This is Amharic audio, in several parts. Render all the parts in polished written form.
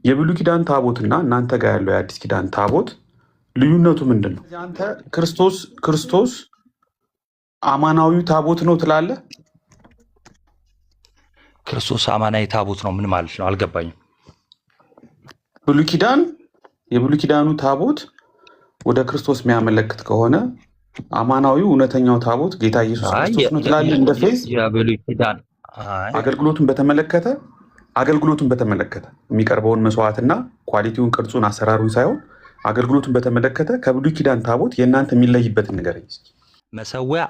የብሉይ ኪዳን ታቦትና እናንተ ጋር ያለው የአዲስ ኪዳን ታቦት ልዩነቱ ምንድን ነው? አንተ ክርስቶስ አማናዊ ታቦት ነው ትላለህ? ክርስቶስ አማናዊ ታቦት ነው ምን ማለት ነው? አልገባኝም። የብሉይ ኪዳኑ ታቦት ወደ ክርስቶስ የሚያመለክት ከሆነ አማናዊው እውነተኛው ታቦት ጌታ ኢየሱስ ክርስቶስ ነው ትላለህ? እንደ ፌዝ የብሉይ ኪዳን አገልግሎቱን በተመለከተ የሚቀርበውን መስዋዕትና ኳሊቲውን፣ ቅርጹን፣ አሰራሩን ሳይሆን አገልግሎቱን በተመለከተ ከብሉይ ኪዳን ታቦት የእናንተ የሚለይበትን ንገረኝ እስኪ። መሰዊያ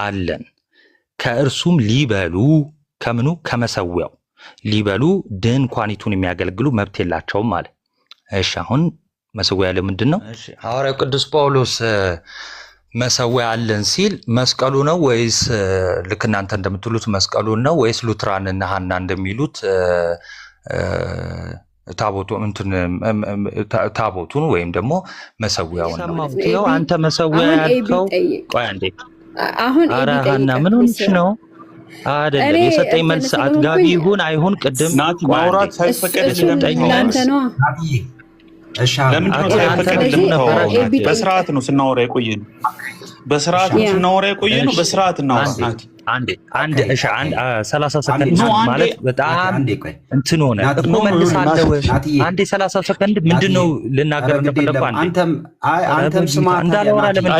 አለን ከእርሱም ሊበሉ ከምኑ ከመሰዊያው ሊበሉ ድንኳኒቱን የሚያገለግሉ መብት የላቸውም አለ። እሺ አሁን መሰዊያ ለምንድን ነው? ሐዋርያው ቅዱስ ጳውሎስ መሰዊያ አለን ሲል መስቀሉ ነው ወይስ ልክ እናንተ እንደምትሉት መስቀሉን ነው ወይስ ሉትራንና ሐና እንደሚሉት ታቦቱን ወይም ደግሞ መሰዊያውን ነው? አንተ መሰዊያ ያልከው ቆይ አንዴ ኧረ ሐና ምን ሆነሽ ነው? አይደለም የሰጠኝ መልስ አጥጋቢ ይሁን አይሁን ቅድም ማውራት ሳይፈቀድ የሰጠኝ መልስ በስርዓት ነው ስናወራ የቆየ ነው። በስርዓት እናወራ። አንድ 30 ሰከንድ ማለት በጣም እንትን ሆነ እኮ መልሳለሁ። አንዴ 30 ሰከንድ ምንድነው ልናገር እንደፈለኩ አንተም ስማ እንዳላወራ ለምን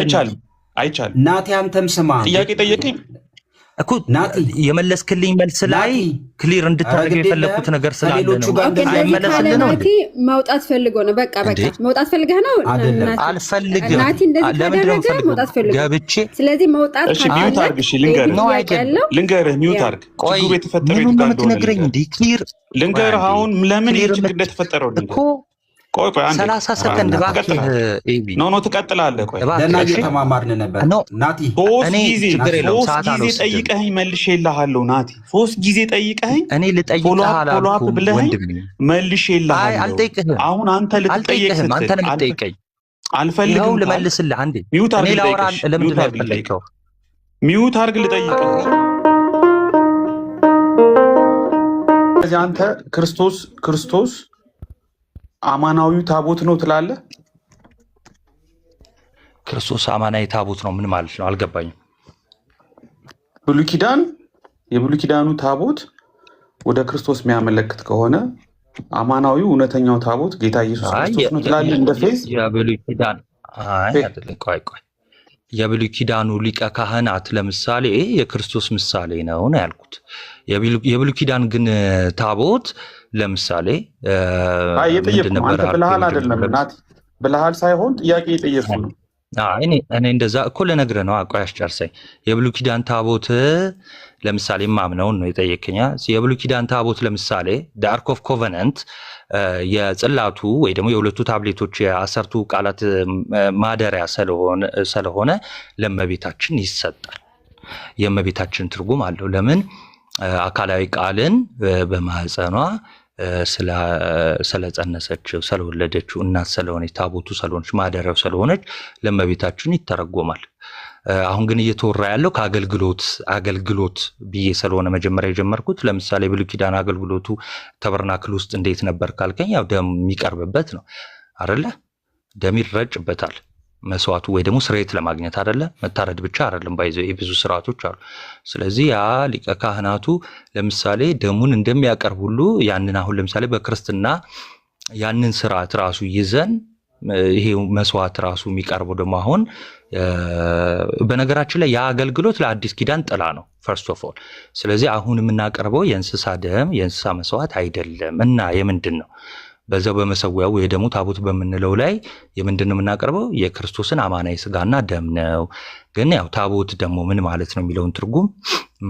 አይቻልም። ናቲ አንተም ስማ ጥያቄ ጠየቀኝ እኮ የመለስክልኝ መልስ ላይ ክሊር እንድታደርግ የፈለኩት ነገር ስላለ ነው። አይመለስልህ ነው እንዴ? መውጣት ፈልጎ ነው። በቃ መውጣት ፈልገህ ነው? አልፈልግም። ናቲ እንደዚህ ተደረገ መውጣት ፈልጎ ገብቼ ስለዚህ መውጣት እሺ፣ ሚውት አድርግ። እሺ ልንገርህ ሚውት አድርግ። ችግሩ የተፈጠረው ምን ነው የምትነግረኝ እንዴ? ክሊር ልንገርህ አሁን ለምን ይሄ ችግር እንደተፈጠረው እኮ 30 ሰከንድ እባክህ ኤቢ ኖ ትቀጥላለህ። ቆይ ለና እየተማማርን ነበር ናቲ። ሶስት ጊዜ ጠይቀኸኝ መልሼልሃለሁ ናቲ። 3 ጊዜ ጠይቀኸኝ እኔ ልጠይቅህ አላልኩም ወንድሜ፣ መልሼልሃለሁ። አልጠይቅህም። አሁን አንተ ልትጠይቅ ስትል አንተ ነው የምትጠይቀኝ። አልፈልግም። ይኸው ልመልስልህ። አንዴ እኔ ላወራ ለምንድን ነው ያልፈለግከው? ሚውት አድርግ ልጠይቅህ። ስለዚህ አንተ ክርስቶስ አማናዊው ታቦት ነው ትላለህ? ክርስቶስ አማናዊ ታቦት ነው ምን ማለት ነው? አልገባኝም። የብሉይ ኪዳኑ ታቦት ወደ ክርስቶስ የሚያመለክት ከሆነ አማናዊው እውነተኛው ታቦት ጌታ ኢየሱስ ክርስቶስ ነው ትላለህ? እንደ ፌዝ የብሉይ ኪዳን አይደለም። ቆይ የብሉይ ኪዳኑ ሊቀ ካህናት ለምሳሌ የክርስቶስ ምሳሌ ነው ያልኩት። የብሉይ ኪዳን ግን ታቦት ለምሳሌ ብልሃል አይደለም ናቲ፣ ብልሃል ሳይሆን ጥያቄ የጠየቅኩ ነው። እኔ እንደዛ እኮ ልነግርህ ነው። አቋይ አስጨርሰኝ። የብሉይ ኪዳን ታቦት ለምሳሌ ማምነውን ነው የጠየቅኛ። የብሉይ ኪዳን ታቦት ለምሳሌ አርክ ኦፍ ኮቨነንት የጽላቱ ወይ ደግሞ የሁለቱ ታብሌቶች የአሰርቱ ቃላት ማደሪያ ስለሆነ ለእመቤታችን ይሰጣል። የእመቤታችን ትርጉም አለው። ለምን? አካላዊ ቃልን በማህፀኗ ስለጸነሰችው ስለወለደችው እናት ስለሆነች ታቦቱ ስለሆነች ማደሪያው ስለሆነች ለእመቤታችን ይተረጎማል። አሁን ግን እየተወራ ያለው ከአገልግሎት ብዬ ስለሆነ መጀመሪያ የጀመርኩት። ለምሳሌ ብሉይ ኪዳን አገልግሎቱ ተበርናክል ውስጥ እንዴት ነበር ካልከኝ፣ ያው ደም የሚቀርብበት ነው አይደለ? ደም ይረጭበታል መስዋዕቱ ወይ ደግሞ ስርየት ለማግኘት አይደለ? መታረድ ብቻ አይደለም፣ ባይዘው ብዙ ስርዓቶች አሉ። ስለዚህ ያ ሊቀ ካህናቱ ለምሳሌ ደሙን እንደሚያቀርብ ሁሉ ያንን አሁን ለምሳሌ በክርስትና ያንን ስርዓት ራሱ ይዘን ይሄ መስዋዕት ራሱ የሚቀርበው ደግሞ አሁን በነገራችን ላይ ያ አገልግሎት ለአዲስ ኪዳን ጥላ ነው ፈርስት ኦፍ ኦል። ስለዚህ አሁን የምናቀርበው የእንስሳ ደም የእንስሳ መስዋዕት አይደለም እና የምንድን ነው በዛው በመሰዊያው ወይ ደግሞ ታቦት በምንለው ላይ የምንድን ነው የምናቀርበው? የክርስቶስን አማናዊ ስጋና ደም ነው። ግን ያው ታቦት ደግሞ ምን ማለት ነው የሚለውን ትርጉም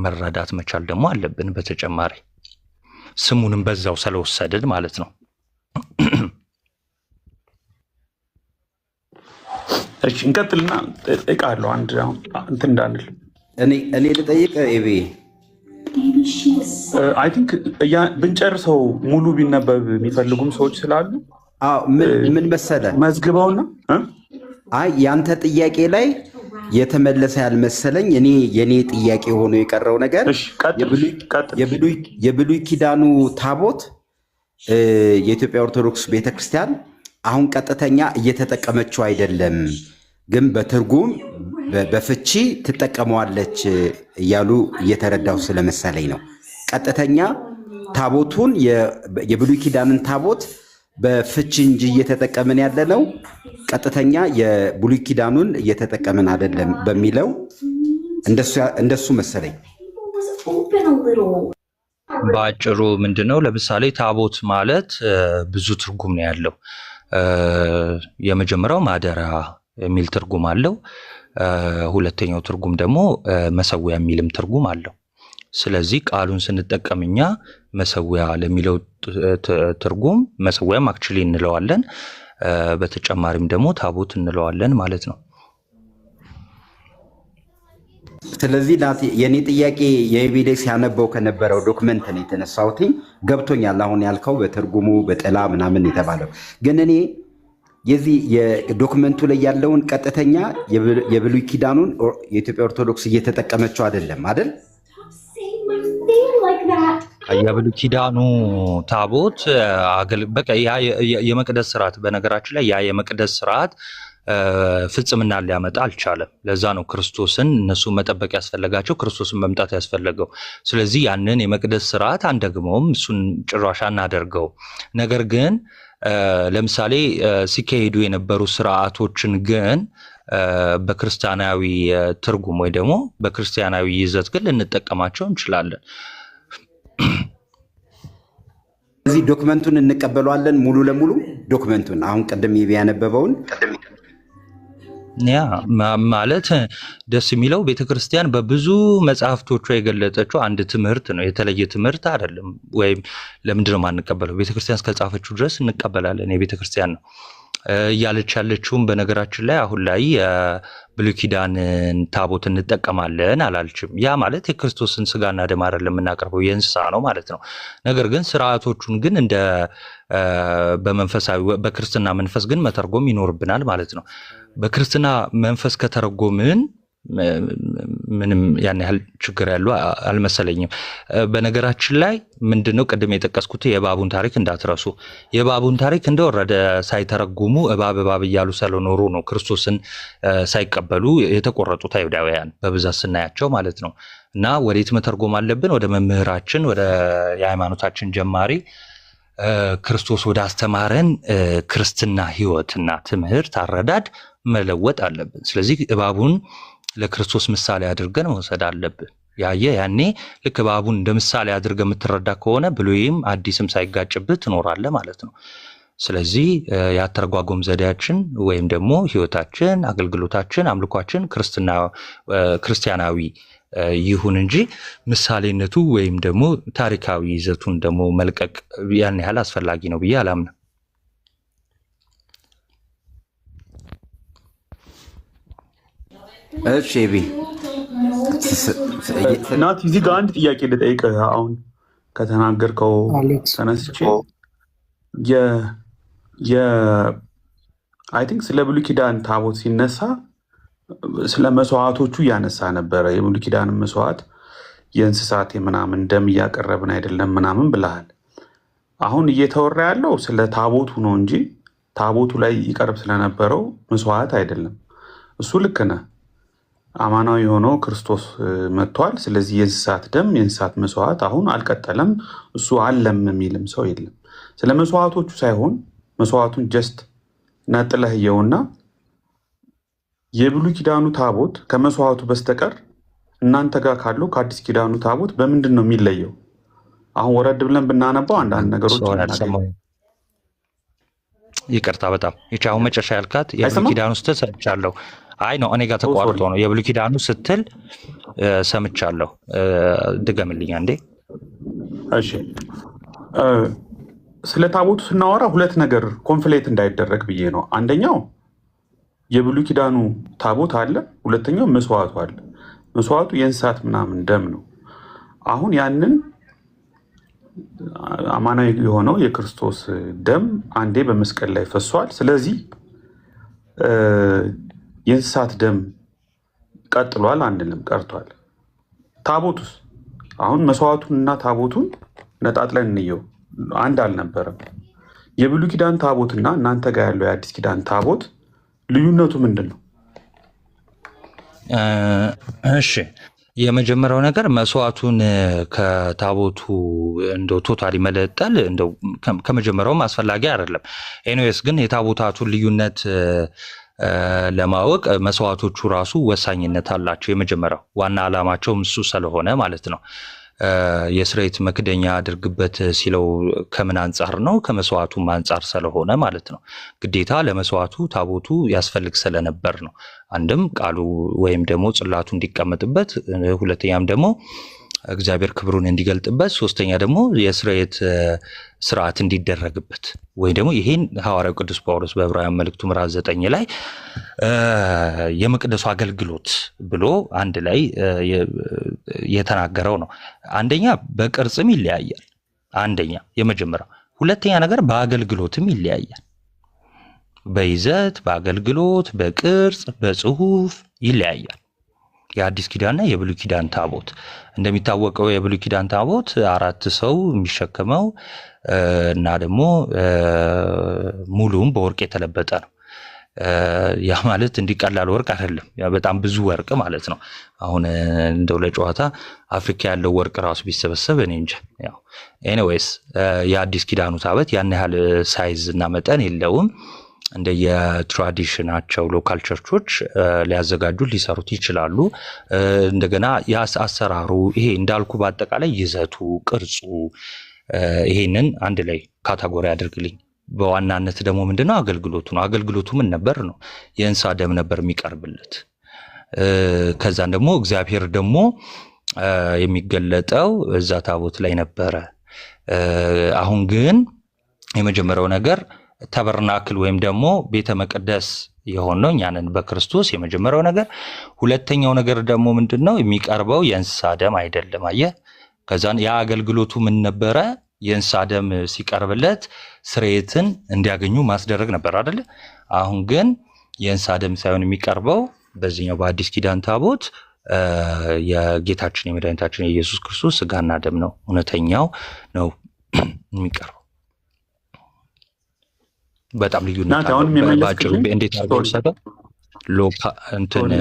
መረዳት መቻል ደግሞ አለብን። በተጨማሪ ስሙንም በዛው ስለወሰድን ማለት ነው። እሺ እንቀጥልና እጠይቃለሁ። አንድ እንትን እንዳንል እኔ ልጠይቅ ኤቢ አይ ቲንክ ብንጨርሰው ሙሉ ቢነበብ የሚፈልጉም ሰዎች ስላሉ ምን መሰለህ መዝግበውና ያንተ ጥያቄ ላይ የተመለሰ ያልመሰለኝ የኔ ጥያቄ ሆኖ የቀረው ነገር የብሉይ ኪዳኑ ታቦት የኢትዮጵያ ኦርቶዶክስ ቤተክርስቲያን አሁን ቀጥተኛ እየተጠቀመችው አይደለም፣ ግን በትርጉም በፍቺ ትጠቀመዋለች እያሉ እየተረዳው ስለመሰለኝ ነው። ቀጥተኛ ታቦቱን የብሉይ ኪዳንን ታቦት በፍቺ እንጂ እየተጠቀምን ያለ ነው፣ ቀጥተኛ የብሉይ ኪዳኑን እየተጠቀምን አይደለም በሚለው እንደሱ መሰለኝ። በአጭሩ ምንድነው? ለምሳሌ ታቦት ማለት ብዙ ትርጉም ነው ያለው። የመጀመሪያው ማደሪያ የሚል ትርጉም አለው። ሁለተኛው ትርጉም ደግሞ መሰዊያ የሚልም ትርጉም አለው። ስለዚህ ቃሉን ስንጠቀም እኛ መሰዊያ ለሚለው ትርጉም መሰዊያም አክቹሊ እንለዋለን። በተጨማሪም ደግሞ ታቦት እንለዋለን ማለት ነው። ስለዚህ የኔ ጥያቄ የኤቢዴክስ ያነበው ከነበረው ዶክመንት ነው የተነሳሁት። ገብቶኛል አሁን ያልከው በትርጉሙ በጥላ ምናምን የተባለው። ግን እኔ የዚህ የዶክመንቱ ላይ ያለውን ቀጥተኛ የብሉይ ኪዳኑን የኢትዮጵያ ኦርቶዶክስ እየተጠቀመችው አይደለም አይደል? የብሉይ ኪዳኑ ታቦት በቃ የመቅደስ ስርዓት፣ በነገራችን ላይ ያ የመቅደስ ስርዓት ፍጽምና ሊያመጣ አልቻለም። ለዛ ነው ክርስቶስን እነሱ መጠበቅ ያስፈለጋቸው፣ ክርስቶስን መምጣት ያስፈለገው። ስለዚህ ያንን የመቅደስ ስርዓት አንደግመውም፣ እሱን ጭራሽ አናደርገው። ነገር ግን ለምሳሌ ሲካሄዱ የነበሩ ስርዓቶችን ግን በክርስቲያናዊ ትርጉም ወይ ደግሞ በክርስቲያናዊ ይዘት ግን ልንጠቀማቸው እንችላለን። እዚህ ዶክመንቱን እንቀበለዋለን ሙሉ ለሙሉ ዶክመንቱን አሁን ቅድም ያነበበውን ያ ማለት ደስ የሚለው ቤተክርስቲያን በብዙ መጽሐፍቶቿ የገለጠችው አንድ ትምህርት ነው፣ የተለየ ትምህርት አይደለም። ወይም ለምንድነው ማንቀበለው? ቤተክርስቲያን እስከጻፈችው ድረስ እንቀበላለን። የቤተክርስቲያን ነው እያለች ያለችውም። በነገራችን ላይ አሁን ላይ የብሉይ ኪዳንን ታቦት እንጠቀማለን አላልችም። ያ ማለት የክርስቶስን ስጋና ደም አይደለም የምናቀርበው፣ የእንስሳ ነው ማለት ነው። ነገር ግን ስርዓቶቹን ግን እንደ በመንፈሳዊ በክርስትና መንፈስ ግን መተርጎም ይኖርብናል ማለት ነው። በክርስትና መንፈስ ከተረጎምን ምንም ያን ያህል ችግር ያለው አልመሰለኝም። በነገራችን ላይ ምንድነው ቅድም የጠቀስኩት የእባቡን ታሪክ እንዳትረሱ። የእባቡን ታሪክ እንደወረደ ሳይተረጉሙ እባብ እያሉ ስለኖሩ ነው ክርስቶስን ሳይቀበሉ የተቆረጡት አይሁዳውያን በብዛት ስናያቸው ማለት ነው። እና ወዴት መተርጎም አለብን? ወደ መምህራችን፣ ወደ የሃይማኖታችን ጀማሪ ክርስቶስ ወደ አስተማረን ክርስትና ህይወትና ትምህርት አረዳድ መለወጥ አለብን። ስለዚህ እባቡን ለክርስቶስ ምሳሌ አድርገን መውሰድ አለብን። ያኔ ልክ እባቡን እንደ ምሳሌ አድርገን የምትረዳ ከሆነ ብሉይም አዲስም ሳይጋጭብህ ትኖራለህ ማለት ነው። ስለዚህ የአተረጓጎም ዘዴያችን ወይም ደግሞ ህይወታችን፣ አገልግሎታችን፣ አምልኳችን ክርስቲያናዊ ይሁን እንጂ ምሳሌነቱ ወይም ደግሞ ታሪካዊ ይዘቱን ደግሞ መልቀቅ ያን ያህል አስፈላጊ ነው ብዬ አላምንም። እሺ ናት እዚህ ጋር አንድ ጥያቄ ልጠይቅህ። አሁን ከተናገርከው ተነስቼ አይ ቲንክ ስለ ብሉይ ኪዳን ታቦት ሲነሳ ስለ መስዋዕቶቹ እያነሳ ነበረ። የብሉይ ኪዳን መስዋዕት የእንስሳት የምናምን ደም እያቀረብን አይደለም ምናምን ብለሃል። አሁን እየተወራ ያለው ስለ ታቦቱ ነው እንጂ ታቦቱ ላይ ይቀርብ ስለነበረው መስዋዕት አይደለም። እሱ ልክ ነህ። አማናዊ የሆነው ክርስቶስ መጥቷል። ስለዚህ የእንስሳት ደም የእንስሳት መስዋዕት አሁን አልቀጠለም፣ እሱ አለም የሚልም ሰው የለም። ስለ መስዋዕቶቹ ሳይሆን መስዋዕቱን ጀስት ነጥለህየውና የብሉይ ኪዳኑ ታቦት ከመስዋዕቱ በስተቀር እናንተ ጋር ካለው ከአዲስ ኪዳኑ ታቦት በምንድን ነው የሚለየው? አሁን ወረድ ብለን ብናነባው አንዳንድ ነገሮች ይቅርታ፣ በጣም ይቺ አሁን መጨረሻ ያልካት የብሉይ ኪዳኑ ስትል ሰምቻለሁ። አይ ነው እኔ ጋር ተቋርጦ ነው። የብሉይ ኪዳኑ ስትል ሰምቻለሁ። ድገምልኝ አንዴ። እሺ፣ ስለ ታቦቱ ስናወራ ሁለት ነገር ኮንፍሌት እንዳይደረግ ብዬ ነው። አንደኛው የብሉይ ኪዳኑ ታቦት አለ፣ ሁለተኛው መስዋዕቱ አለ። መስዋዕቱ የእንስሳት ምናምን ደም ነው። አሁን ያንን አማናዊ የሆነው የክርስቶስ ደም አንዴ በመስቀል ላይ ፈሷል። ስለዚህ የእንስሳት ደም ቀጥሏል አንልም፣ ቀርቷል። ታቦቱስ አሁን መስዋዕቱን እና ታቦቱን ነጣጥለን እንየው። አንድ አልነበረም። የብሉይ ኪዳን ታቦትና እናንተ ጋር ያለው የአዲስ ኪዳን ታቦት ልዩነቱ ምንድን ነው? እሺ የመጀመሪያው ነገር መስዋዕቱን ከታቦቱ እንደው ቶታሊ መለጠል እንደው ከመጀመሪያውም አስፈላጊ አይደለም። ኤኒዌይስ ግን የታቦታቱን ልዩነት ለማወቅ መስዋዕቶቹ ራሱ ወሳኝነት አላቸው። የመጀመሪያው ዋና ዓላማቸውም እሱ ስለሆነ ማለት ነው። የስርየት መክደኛ አድርግበት ሲለው ከምን አንጻር ነው? ከመስዋዕቱም አንጻር ስለሆነ ማለት ነው። ግዴታ ለመስዋዕቱ ታቦቱ ያስፈልግ ስለነበር ነው። አንድም ቃሉ ወይም ደግሞ ጽላቱ እንዲቀመጥበት፣ ሁለተኛም ደግሞ እግዚአብሔር ክብሩን እንዲገልጥበት፣ ሶስተኛ ደግሞ የስርየት ስርዓት እንዲደረግበት ወይ ደግሞ ይሄን ሐዋርያው ቅዱስ ጳውሎስ በዕብራውያን መልእክቱ ምዕራፍ 9 ላይ የመቅደሱ አገልግሎት ብሎ አንድ ላይ የተናገረው ነው። አንደኛ በቅርጽም ይለያያል። አንደኛ የመጀመሪያው። ሁለተኛ ነገር በአገልግሎትም ይለያያል። በይዘት፣ በአገልግሎት፣ በቅርጽ፣ በጽሁፍ ይለያያል። የአዲስ ኪዳንና የብሉይ ኪዳን ታቦት እንደሚታወቀው የብሉይ ኪዳን ታቦት 4 ሰው የሚሸከመው እና ደግሞ ሙሉም በወርቅ የተለበጠ ነው። ያ ማለት እንዲቀላል ወርቅ አይደለም፣ ያ በጣም ብዙ ወርቅ ማለት ነው። አሁን እንደው ለጨዋታ አፍሪካ ያለው ወርቅ ራሱ ቢሰበሰብ እኔ እንጃ። ያው ኤኒዌይስ የአዲስ ኪዳኑ ታቦት ያን ያህል ሳይዝ እና መጠን የለውም። እንደ የትራዲሽናቸው ሎካል ቸርቾች ሊያዘጋጁ ሊሰሩት ይችላሉ። እንደገና አሰራሩ ይሄ እንዳልኩ በአጠቃላይ ይዘቱ፣ ቅርጹ ይሄንን አንድ ላይ ካታጎሪ አድርግልኝ። በዋናነት ደግሞ ምንድነው አገልግሎቱ ነው። አገልግሎቱ ምን ነበር ነው? የእንስሳ ደም ነበር የሚቀርብለት። ከዛን ደግሞ እግዚአብሔር ደግሞ የሚገለጠው እዛ ታቦት ላይ ነበረ። አሁን ግን የመጀመሪያው ነገር ተበርናክል ወይም ደግሞ ቤተ መቅደስ የሆነው እኛንን በክርስቶስ የመጀመሪያው ነገር። ሁለተኛው ነገር ደግሞ ምንድነው? የሚቀርበው የእንስሳ ደም አይደለም። አየህ፣ ከዛን ያ አገልግሎቱ ምን ነበረ? የእንስሳ ደም ሲቀርብለት ስርየትን እንዲያገኙ ማስደረግ ነበር አይደለ? አሁን ግን የእንስሳ ደም ሳይሆን የሚቀርበው በዚህኛው በአዲስ ኪዳን ታቦት የጌታችን የመድኃኒታችን የኢየሱስ ክርስቶስ ስጋና ደም ነው፣ እውነተኛው ነው የሚቀርበው። በጣም ልዩነት አለው። ባጭሩ እንዴት አድርገው ሰደ ሎካ እንትን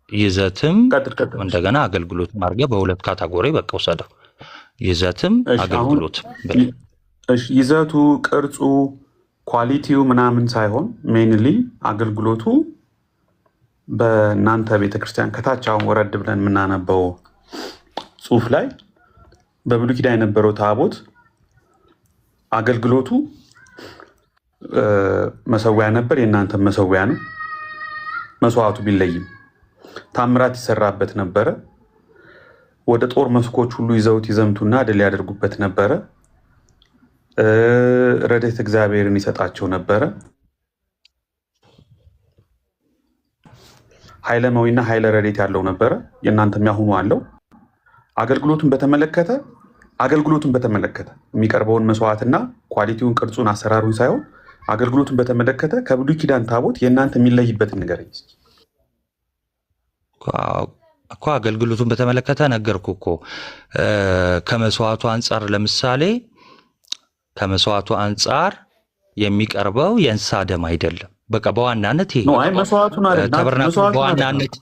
ይዘትም እንደገና አገልግሎትም አድርገህ በሁለት ካታጎሪ በቃ ወሰደው። ይዘትም አገልግሎት። እሺ ይዘቱ፣ ቅርጹ፣ ኳሊቲው ምናምን ሳይሆን ሜንሊ አገልግሎቱ በእናንተ ቤተክርስቲያን ከታች አሁን ወረድ ብለን የምናነበው ጽሑፍ ላይ በብሉይ ኪዳን የነበረው ታቦት አገልግሎቱ መሰዊያ ነበር። የእናንተ መሰዊያ ነው። መስዋዕቱ ቢለይም ታምራት ይሰራበት ነበረ። ወደ ጦር መስኮች ሁሉ ይዘውት ይዘምቱና ድል ያደርጉበት ነበረ። ረድኤተ እግዚአብሔርን ይሰጣቸው ነበረ። ኃይለመዊና ኃይለ ረድኤት ያለው ነበረ። የእናንተም ያሁኑ አለው። አገልግሎቱን በተመለከተ የሚቀርበውን መስዋዕትና ኳሊቲውን፣ ቅርጹን፣ አሰራሩን ሳይሆን አገልግሎቱን በተመለከተ ከብሉይ ኪዳን ታቦት የእናንተ የሚለይበትን ንገረኝ እስኪ። እኮ አገልግሎቱን በተመለከተ ነገርኩ እኮ። ከመስዋዕቱ አንጻር ለምሳሌ ከመስዋዕቱ አንጻር የሚቀርበው የእንስሳ ደም አይደለም። በቃ በዋናነት ይሄ ነው። አይ መስዋዕቱን አይደለም፣ በዋናነት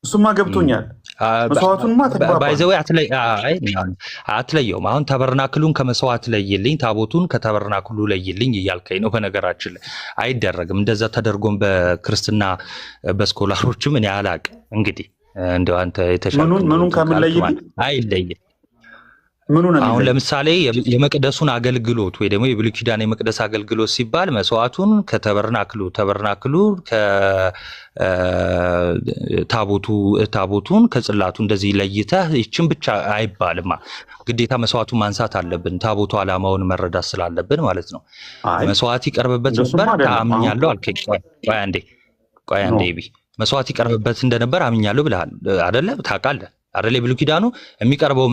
እሱማ ገብቶኛል። መስዋዕቱንማ ባይዘው አትለየውም። አሁን ተበርናክሉን ከመስዋዕት ለይልኝ፣ ታቦቱን ከተበርናክሉ ለይልኝ እያልከኝ ነው። በነገራችን ላይ አይደረግም እንደዛ ተደርጎም በክርስትና በስኮላሮችም እኔ አላቅም። እንግዲህ እንደው አንተ የተሻለ ምኑን ከምን ለይልኝ? አይለይም። አሁን ለምሳሌ የመቅደሱን አገልግሎት ወይ ደግሞ የብሉይ ኪዳን የመቅደስ አገልግሎት ሲባል መስዋዕቱን ተበርናክሉ ታቦቱን ከጽላቱ እንደዚህ ለይተህ ይችን ብቻ አይባልማ። ግዴታ መስዋዕቱን ማንሳት አለብን፣ ታቦቱ ዓላማውን መረዳት ስላለብን ማለት ነው። መስዋዕት ይቀርብበት ነበር አምኛለሁ አልከኝ። ቆይ አንዴ መስዋዕት ይቀርብበት እንደነበር አምኛለሁ ብለሃል አይደለ? ታውቃለህ አይደለ? ብሉይ ኪዳኑ የሚቀርበው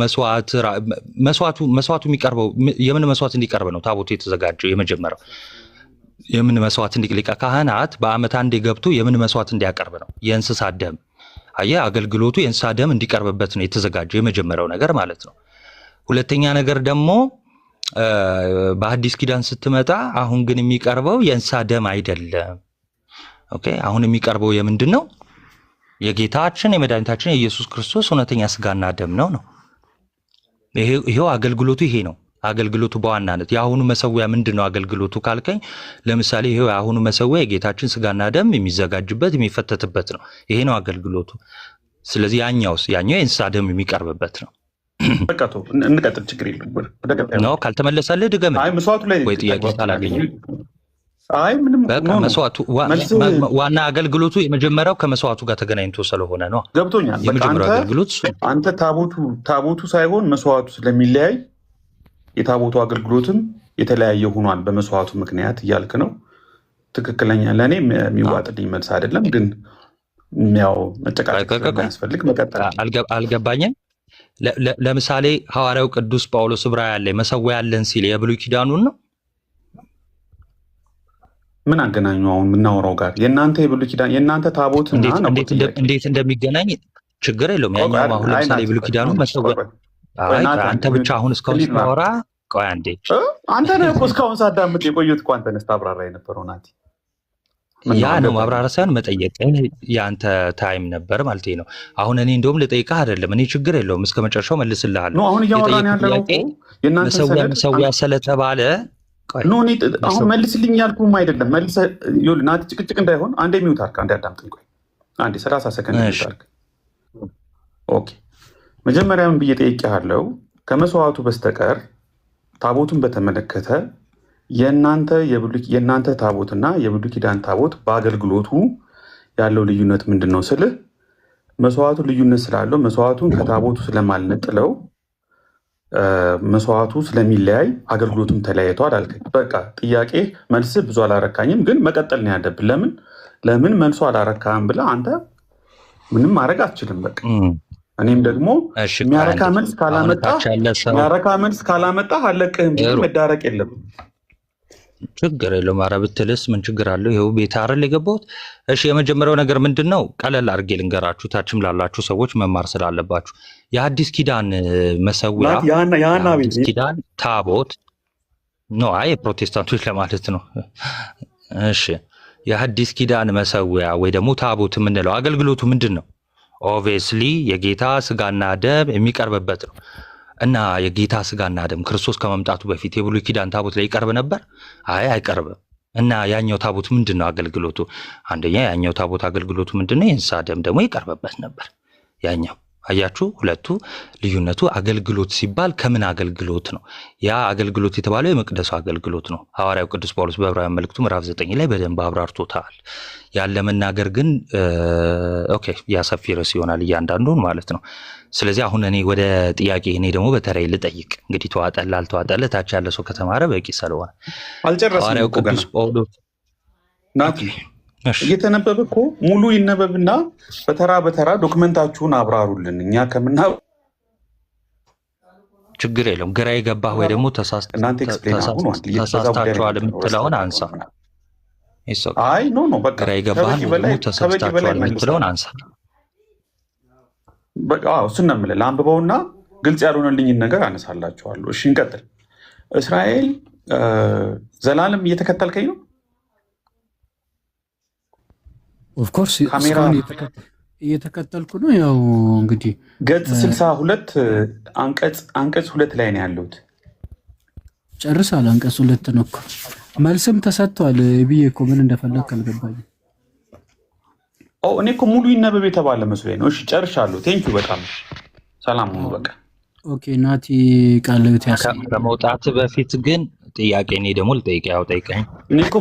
መስዋዕቱ የሚቀርበው የምን መስዋዕት እንዲቀርብ ነው? ታቦቱ የተዘጋጀው የመጀመሪያው የምን መስዋዕት ሊቀ ካህናት በዓመት አንዴ ገብቶ የምን መስዋዕት እንዲያቀርብ ነው? የእንስሳ ደም። አየህ፣ አገልግሎቱ የእንስሳ ደም እንዲቀርብበት ነው የተዘጋጀው የመጀመሪያው ነገር ማለት ነው። ሁለተኛ ነገር ደግሞ በአዲስ ኪዳን ስትመጣ አሁን ግን የሚቀርበው የእንስሳ ደም አይደለም። ኦኬ አሁን የሚቀርበው የምንድን ነው? የጌታችን የመድኃኒታችን የኢየሱስ ክርስቶስ እውነተኛ ስጋና ደም ነው። ይሄው አገልግሎቱ ይሄ ነው። አገልግሎቱ በዋናነት የአሁኑ መሰዊያ ምንድን ነው አገልግሎቱ ካልከኝ፣ ለምሳሌ ይሄው የአሁኑ መሰዊያ የጌታችን ስጋና ደም የሚዘጋጅበት የሚፈተትበት ነው። ይሄ ነው አገልግሎቱ። ስለዚህ ያኛው የእንስሳ ደም የሚቀርብበት ነው። በቃ ተው እንቀጥል፣ ችግር የለም ነው። ካልተመለሰልህ ድገም ወይ ጥያቄ ካላገኘ ምንም በቃ መስዋዕቱ ዋና አገልግሎቱ የመጀመሪያው ከመስዋዕቱ ጋር ተገናኝቶ ስለሆነ ነው። ገብቶኛል። የመጀመሪያው አገልግሎት አንተ ታቦቱ ሳይሆን መስዋዕቱ ስለሚለያይ የታቦቱ አገልግሎትም የተለያየ ሆኗል በመስዋዕቱ ምክንያት እያልክ ነው። ትክክለኛ ለእኔ የሚዋጥልኝ መልስ አይደለም፣ ግን ያው መጨቃጨቅ ያስፈልግ መቀጠል አልገባኝም። ለምሳሌ ሐዋርያው ቅዱስ ጳውሎስ ዕብራውያን ላይ መሰዊያ ያለን ሲል የብሉይ ኪዳኑን ነው። ምን አገናኙ አሁን የምናወራው ጋር? የእናንተ የብሉይ ኪዳን የእናንተ ታቦት እንዴት እንደሚገናኝ ችግር የለውም። ያኛው አሁን ለምሳሌ የብሉይ ኪዳኑ መሰዊያ አንተ ብቻ አሁን እስካሁን ስታወራ ቆይ አንዴ፣ አንተ ነህ እኮ እስካሁን ሳዳምጥ የቆየሁት እኮ አንተ ነህ ስታብራራ የነበረው ናቲ። ያ ነው ማብራሪያ ሳይሆን መጠየቅ የአንተ ታይም ነበር ማለት ነው። አሁን እኔ እንደውም ልጠይቅህ አይደለም፣ እኔ ችግር የለውም እስከ መጨረሻው መልስልሃለሁ። አሁን እያወራን ያለው መሰዊያ ስለተባለ አሁን መልስልኝ ያልኩም አይደለም። ናቲ ጭቅጭቅ እንዳይሆን አንዴ ሚውት አድርግ፣ አንዴ አዳምጠኝ። ቆይ አንዴ 30 ሰከንድ ሚውት አድርግ። ኦኬ መጀመሪያ ምን ብዬ ጠይቄሃለሁ? ከመስዋዕቱ በስተቀር ታቦቱን በተመለከተ የእናንተ ታቦትና የብሉይ ኪዳን ታቦት በአገልግሎቱ ያለው ልዩነት ምንድን ነው ስልህ፣ መስዋዕቱ ልዩነት ስላለው መስዋዕቱን ከታቦቱ ስለማልነጥለው መስዋዕቱ ስለሚለያይ አገልግሎቱም ተለያይቷል አልከኝ። በቃ ጥያቄ መልስ ብዙ አላረካኝም፣ ግን መቀጠል ነው ያለብን። ለምን መልሶ አላረካም ብለህ አንተ ምንም ማድረግ አትችልም። በቃ እኔም ደግሞ የሚያረካ መልስ ካላመጣ አለቅህም። መዳረቅ የለም። ችግር የለውም። ኧረ ብትልስ ምን ችግር አለው? ይኸው ቤት አይደል የገባሁት። እሺ የመጀመሪያው ነገር ምንድን ነው? ቀለል አድርጌ ልንገራችሁ፣ ታችም ላላችሁ ሰዎች መማር ስላለባችሁ። የአዲስ ኪዳን መሰዊያ የአዲስ ኪዳን ታቦት ነው። አይ የፕሮቴስታንቶች ለማለት ነው። እሺ የአዲስ ኪዳን መሰዊያ ወይ ደግሞ ታቦት የምንለው አገልግሎቱ ምንድን ነው? ኦብቪየስሊ የጌታ ስጋና ደም የሚቀርብበት ነው። እና የጌታ ስጋና ደም ክርስቶስ ከመምጣቱ በፊት የብሉይ ኪዳን ታቦት ላይ ይቀርብ ነበር? አይ አይቀርብም። እና ያኛው ታቦት ምንድን ነው አገልግሎቱ? አንደኛ ያኛው ታቦት አገልግሎቱ ምንድን ነው? የእንስሳ ደም ደግሞ ይቀርብበት ነበር። ያኛው አያችሁ፣ ሁለቱ ልዩነቱ። አገልግሎት ሲባል ከምን አገልግሎት ነው? ያ አገልግሎት የተባለው የመቅደሱ አገልግሎት ነው። ሐዋርያው ቅዱስ ጳውሎስ በዕብራውያን መልእክቱ ምዕራፍ 9 ላይ በደንብ አብራርቶታል። ያለ መናገር ግን ኦኬ ያ ሰፊ ርዕስ ይሆናል እያንዳንዱን ማለት ነው። ስለዚህ አሁን እኔ ወደ ጥያቄ እኔ ደግሞ በተለይ ልጠይቅ። እንግዲህ ተዋጠል አልተዋጠል ታች ያለ ሰው ከተማረ በቂ ስለሆነ ሐዋርያው ቅዱስ ጳውሎስ ናቲ እየተነበበ እኮ ሙሉ ይነበብና በተራ በተራ ዶክመንታችሁን አብራሩልን። እኛ ችግር የለውም። ግራ የገባህ ወይ ደግሞ ተሳስታችኋል የምትለውን አንሳ። አይ ኖ በቃ ግራ የገባህ ደግሞ ተሳስታችኋል የምትለውን አንሳ። በቃ እሱን ነው የምልህ። ለአንብበውና ግልጽ ያልሆነልኝን ነገር አነሳላችኋለሁ። እሺ እንቀጥል። እስራኤል ዘላለም እየተከተልከኝ ነው? ኦፍኮርስ እየተከተልኩ ነው። ያው እንግዲህ ገጽ 62 አንቀጽ 2 ላይ ነው ያለሁት። ጨርሳል። አንቀጽ 2 ነው እኮ መልስም ተሰጥቷል ብዬ እኮ ምን እንደፈለግ አልገባኝም። እኔ እኮ ሙሉ ይነበብ የተባለ መስሎኝ ነው። እሺ ጨርሻለሁ። ቴንኪው በጣም ሰላም ሁኑ። በቃ ኦኬ ናቲ ቃልት ከመውጣት በፊት ግን ጥያቄ እኔ ደግሞ ልጠይቅ። ያው ጠይቀኝ። እኔ እኮ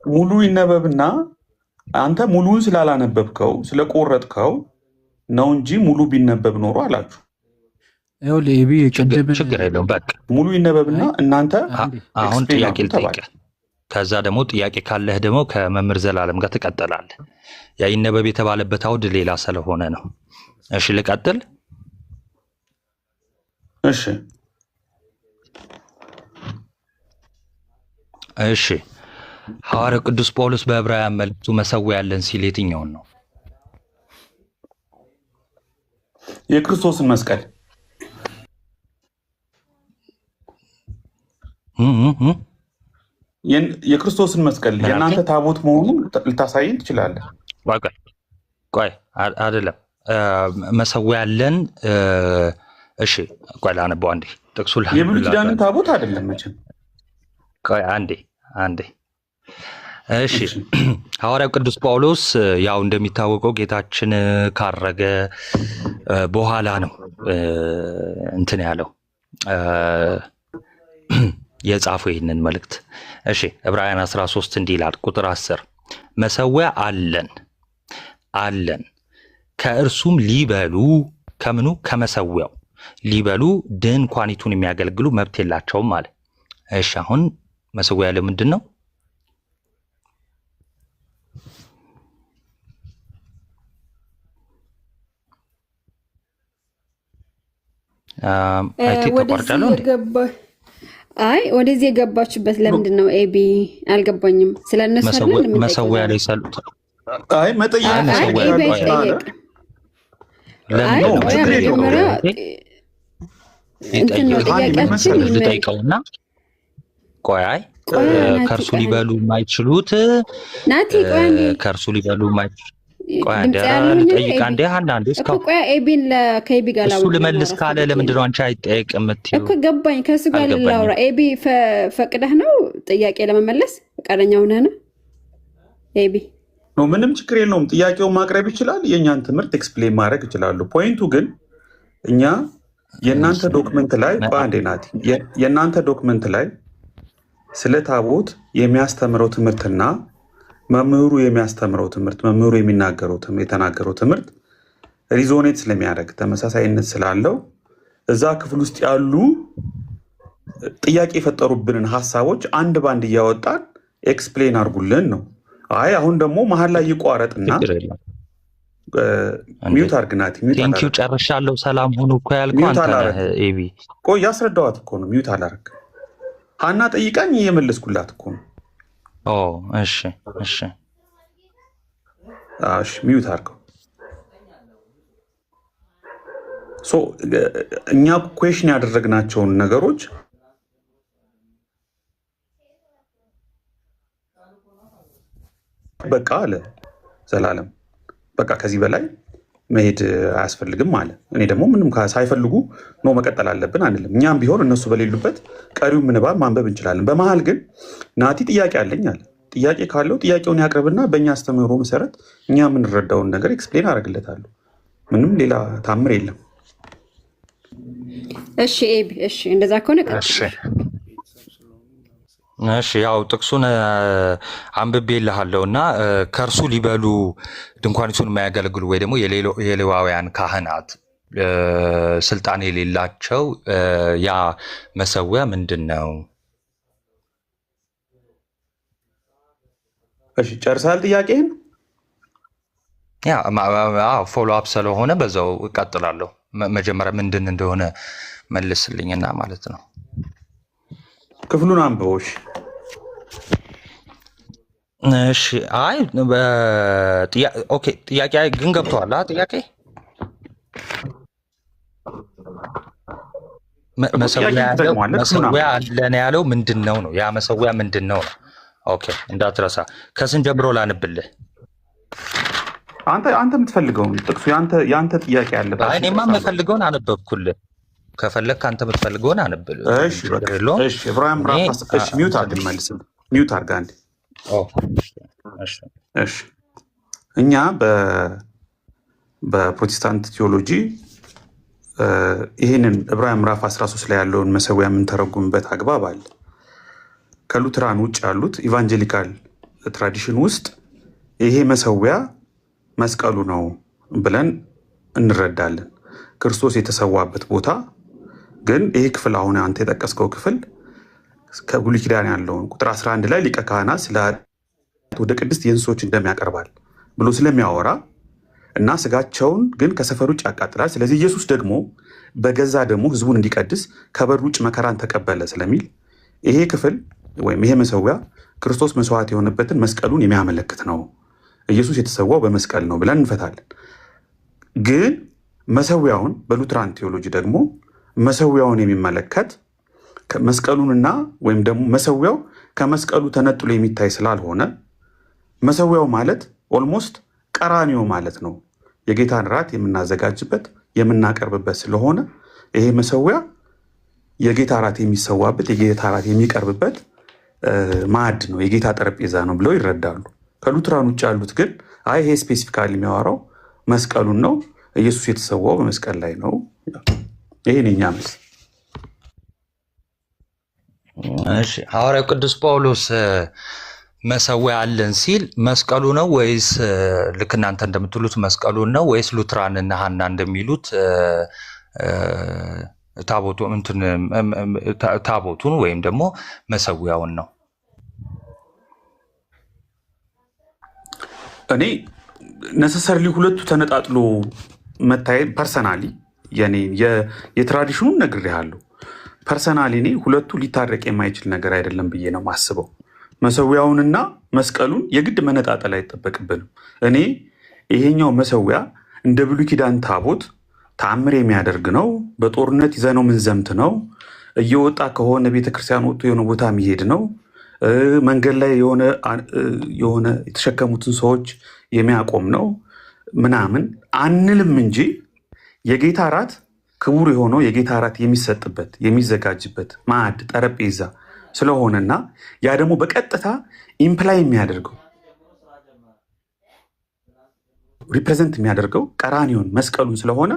ሙሉ ይነበብና አንተ ሙሉውን ስላላነበብከው ስለቆረጥከው ነው እንጂ ሙሉ ቢነበብ ኖሮ አላችሁ። ችግር የለውም። በቃ ሙሉ ይነበብና እናንተ አሁን ጥያቄ ልጠይቅ። ከዛ ደግሞ ጥያቄ ካለህ ደግሞ ከመምህር ዘላለም ጋር ትቀጥላለህ። ያ ይነበብ የተባለበት አውድ ሌላ ስለሆነ ነው። እሺ ልቀጥል። እሺ ሐዋርያው ቅዱስ ጳውሎስ በዕብራውያን መልእክቱ መሰዊያ ያለን ሲል የትኛውን ነው? የክርስቶስን መስቀል የክርስቶስን መስቀል የእናንተ ታቦት መሆኑ ልታሳየን ትችላለህ? ቆይ አይደለም መሰዊያ ያለን። እሺ ቆይ ላነበው አንዴ ጥቅሱ የብሉይ ኪዳንን ታቦት አይደለም መቼም። ቆይ አንዴ እሺ ሐዋርያው ቅዱስ ጳውሎስ ያው እንደሚታወቀው ጌታችን ካረገ በኋላ ነው እንትን ያለው የጻፈው ይህንን መልእክት። እሺ ዕብራውያን 13 እንዲህ ይላል ቁጥር 10 መሰዊያ አለን ከእርሱም ሊበሉ ከምኑ ከመሰዊያው ሊበሉ ድንኳኒቱን የሚያገለግሉ መብት የላቸውም አለ። እሺ አሁን መሰዊያ ለምንድን ነው? ወደዚህ የገባችሁበት ለምንድን ነው? ኤቢ አልገባኝም። ስለነሱ መሰዊያ ላይ ሰሉት። አይ መጠየቅ ጠይቀውና ቆይ ከእርሱ ሊበሉ የማይችሉት ከእርሱ ሊበሉ እሱ ልመልስ ካለ ለምንድነው አንቺ አይጠየቅ የምትይው? እኮ ገባኝ። ከእሱ ጋር ላውራ። ኤቢ ፈቅደህ ነው ጥያቄ ለመመለስ ፈቃደኛ ሆነህ ነው? ኤቢ ምንም ችግር የለውም። ጥያቄውን ማቅረብ ይችላል። የእኛን ትምህርት ኤክስፕሌን ማድረግ ይችላሉ። ፖይንቱ ግን እኛ የእናንተ ዶክመንት ላይ በአንዴ ናት የእናንተ ዶክመንት ላይ ስለ ታቦት የሚያስተምረው ትምህርትና መምህሩ የሚያስተምረው ትምህርት መምህሩ የተናገረው ትምህርት ሪዞኔት ስለሚያደርግ ተመሳሳይነት ስላለው እዛ ክፍል ውስጥ ያሉ ጥያቄ የፈጠሩብንን ሀሳቦች አንድ ባንድ እያወጣን ኤክስፕሌን አድርጉልን ነው። አይ አሁን ደግሞ መሀል ላይ ይቋረጥና ሚዩት አድርግናት። ቴንኪው ጨርሻለሁ። ሰላም ሁኑ እኮ ያልከው አንተ ነህ ኤቢ። ቆይ ያስረዳዋት እኮ ነው። ሚዩት አላረግ ሀና ጠይቃኝ እየመለስኩላት እኮ ነው። እሺ ሚዩት አድርገው። እኛ ኩዌሽን ያደረግናቸውን ነገሮች በቃ አለ ዘላለም። በቃ ከዚህ በላይ መሄድ አያስፈልግም አለ። እኔ ደግሞ ምንም ሳይፈልጉ ነው መቀጠል አለብን አንልም። እኛም ቢሆን እነሱ በሌሉበት ቀሪው ምንባብ ማንበብ እንችላለን። በመሀል ግን ናቲ ጥያቄ አለኝ አለ። ጥያቄ ካለው ጥያቄውን ያቅርብና በእኛ አስተምህሮ መሰረት እኛ የምንረዳውን ነገር ኤክስፕሌን አደርግለታለሁ። ምንም ሌላ ታምር የለም። እሺ ኤቢ፣ እሺ እንደዛ ከሆነ እሺ ያው ጥቅሱን አንብቤልሃለሁ እና ከእርሱ ሊበሉ ድንኳኒቱን የማያገለግሉ ወይ ደግሞ የሌዋውያን ካህናት ስልጣን የሌላቸው ያ መሰዊያ ምንድን ነው? እሺ ጨርሳል ጥያቄህን? ያ ፎሎ አፕ ስለሆነ በዛው እቀጥላለሁ። መጀመሪያ ምንድን እንደሆነ መልስልኝና ማለት ነው። ክፍሉን አንብቦሽ። እሺ አይ ኦኬ። ጥያቄ ግን ገብተዋል። ጥያቄ መሰዊያ አለን ያለው ምንድን ነው ነው? ያ መሰዊያ ምንድን ነው ነው? ኦኬ እንዳትረሳ። ከስን ጀምሮ ላንብልህ። አንተ የምትፈልገውን ጥቅሱ የአንተ ጥያቄ አለበት። እኔማ የምፈልገውን አነበብኩልህ። ከፈለክ አንተ የምትፈልገውን አንብል። እሺ ዕብራውያን ምዕራፍ 10 ሚዩት አድርግ መልስ። ሚዩት አድርግ አንዴ። እሺ እኛ በፕሮቴስታንት ቴዎሎጂ ይህንን ዕብራውያን ምዕራፍ 13 ላይ ያለውን መሰዊያ የምንተረጉምበት አግባብ አለ። ከሉትራን ውጭ ያሉት ኢቫንጀሊካል ትራዲሽን ውስጥ ይሄ መሰዊያ መስቀሉ ነው ብለን እንረዳለን። ክርስቶስ የተሰዋበት ቦታ ግን ይሄ ክፍል አሁን አንተ የጠቀስከው ክፍል ከብሉይ ኪዳን ያለውን ቁጥር 11 ላይ ሊቀ ካህናት ስለ ወደ ቅድስት የእንስሶች እንደሚያቀርባል ብሎ ስለሚያወራ እና ስጋቸውን ግን ከሰፈር ውጭ ያቃጥላል። ስለዚህ ኢየሱስ ደግሞ በገዛ ደግሞ ህዝቡን እንዲቀድስ ከበር ውጭ መከራን ተቀበለ ስለሚል ይሄ ክፍል ወይም ይሄ መሰዊያ ክርስቶስ መስዋዕት የሆነበትን መስቀሉን የሚያመለክት ነው። ኢየሱስ የተሰዋው በመስቀል ነው ብለን እንፈታለን። ግን መሰዊያውን በሉትራን ቴዎሎጂ ደግሞ መሰዊያውን የሚመለከት መስቀሉንና ወይም ደግሞ መሰዊያው ከመስቀሉ ተነጥሎ የሚታይ ስላልሆነ መሰዊያው ማለት ኦልሞስት ቀራኒዮ ማለት ነው። የጌታን ራት የምናዘጋጅበት የምናቀርብበት ስለሆነ ይሄ መሰዊያ የጌታ ራት የሚሰዋበት የጌታ ራት የሚቀርብበት ማዕድ ነው፣ የጌታ ጠረጴዛ ነው ብለው ይረዳሉ። ከሉትራን ውጭ ያሉት ግን አይ ይሄ ስፔሲፊካሊ የሚያወራው መስቀሉን ነው፣ ኢየሱስ የተሰዋው በመስቀል ላይ ነው። ይሄ የእኛ መልስ። እሺ ሐዋርያው ቅዱስ ጳውሎስ መሰዊያ አለን ሲል መስቀሉ ነው ወይስ ልክ እናንተ እንደምትሉት መስቀሉን ነው ወይስ ሉትራንና ሐና እንደሚሉት ታቦቱን ወይም ደግሞ መሰዊያውን ነው? እኔ ነሰሰርሊ ሁለቱ ተነጣጥሎ መታየት ፐርሰናሊ የትራዲሽኑን ነግሬሃለሁ። ፐርሰናሊ እኔ ሁለቱ ሊታረቅ የማይችል ነገር አይደለም ብዬ ነው ማስበው። መሰዊያውንና መስቀሉን የግድ መነጣጠል አይጠበቅብንም። እኔ ይሄኛው መሰዊያ እንደ ብሉይ ኪዳን ታቦት ተአምር የሚያደርግ ነው፣ በጦርነት ይዘነው ምንዘምት ነው፣ እየወጣ ከሆነ ቤተክርስቲያን ወጥቶ የሆነ ቦታ የሚሄድ ነው፣ መንገድ ላይ የሆነ የተሸከሙትን ሰዎች የሚያቆም ነው ምናምን አንልም እንጂ የጌታ ራት ክቡር የሆነው የጌታ ራት የሚሰጥበት የሚዘጋጅበት ማዕድ ጠረጴዛ ስለሆነና ያ ደግሞ በቀጥታ ኢምፕላይ የሚያደርገው ሪፕሬዘንት የሚያደርገው ቀራኒዮን መስቀሉን ስለሆነ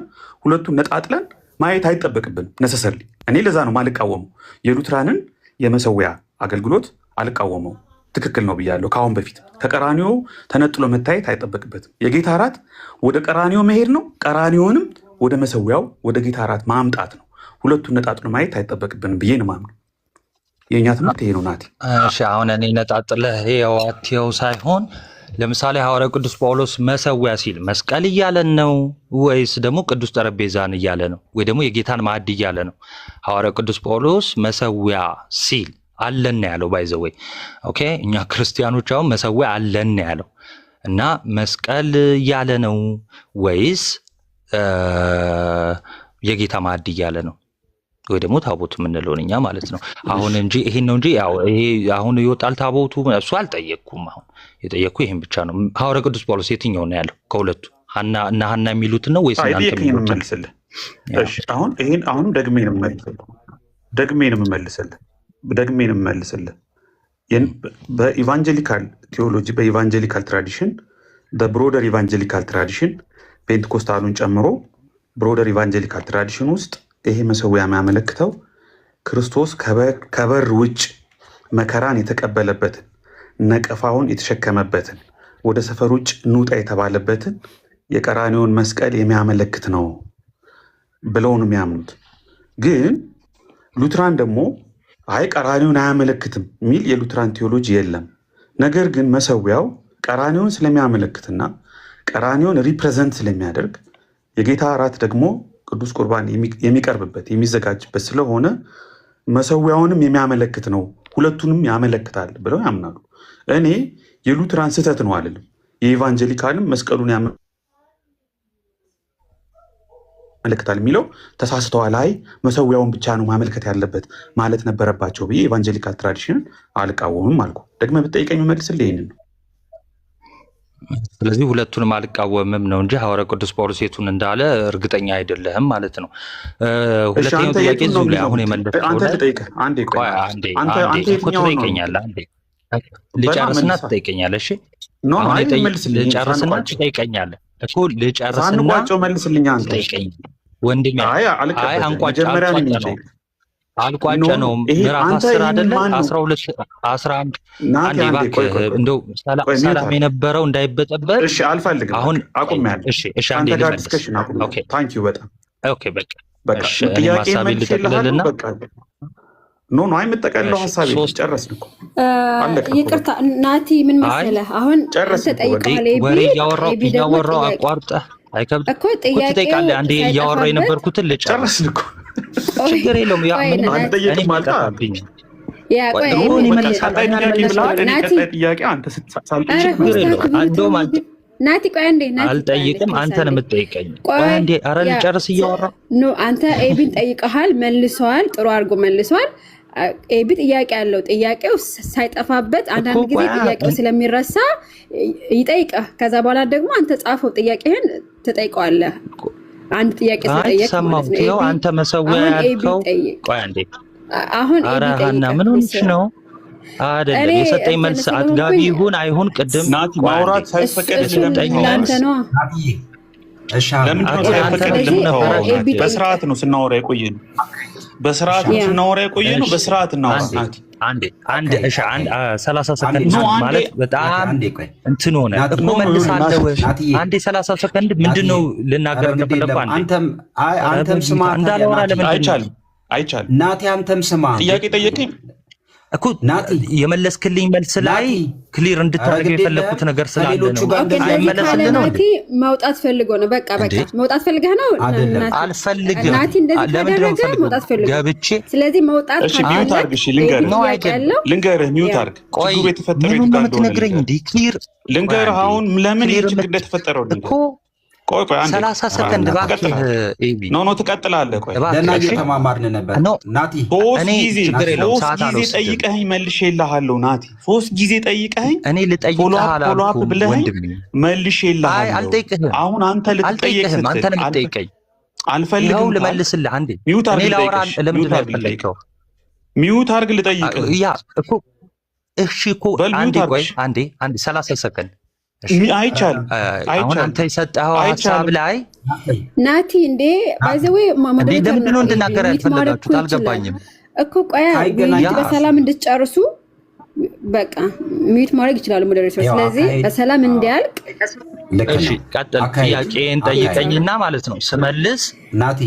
ሁለቱን ነጣጥለን ማየት አይጠበቅብንም ነሰሰርሊ። እኔ ለዛ ነው ማልቃወመው። የሉትራንን የመሰዊያ አገልግሎት አልቃወመው፣ ትክክል ነው ብያለሁ ከአሁን በፊት። ከቀራኒዮ ተነጥሎ መታየት አይጠበቅበትም። የጌታ ራት ወደ ቀራኒዮ መሄድ ነው፣ ቀራኒዮንም ወደ መሰዊያው ወደ ጌታ ራት ማምጣት ነው። ሁለቱን ነጣጥሎ ማየት አይጠበቅብንም ብዬ ነው የማምነው። የእኛ ትምህርት ይሄ ነው ናቲ። እሺ አሁን እኔ ነጣጥለህ የዋትየው ሳይሆን ለምሳሌ ሐዋርያው ቅዱስ ጳውሎስ መሰዊያ ሲል መስቀል እያለን ነው ወይስ ደግሞ ቅዱስ ጠረጴዛን እያለ ነው ወይ ደግሞ የጌታን ማዕድ እያለ ነው? ሐዋርያው ቅዱስ ጳውሎስ መሰዊያ ሲል አለን ያለው ባይዘወይ ኦኬ። እኛ ክርስቲያኖች አሁን መሰዊያ አለን ያለው እና መስቀል እያለ ነው ወይስ የጌታ ማዕድ እያለ ነው ወይ ደግሞ ታቦት የምንለው እኛ ማለት ነው አሁን እንጂ ይሄን ነው እንጂ ያው ይሄ አሁን ይወጣል ታቦቱ እሱ አልጠየቅኩም። አሁን የጠየቅኩ ይሄን ብቻ ነው። ሐዋርያው ቅዱስ ጳውሎስ የትኛው ነው ያለው ከሁለቱ? ሐና የሚሉት ነው ወይስ እናንተ የሚሉት? እሺ አሁን ይሄን አሁንም ደግሜ ነው የምመልስልህ በኢቫንጀሊካል ቴዎሎጂ በኢቫንጀሊካል ትራዲሽን በብሮደር ኢቫንጀሊካል ትራዲሽን ፔንቴኮስታሉን ጨምሮ ብሮደር ኢቫንጀሊካል ትራዲሽን ውስጥ ይሄ መሰዊያ የሚያመለክተው ክርስቶስ ከበር ውጭ መከራን የተቀበለበትን ነቀፋውን የተሸከመበትን ወደ ሰፈር ውጭ እንውጣ የተባለበትን የቀራኒዮን መስቀል የሚያመለክት ነው ብለው ነው የሚያምኑት። ግን ሉትራን ደግሞ አይ ቀራኒዮን አያመለክትም የሚል የሉትራን ቴዎሎጂ የለም። ነገር ግን መሰዊያው ቀራኒዮን ስለሚያመለክትና ቀራኒዮን ሪፕሬዘንት ስለሚያደርግ የጌታ እራት ደግሞ ቅዱስ ቁርባን የሚቀርብበት የሚዘጋጅበት ስለሆነ መሰዊያውንም የሚያመለክት ነው፣ ሁለቱንም ያመለክታል ብለው ያምናሉ። እኔ የሉትራን ስህተት ነው አልልም። የኢቫንጀሊካልም መስቀሉን ያመለክታል የሚለው ተሳስተዋል፣ አይ መሰዊያውን ብቻ ነው ማመልከት ያለበት ማለት ነበረባቸው ብዬ ኢቫንጀሊካል ትራዲሽንን አልቃወምም አልኩ። ደግመህ ብትጠይቀኝ መመልስልህ ይህንን ነው። ስለዚህ ሁለቱንም አልቃወምም ነው እንጂ ሐዋርያው ቅዱስ ጳውሎስ የቱን እንዳለ እርግጠኛ አይደለህም ማለት ነው። ሁለተኛው ጥያቄ እዚሁ ላይ አሁን የመለስከው ላይ ትጠይቀኛለህ። ልጨርስና ትጠይቀኛለህ። እሺ ልጨርስና ትጠይቀኛለህ እኮ ልጨርስና ትጠይቀኛለህ። ወንድሜ አይ አልቋጨ ነው ምዕራፍ 10 አይደለ 12 11 አንዴ እባክህ እንደው ሰላም የነበረው እንዳይበጠበጥ። እሺ አልፈልግም አሁን አቁሜያለሁ። እሺ አንዴ ልመልስ። ኦኬ ታንክ ዩ በጣም ኦኬ በቃ እሺ እኔ ሐሳቤን ልጠቅልልና ኖ አይመጠቀለው ሐሳቤ ጨረስን እኮ ይቅርታ ናቲ ምን መሰለህ አሁን ተጠይቀዋል ወሬ እያወራሁ አቋርጠህ አይከብድ እኮ ትጠይቃለህ። አንዴ እያወራሁ የነበርኩትን ልጨርስን እኮ ችግር የለውም። ያ ምን አንጠየቅ ማለት አብኝ ያ ቆይ ናቲ ቆይ አንዴ አልጠይቅም። አንተን የምትጠይቀኝ ቆይ አንዴ ኧረ ልጨርስ እያወራሁ ኖ አንተ ኤቢን ጠይቀሃል፣ መልሰዋል፣ ጥሩ አድርጎ መልሰዋል። ኤቢ ጥያቄ ያለው ጥያቄው ሳይጠፋበት አንዳንድ ጊዜ ጥያቄው ስለሚረሳ ይጠይቀህ። ከዛ በኋላ ደግሞ አንተ ጻፈው ጥያቄህን ትጠይቀዋለህ። አንድ ጥያቄ ስለጠየቅ ማለት ነው። አንተ መሰወያ ያልከው ቆይ አንዴ አሁን ኤቢ ሀና ምን ሆነሽ ነው? አይደለም የሰጠኝ መልስ አጥጋቢ ይሁን አይሁን ቅድም ናቲ ማውራት ሳይፈቀድ ለአንተ ነው። በስርዓት ነው ስናወራ የቆየን። በስርዓት ነው ስናወራ የቆየን። በስርዓት ነው። አንድ 30 ሰከንድ ማለት በጣም እንትን ሆነ እኮ መልሳለሁ። አንዴ 30 ሰከንድ ምንድነው ልናገር እንደፈለኩ አንተም ስማ እንዳላወራ ለምን አይቻልም። ናቲ አንተም ስማ ጥያቄ ጠየቀኝ እኮ የመለስክልኝ መልስ ላይ ክሊር እንድታደርግ የፈለኩት ነገር ስላለ ነው። አይመለስልህ ነው። ናቲ መውጣት ፈልጎ ነው። በቃ መውጣት ፈልገህ ነው። አልፈልግም። ናቲ እንደዚህ ተደረገ መውጣት ፈልጎ ገብቼ ስለዚህ መውጣት እሺ ሚውት አድርግ። እሺ ልንገርህ ሚውት አድርግ። ችግሩ የተፈጠረው ምን ነው የምትነግረኝ እንዴ? ክሊር ልንገርህ አሁን ለምን ይሄ ችግር እንደተፈጠረው እኮ ቆይ 30 ሰከንድ ባክህ ኤቢ ኖ ትቀጥላለህ። ቆይ ለና እየተማማርን ነበር ናቲ። ሶስት ጊዜ ጠይቀኸኝ መልሼልሃለሁ ናቲ። 3 ጊዜ ጠይቀኸኝ እኔ ልጠይቅህ አላልኩም ወንድሜ መልሼልሃለሁ። አልጠይቅህም። አሁን አንተ ልትጠይቅ ስትል አንተ ነው የምትጠይቀኝ። አልፈልግም ልመልስልህ። አንዴ እኔ ላውራ። ለምንድን ነው ያልፈለግከው? ሚውት አድርግ ልጠይቅህ። ያ እኮ እሺ እኮ አንዴ ቆይ አንዴ 30 ሰከንድ አይቻልም። አሁን አንተ የሰጠኸው ሀሳብ ላይ ናቲ እንዴ ባይዘዌ ለምንድን ነው እንድናገር ያልፈለጋችሁት? አልገባኝም እኮ ቆይ በሰላም እንድትጨርሱ በቃ ሚዩት ማድረግ ይችላሉ ሞዴሬተር። ስለዚህ በሰላም እንዲያልቅ እሺ ቀጥል። ጥያቄን ጠይቀኝና ማለት ነው ስመልስ ናቲ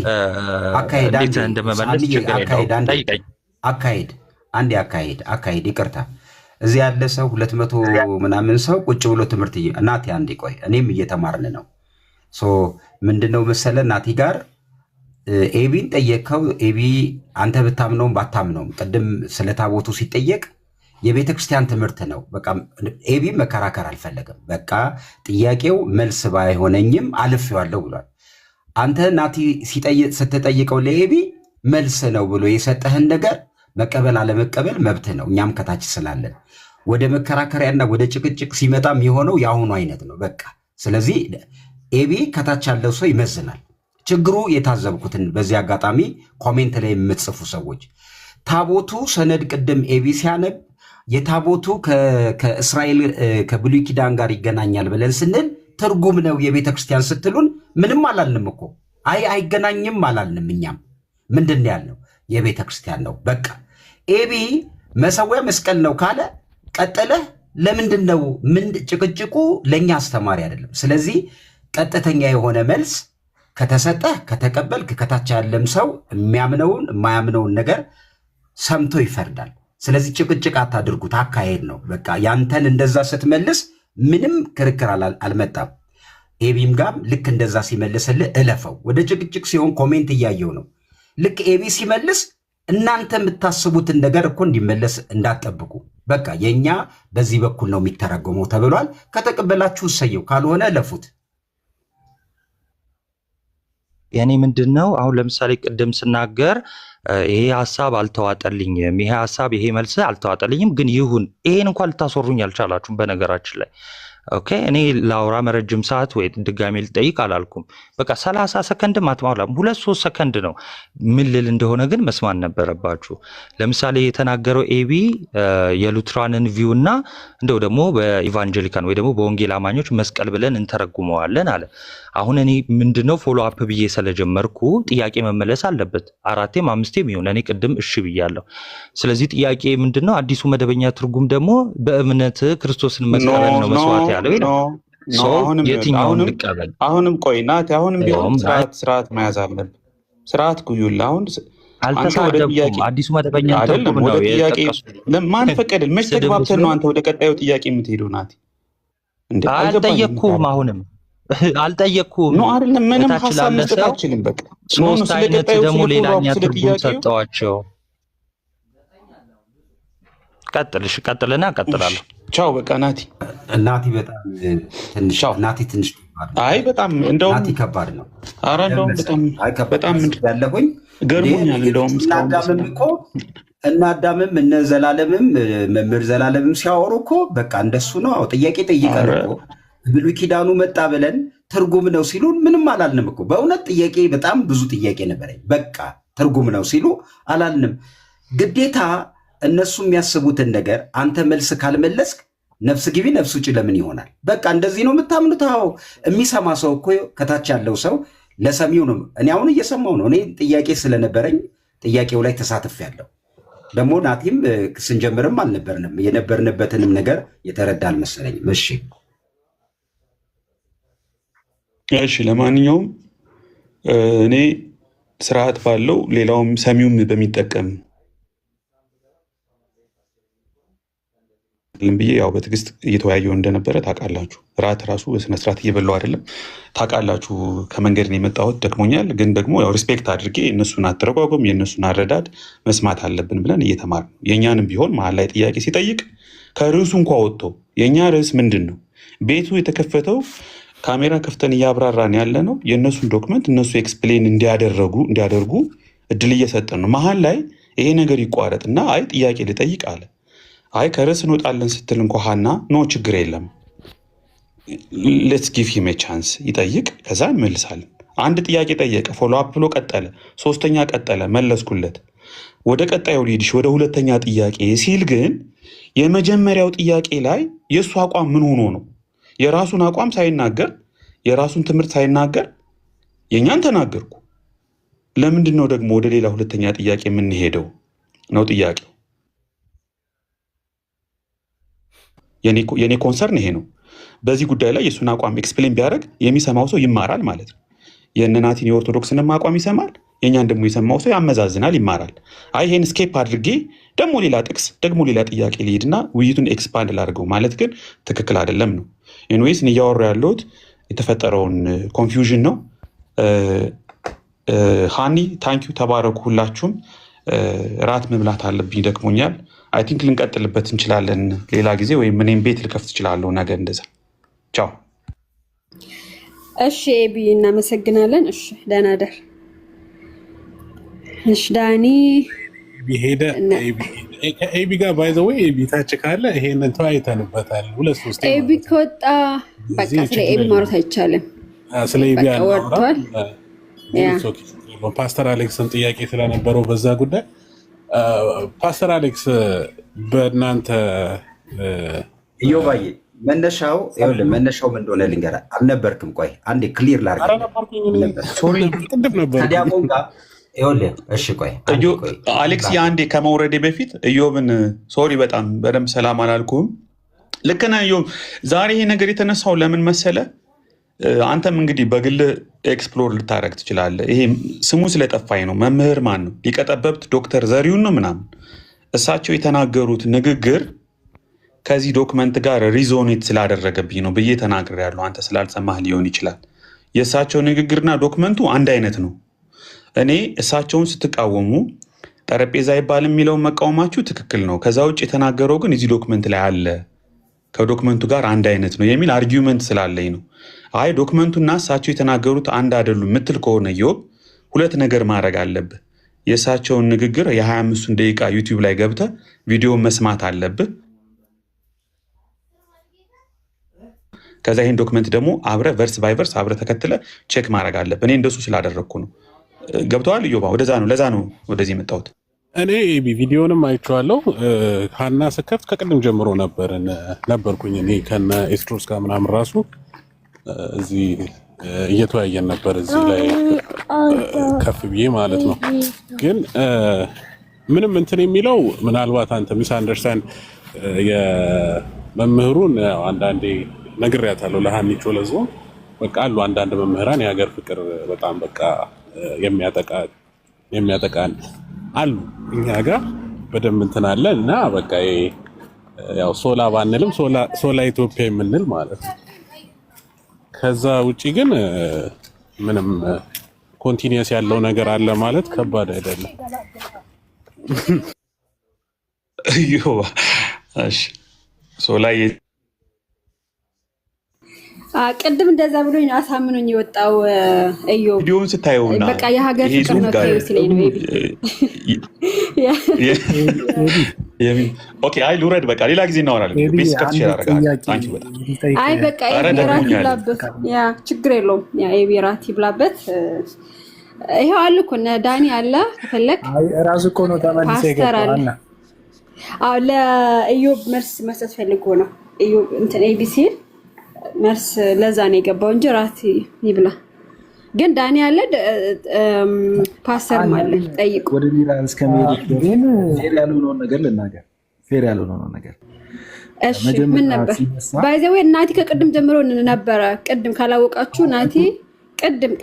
እንዴት እንደመመለስ ችግር የለውም። ጠይቀኝ። አካሄድ ይቅርታ እዚህ ያለ ሰው 200 ምናምን ሰው ቁጭ ብሎ ትምህርት ናቲ አንዴ ቆይ፣ እኔም እየተማርን ነው። ምንድነው መሰለ ናቲ ጋር ኤቢን ጠየቅከው። ኤቢ አንተ ብታምነውም ባታምነውም ቅድም ስለ ታቦቱ ሲጠየቅ የቤተ ክርስቲያን ትምህርት ነው። በቃ ኤቢ መከራከር አልፈለገም። በቃ ጥያቄው መልስ ባይሆነኝም አልፌዋለሁ ብሏል። አንተ ናቲ ስትጠይቀው ለኤቢ መልስ ነው ብሎ የሰጠህን ነገር መቀበል አለመቀበል መብት ነው። እኛም ከታች ስላለን ወደ መከራከሪያና ወደ ጭቅጭቅ ሲመጣም የሆነው የአሁኑ አይነት ነው። በቃ ስለዚህ ኤቢ ከታች ያለው ሰው ይመዝናል። ችግሩ የታዘብኩትን በዚህ አጋጣሚ ኮሜንት ላይ የምትጽፉ ሰዎች ታቦቱ ሰነድ ቅድም ኤቢ ሲያነብ የታቦቱ ከእስራኤል ከብሉይ ኪዳን ጋር ይገናኛል ብለን ስንል ትርጉም ነው የቤተ ክርስቲያን ስትሉን ምንም አላልንም እኮ አይገናኝም አላልንም። እኛም ምንድን ያልነው የቤተ ክርስቲያን ነው። በቃ ኤቢ መሰዊያ መስቀል ነው ካለ ቀጠለህ ለምንድን ነው ጭቅጭቁ? ለእኛ አስተማሪ አይደለም። ስለዚህ ቀጥተኛ የሆነ መልስ ከተሰጠህ ከተቀበልክ ከታች ያለም ሰው የሚያምነውን የማያምነውን ነገር ሰምቶ ይፈርዳል። ስለዚህ ጭቅጭቅ አታድርጉት። አካሄድ ነው። በቃ ያንተን እንደዛ ስትመልስ ምንም ክርክር አልመጣም። ኤቢም ጋም ልክ እንደዛ ሲመልስልህ እለፈው። ወደ ጭቅጭቅ ሲሆን ኮሜንት እያየው ነው። ልክ ኤቢ ሲመልስ እናንተ የምታስቡትን ነገር እኮ እንዲመለስ እንዳትጠብቁ። በቃ የኛ በዚህ በኩል ነው የሚተረጎመው ተብሏል። ከተቀበላችሁ እሰየው፣ ካልሆነ ለፉት። የኔ ምንድነው አሁን ለምሳሌ ቅድም ስናገር ይሄ ሀሳብ አልተዋጠልኝም፣ ይሄ ሀሳብ ይሄ መልስ አልተዋጠልኝም፣ ግን ይሁን ይሄን እንኳን ልታስወሩኝ አልቻላችሁም። በነገራችን ላይ ኦኬ እኔ ላውራ መረጅም ሰዓት ወይ ድጋሜ ልጠይቅ አላልኩም። በቃ 30 ሰከንድ ማትማላም 2-3 ሰከንድ ነው። ምን ልል እንደሆነ ግን መስማት ነበረባችሁ። ለምሳሌ የተናገረው ኤቢ የሉትራንን ቪው እና እንደው ደግሞ በኢቫንጀሊካን ወይ ደግሞ በወንጌል አማኞች መስቀል ብለን እንተረጉመዋለን አለ። አሁን እኔ ምንድነው ፎሎ አፕ ብዬ ስለጀመርኩ ጥያቄ መመለስ አለበት። 4ቴም 5ቴም ይሁን እኔ ቅድም እሺ ብያለሁ። ስለዚህ ጥያቄ ምንድነው አዲሱ መደበኛ ትርጉም ደግሞ በእምነት ክርስቶስን መቀበል ነው መስዋዕት ያለው ይላል። የትኛውን እንቀበል? አሁንም ቆይ ናቲ፣ አሁንም ቢሆን ስርዓት መያዝ አለብን። ስርዓት ኩዩላ አሁን አልተሳደብኩም። አዲሱ መደበኛ ትርጉም ነው ለማን ፈቀደል? መች ተግባብተን ነው አንተ ወደ ቀጣዩ ጥያቄ የምትሄደው ናቲ? እንዴ አልጠየቅኩም። አሁንም አልጠየቅኩም ነው አይደለም። ምንም ሐሳብ መስጠት አልችልም። በቃ ሶስት አይነት ደግሞ ሌላኛ ትርጉም ሰጠዋቸው። ቀጥልሽ ቀጥልና ቀጥላለሁ። ቻው በቃ ናቲ በጣም ትንሽ ናቲ ትንሽ አይ በጣም እንደውም ናቲ ከባድ ነው። ኧረ እንደውም በጣም ያለሁኝ ገርሞኛል። እንደውም ስናዳምም እኮ እና አዳምም እነ ዘላለምም መምህር ዘላለምም ሲያወሩ እኮ በቃ እንደሱ ነው። አዎ ጥያቄ ጠይቀን እኮ ብሉይ ኪዳኑ መጣ ብለን ትርጉም ነው ሲሉ ምንም አላልንም እኮ። በእውነት ጥያቄ በጣም ብዙ ጥያቄ ነበረኝ። በቃ ትርጉም ነው ሲሉ አላልንም። ግዴታ እነሱ የሚያስቡትን ነገር አንተ መልስ ካልመለስክ ነፍስ ግቢ ነፍስ ውጭ ለምን ይሆናል? በቃ እንደዚህ ነው የምታምኑት? አዎ የሚሰማ ሰው እኮ ከታች ያለው ሰው ለሰሚው ነው። እኔ አሁን እየሰማው ነው። እኔ ጥያቄ ስለነበረኝ ጥያቄው ላይ ተሳትፌያለሁ። ደግሞ ናቲም ስንጀምርም አልነበርንም፣ የነበርንበትንም ነገር የተረዳ አልመሰለኝም። እሺ ለማንኛውም እኔ ስርዓት ባለው ሌላውም ሰሚውም በሚጠቀም ብዬ ያው በትዕግስት እየተወያየው እንደነበረ ታውቃላችሁ። ራት ራሱ በስነስርዓት እየበላው አይደለም ታውቃላችሁ። ከመንገድ ነው የመጣሁት ደክሞኛል፣ ግን ደግሞ ያው ሪስፔክት አድርጌ የእነሱን አተረጓጎም የእነሱን አረዳድ መስማት አለብን ብለን እየተማር ነው። የእኛንም ቢሆን መሀል ላይ ጥያቄ ሲጠይቅ ከርዕሱ እንኳ ወጥቶ የእኛ ርዕስ ምንድን ነው? ቤቱ የተከፈተው ካሜራ ከፍተን እያብራራን ያለ ነው። የእነሱን ዶክመንት እነሱ ኤክስፕሌን እንዲያደርጉ እድል እየሰጠን ነው። መሀል ላይ ይሄ ነገር ይቋረጥና አይ ጥያቄ ልጠይቅ አለ። አይ ከርዕስ እንወጣለን ስትል እንኳ ሀና ኖ ችግር የለም ሌትስ ጊቭ ሂም ኤ ቻንስ ይጠይቅ፣ ከዛ እንመልሳለን። አንድ ጥያቄ ጠየቀ፣ ፎሎ አፕ ብሎ ቀጠለ፣ ሶስተኛ ቀጠለ፣ መለስኩለት። ወደ ቀጣዩ ሊድሽ ወደ ሁለተኛ ጥያቄ ሲል ግን የመጀመሪያው ጥያቄ ላይ የእሱ አቋም ምን ሆኖ ነው? የራሱን አቋም ሳይናገር የራሱን ትምህርት ሳይናገር የእኛን ተናገርኩ። ለምንድን ነው ደግሞ ወደ ሌላ ሁለተኛ ጥያቄ የምንሄደው ነው ጥያቄው። የኔ ኮንሰርን ይሄ ነው። በዚህ ጉዳይ ላይ የእሱን አቋም ኤክስፕሌን ቢያደርግ የሚሰማው ሰው ይማራል ማለት ነው። የእነናቲን የኦርቶዶክስንም አቋም ይሰማል፣ የእኛን ደግሞ የሰማው ሰው ያመዛዝናል፣ ይማራል። አይ ይሄን ስኬፕ አድርጌ ደግሞ ሌላ ጥቅስ ደግሞ ሌላ ጥያቄ ሊሄድና ውይይቱን ኤክስፓንድ ላድርገው ማለት ግን ትክክል አይደለም ነው። ኤኒዌይስ እያወሩ ያለሁት የተፈጠረውን ኮንፊውዥን ነው። ሃኒ ታንኪዩ፣ ተባረኩ ሁላችሁም። ራት መብላት አለብኝ ደክሞኛል። አይ ቲንክ ልንቀጥልበት እንችላለን ሌላ ጊዜ፣ ወይም እኔም ቤት ልከፍት እችላለሁ ነገ እንደዛ። ቻው። እሺ ኤቢ እናመሰግናለን። እሺ ደህና ደር። እሺ ዳኒ ሄደ ኤቢ ጋር ባይ ዘ ወይ ኤቢ ታች ካለ ይሄንን ተወያይተንበታል። 2-3 ኤቢ ከወጣ በቃ ስለ ኤቢ ማውራት አይቻልም። ስለ ኤቢ ወጥቷል። ፓስተር አሌክስን ጥያቄ ስለነበረው በዛ ጉዳይ ፓስተር አሌክስ በእናንተ እዮባዬ መነሻው ምን እንደሆነ ልንገርህ። አልነበርክም። ቆይ አንዴ ክሊር ላድርግ። ከዲያቆን ጋር እሺ ቆይ አሌክስ የአንዴ ከመውረዴ በፊት እዮብን ሶሪ በጣም በደንብ ሰላም አላልኩም። ልክ ነህ እዮብ። ዛሬ ይሄ ነገር የተነሳው ለምን መሰለ? አንተም እንግዲህ በግል ኤክስፕሎር ልታደረግ ትችላለህ። ይሄ ስሙ ስለጠፋኝ ነው። መምህር ማን ነው? ሊቀ ጠበብት ዶክተር ዘሪሁን ነው ምናምን። እሳቸው የተናገሩት ንግግር ከዚህ ዶክመንት ጋር ሪዞኔት ስላደረገብኝ ነው ብዬ ተናግሬያለሁ። አንተ ስላልሰማህ ሊሆን ይችላል። የእሳቸው ንግግርና ዶክመንቱ አንድ አይነት ነው። እኔ እሳቸውን ስትቃወሙ ጠረጴዛ ይባል የሚለውን መቃወማችሁ ትክክል ነው። ከዛ ውጭ የተናገረው ግን እዚህ ዶክመንት ላይ አለ፣ ከዶክመንቱ ጋር አንድ አይነት ነው የሚል አርጊውመንት ስላለኝ ነው። አይ ዶክመንቱና እሳቸው የተናገሩት አንድ አይደሉም ምትል ከሆነ ኢዮብ ሁለት ነገር ማድረግ አለብህ። የእሳቸውን ንግግር የ25 ደቂቃ ዩቲዩብ ላይ ገብተህ ቪዲዮን መስማት አለብህ። ከዛ ይህን ዶክመንት ደግሞ አብረ ቨርስ ባይ ቨርስ አብረ ተከትለ ቼክ ማድረግ አለብህ። እኔ እንደሱ ስላደረግኩ ነው። ገብተዋል ኢዮባ? ለዛ ነው ወደዚህ የመጣሁት። እኔ ቪዲዮንም አይቼዋለሁ። ሀና ስከፍት ከቅድም ጀምሮ ነበርኩኝ እኔ ከነ ኤስድሮስ ጋር ምናምን ራሱ እዚህ እየተወያየን ነበር፣ እዚህ ላይ ከፍ ብዬ ማለት ነው። ግን ምንም እንትን የሚለው ምናልባት አንተ ሚስ አንደርስታንድ የመምህሩን አንዳንዴ ነግሬያታለሁ ለሀኒቾ ለዞ በቃ አሉ አንዳንድ መምህራን የሀገር ፍቅር በጣም በቃ የሚያጠቃን አሉ። እኛ ጋር በደንብ እንትን አለ እና በቃ ያው ሶላ ባንልም ሶላ ኢትዮጵያ የምንል ማለት ነው። ከዛ ውጪ ግን ምንም ኮንቲኒየስ ያለው ነገር አለ ማለት ከባድ አይደለም። እሺ ሶላ ቅድም እንደዛ ብሎኝ አሳምኖኝ የወጣው ቪዲዮውን ስታየውና በቃ የሀገር ፍቅር ነው ሲለኝ ነው ኦኬ አይ ልውረድ በቃ ሌላ ጊዜ እናወራለን። ቤት ስከፍት ሼር አደርጋለሁ። ታንኪ በጣም አይ በቃ ኤቢራት ይብላበት። ያ ችግር የለውም። ያ ኤቢራት ይብላበት። ይሄው አለ እኮ እነ ዳኒ አለ ከፈለክ። አይ ራሱ እኮ ነው ተመልሰ ይገባልና። አዎ ለኢዮብ መልስ መስጠት ፈልጎ ነው ኢዮብ እንትን ኤቢሲ መልስ ለዛ ነው የገባው እንጂ ራት ይብላ። ግን ዳኒ አለ ፓስተር ማለት ጠይቁ። ወደ ሌላ እስከሚሄድ ግን ፌር ያልሆነውን ነገር ልናገር። ፌር ያልሆነውን ነገር እሺ ምን ነበር? ባይ ዘ ዌይ ናቲ ከቅድም ጀምሮ ነበረ። ቅድም ካላወቃችሁ ናቲ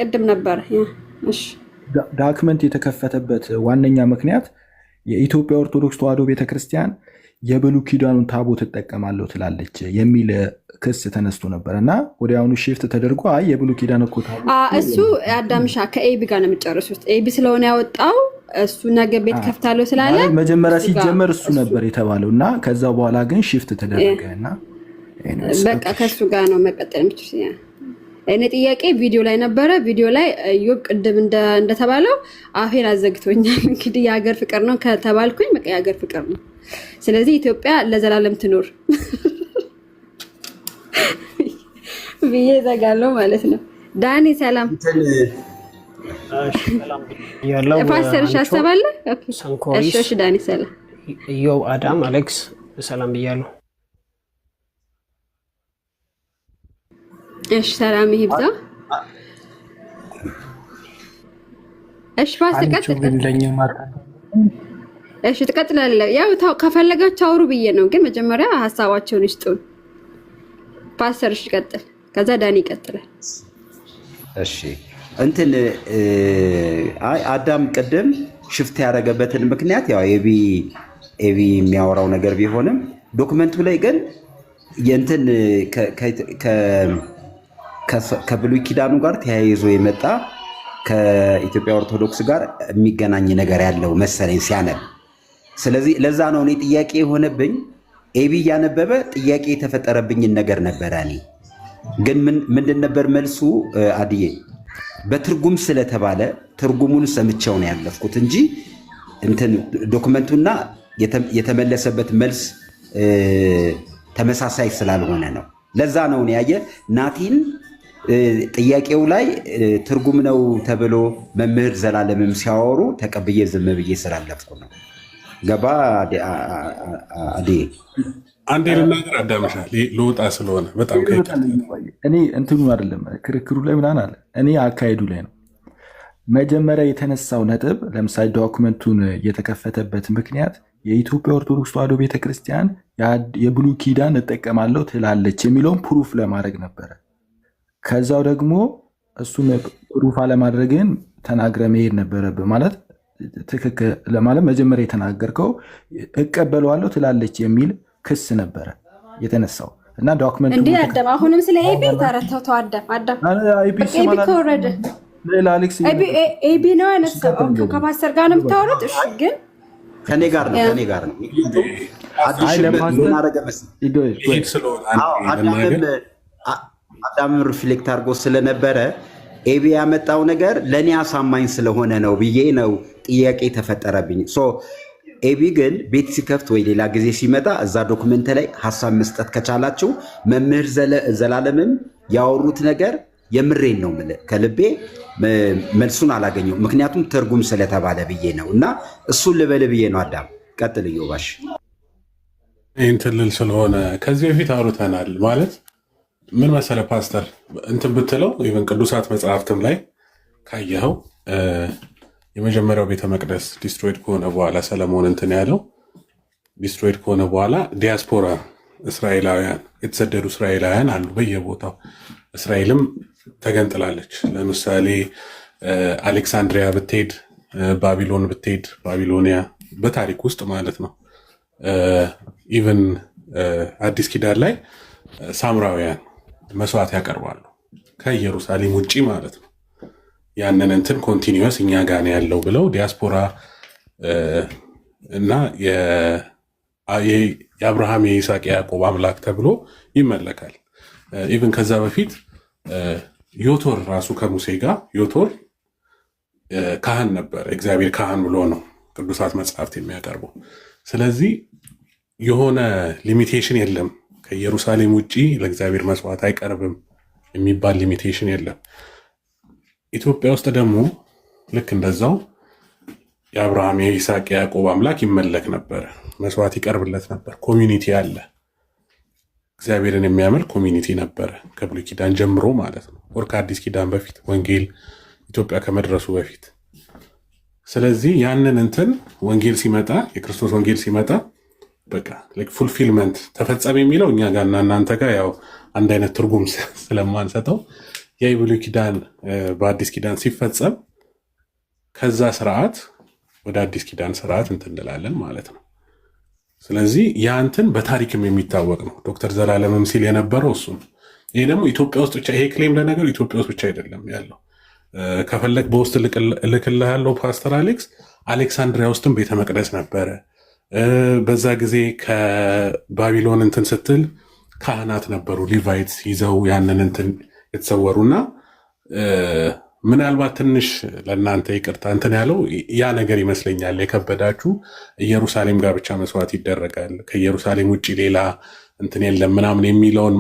ቅድም ነበር። እሺ ዳክመንት የተከፈተበት ዋነኛ ምክንያት የኢትዮጵያ ኦርቶዶክስ ተዋሕዶ ቤተክርስቲያን የብሉይ ኪዳኑን ታቦት እጠቀማለሁ ትላለች የሚል ክስ ተነስቶ ነበር እና ወዲያውኑ ሺፍት ተደርጎ አይ የብሉይ ኪዳን እኮ ታቦት እሱ አዳምሻ ከኤቢ ጋር ነው የሚጨርሱት። ኤቢ ስለሆነ ያወጣው እሱ ነገ ቤት ከፍታለሁ ስላለ መጀመሪያ ሲጀመር እሱ ነበር የተባለው እና ከዛ በኋላ ግን ሺፍት ተደረገ እና በቃ ከሱ ጋር ነው መቀጠል የምትችል። እኔ ጥያቄ ቪዲዮ ላይ ነበረ። ቪዲዮ ላይ ኢዮብ ቅድም እንደተባለው አፌን አዘግቶኛል። እንግዲህ የሀገር ፍቅር ነው ከተባልኩኝ በቃ የሀገር ፍቅር ነው። ስለዚህ ኢትዮጵያ ለዘላለም ትኖር ብዬ እዘጋለሁ ማለት ነው። ዳኒ ሰላም ፓስተርሽ አሰባለ። እሺ ዳኒ ሰላም። ኢዮብ አዳም አሌክስ ሰላም ብያለሁ። እሺ ሰላም ይብዛ። እሺ ፓስተር ቀጥል። እሺ ትቀጥላለህ። ያው ከፈለጋችሁ አውሩ ብዬ ነው፣ ግን መጀመሪያ ሀሳባቸውን ይስጡን። ፓስተር እሺ ቀጥል፣ ከዛ ዳኒ ይቀጥላል። እሺ እንትን አዳም ቅድም ሽፍት ያደረገበትን ምክንያት ያው ኤቢ የሚያወራው ነገር ቢሆንም ዶክመንቱ ላይ ግን የእንትን ከብሉይ ኪዳኑ ጋር ተያይዞ የመጣ ከኢትዮጵያ ኦርቶዶክስ ጋር የሚገናኝ ነገር ያለው መሰለኝ ሲያነብ። ስለዚህ ለዛ ነው እኔ ጥያቄ የሆነብኝ። ኤቢ እያነበበ ጥያቄ የተፈጠረብኝን ነገር ነበረ። እኔ ግን ምንድን ነበር መልሱ? አድዬ በትርጉም ስለተባለ ትርጉሙን ሰምቼው ነው ያለፍኩት እንጂ እንትን ዶክመንቱና የተመለሰበት መልስ ተመሳሳይ ስላልሆነ ነው። ለዛ ነው እኔ ያየ ናቲን ጥያቄው ላይ ትርጉም ነው ተብሎ መምህር ዘላለምም ሲያወሩ ተቀብዬ ዝም ብዬ ስላለፍኩ ነው። ገባ አዴ አንዴ ልናገር አዳምሻ ልወጣ ስለሆነ በጣም እኔ እንትኑ አይደለም ክርክሩ ላይ ምናምን አለ። እኔ አካሄዱ ላይ ነው። መጀመሪያ የተነሳው ነጥብ ለምሳሌ ዶክመንቱን የተከፈተበት ምክንያት የኢትዮጵያ ኦርቶዶክስ ተዋሕዶ ቤተክርስቲያን የብሉይ ኪዳን እጠቀማለሁ ትላለች የሚለውን ፕሩፍ ለማድረግ ነበረ። ከዛው ደግሞ እሱን ፕሩፍ አለማድረግን ተናግረ መሄድ ነበረብህ። ማለት ትክክል ለማለት መጀመሪያ የተናገርከው እቀበለዋለሁ ትላለች የሚል ክስ ነበረ የተነሳው እና ዶክመንቱ እንዴ አዳም አሁንም ስለ ኤቢ ተረተው አዳም ኤቢ ከወረደ ሌላ አሌክስ ኤቢ ነው ያነሳው። ከፓስተር ጋር ነው የምታወሩት? እሺ ግን ከኔ ጋር ነው አዳም ሪፍሌክት አድርጎ ስለነበረ ኤቢ ያመጣው ነገር ለእኔ አሳማኝ ስለሆነ ነው ብዬ ነው ጥያቄ ተፈጠረብኝ። ኤቢ ግን ቤት ሲከፍት ወይ ሌላ ጊዜ ሲመጣ እዛ ዶክመንት ላይ ሀሳብ መስጠት ከቻላችሁ መምህር ዘላለምም ያወሩት ነገር የምሬን ነው የምልህ ከልቤ መልሱን አላገኘው፣ ምክንያቱም ትርጉም ስለተባለ ብዬ ነው። እና እሱን ልበል ብዬ ነው። አዳም ቀጥል እዮባሽ። ይህን ትልል ስለሆነ ከዚህ በፊት አውርተናል። ማለት ምን መሰለ ፓስተር እንትን ብትለው ኢቨን ቅዱሳት መጽሐፍትም ላይ ካየኸው የመጀመሪያው ቤተ መቅደስ ዲስትሮይድ ከሆነ በኋላ ሰለሞን እንትን ያለው ዲስትሮይድ ከሆነ በኋላ ዲያስፖራ እስራኤላውያን የተሰደዱ እስራኤላውያን አሉ በየቦታው። እስራኤልም ተገንጥላለች። ለምሳሌ አሌክሳንድሪያ ብትሄድ፣ ባቢሎን ብትሄድ፣ ባቢሎኒያ በታሪክ ውስጥ ማለት ነው። ኢቨን አዲስ ኪዳን ላይ ሳምራውያን መስዋዕት ያቀርባሉ ከኢየሩሳሌም ውጭ ማለት ነው። ያንን እንትን ኮንቲኒዩስ እኛ ጋር ነው ያለው ብለው ዲያስፖራ እና የአብርሃም የይስሐቅ የያዕቆብ አምላክ ተብሎ ይመለካል። ኢቨን ከዛ በፊት ዮቶር ራሱ ከሙሴ ጋር ዮቶር ካህን ነበር። እግዚአብሔር ካህን ብሎ ነው ቅዱሳት መጽሐፍት የሚያቀርቡ። ስለዚህ የሆነ ሊሚቴሽን የለም። ከኢየሩሳሌም ውጪ ለእግዚአብሔር መስዋዕት አይቀርብም የሚባል ሊሚቴሽን የለም። ኢትዮጵያ ውስጥ ደግሞ ልክ እንደዛው የአብርሃም የይስሐቅ የያዕቆብ አምላክ ይመለክ ነበር፣ መስዋዕት ይቀርብለት ነበር። ኮሚኒቲ አለ፣ እግዚአብሔርን የሚያመልክ ኮሚኒቲ ነበረ ከብሉይ ኪዳን ጀምሮ ማለት ነው፣ ወር ከአዲስ ኪዳን በፊት ወንጌል ኢትዮጵያ ከመድረሱ በፊት። ስለዚህ ያንን እንትን ወንጌል ሲመጣ የክርስቶስ ወንጌል ሲመጣ በቃ ፉልፊልመንት ተፈጸመ የሚለው እኛ ጋርና እናንተ ጋር ያው አንድ አይነት ትርጉም ስለማንሰጠው የብሉይ ኪዳን በአዲስ ኪዳን ሲፈጸም ከዛ ስርዓት ወደ አዲስ ኪዳን ስርዓት እንትን እንላለን ማለት ነው። ስለዚህ ያ እንትን በታሪክም የሚታወቅ ነው። ዶክተር ዘላለምም ሲል የነበረው እሱ ነው። ይሄ ደግሞ ኢትዮጵያ ውስጥ ብቻ ይሄ ክሌም ለነገሩ ኢትዮጵያ ውስጥ ብቻ አይደለም ያለው። ከፈለግ በውስጥ እልክልሃለሁ ፓስተር አሌክስ፣ አሌክሳንድሪያ ውስጥም ቤተ መቅደስ ነበረ። በዛ ጊዜ ከባቢሎን እንትን ስትል ካህናት ነበሩ ሊቫይትስ ይዘው ያንን እንትን የተሰወሩና ምናልባት ትንሽ ለእናንተ ይቅርታ እንትን ያለው ያ ነገር ይመስለኛል የከበዳችሁ ኢየሩሳሌም ጋር ብቻ መስዋዕት ይደረጋል ከኢየሩሳሌም ውጭ ሌላ እንትን የለም ምናምን የሚለውን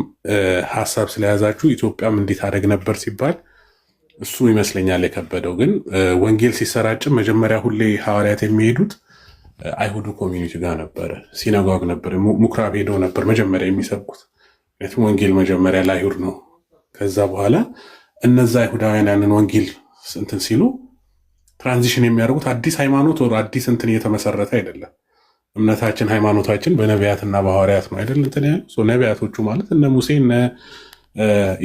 ሀሳብ ስለያዛችሁ ኢትዮጵያም እንዴት አደግ ነበር ሲባል እሱ ይመስለኛል የከበደው። ግን ወንጌል ሲሰራጭም መጀመሪያ ሁሌ ሐዋርያት የሚሄዱት አይሁዱ ኮሚኒቲ ጋር ነበረ፣ ሲናጎግ ነበር፣ ምኩራብ ሄደው ነበር መጀመሪያ የሚሰብኩት። ምክንያቱም ወንጌል መጀመሪያ ለአይሁድ ነው። ከዛ በኋላ እነዛ አይሁዳውያን ያንን ወንጌል እንትን ሲሉ ትራንዚሽን የሚያደርጉት አዲስ ሃይማኖት ወደ አዲስ እንትን እየተመሰረተ አይደለም። እምነታችን ሃይማኖታችን በነቢያትና በሐዋርያት ነው አይደል? እንትን ያለው ነቢያቶቹ ማለት እነ ሙሴ እነ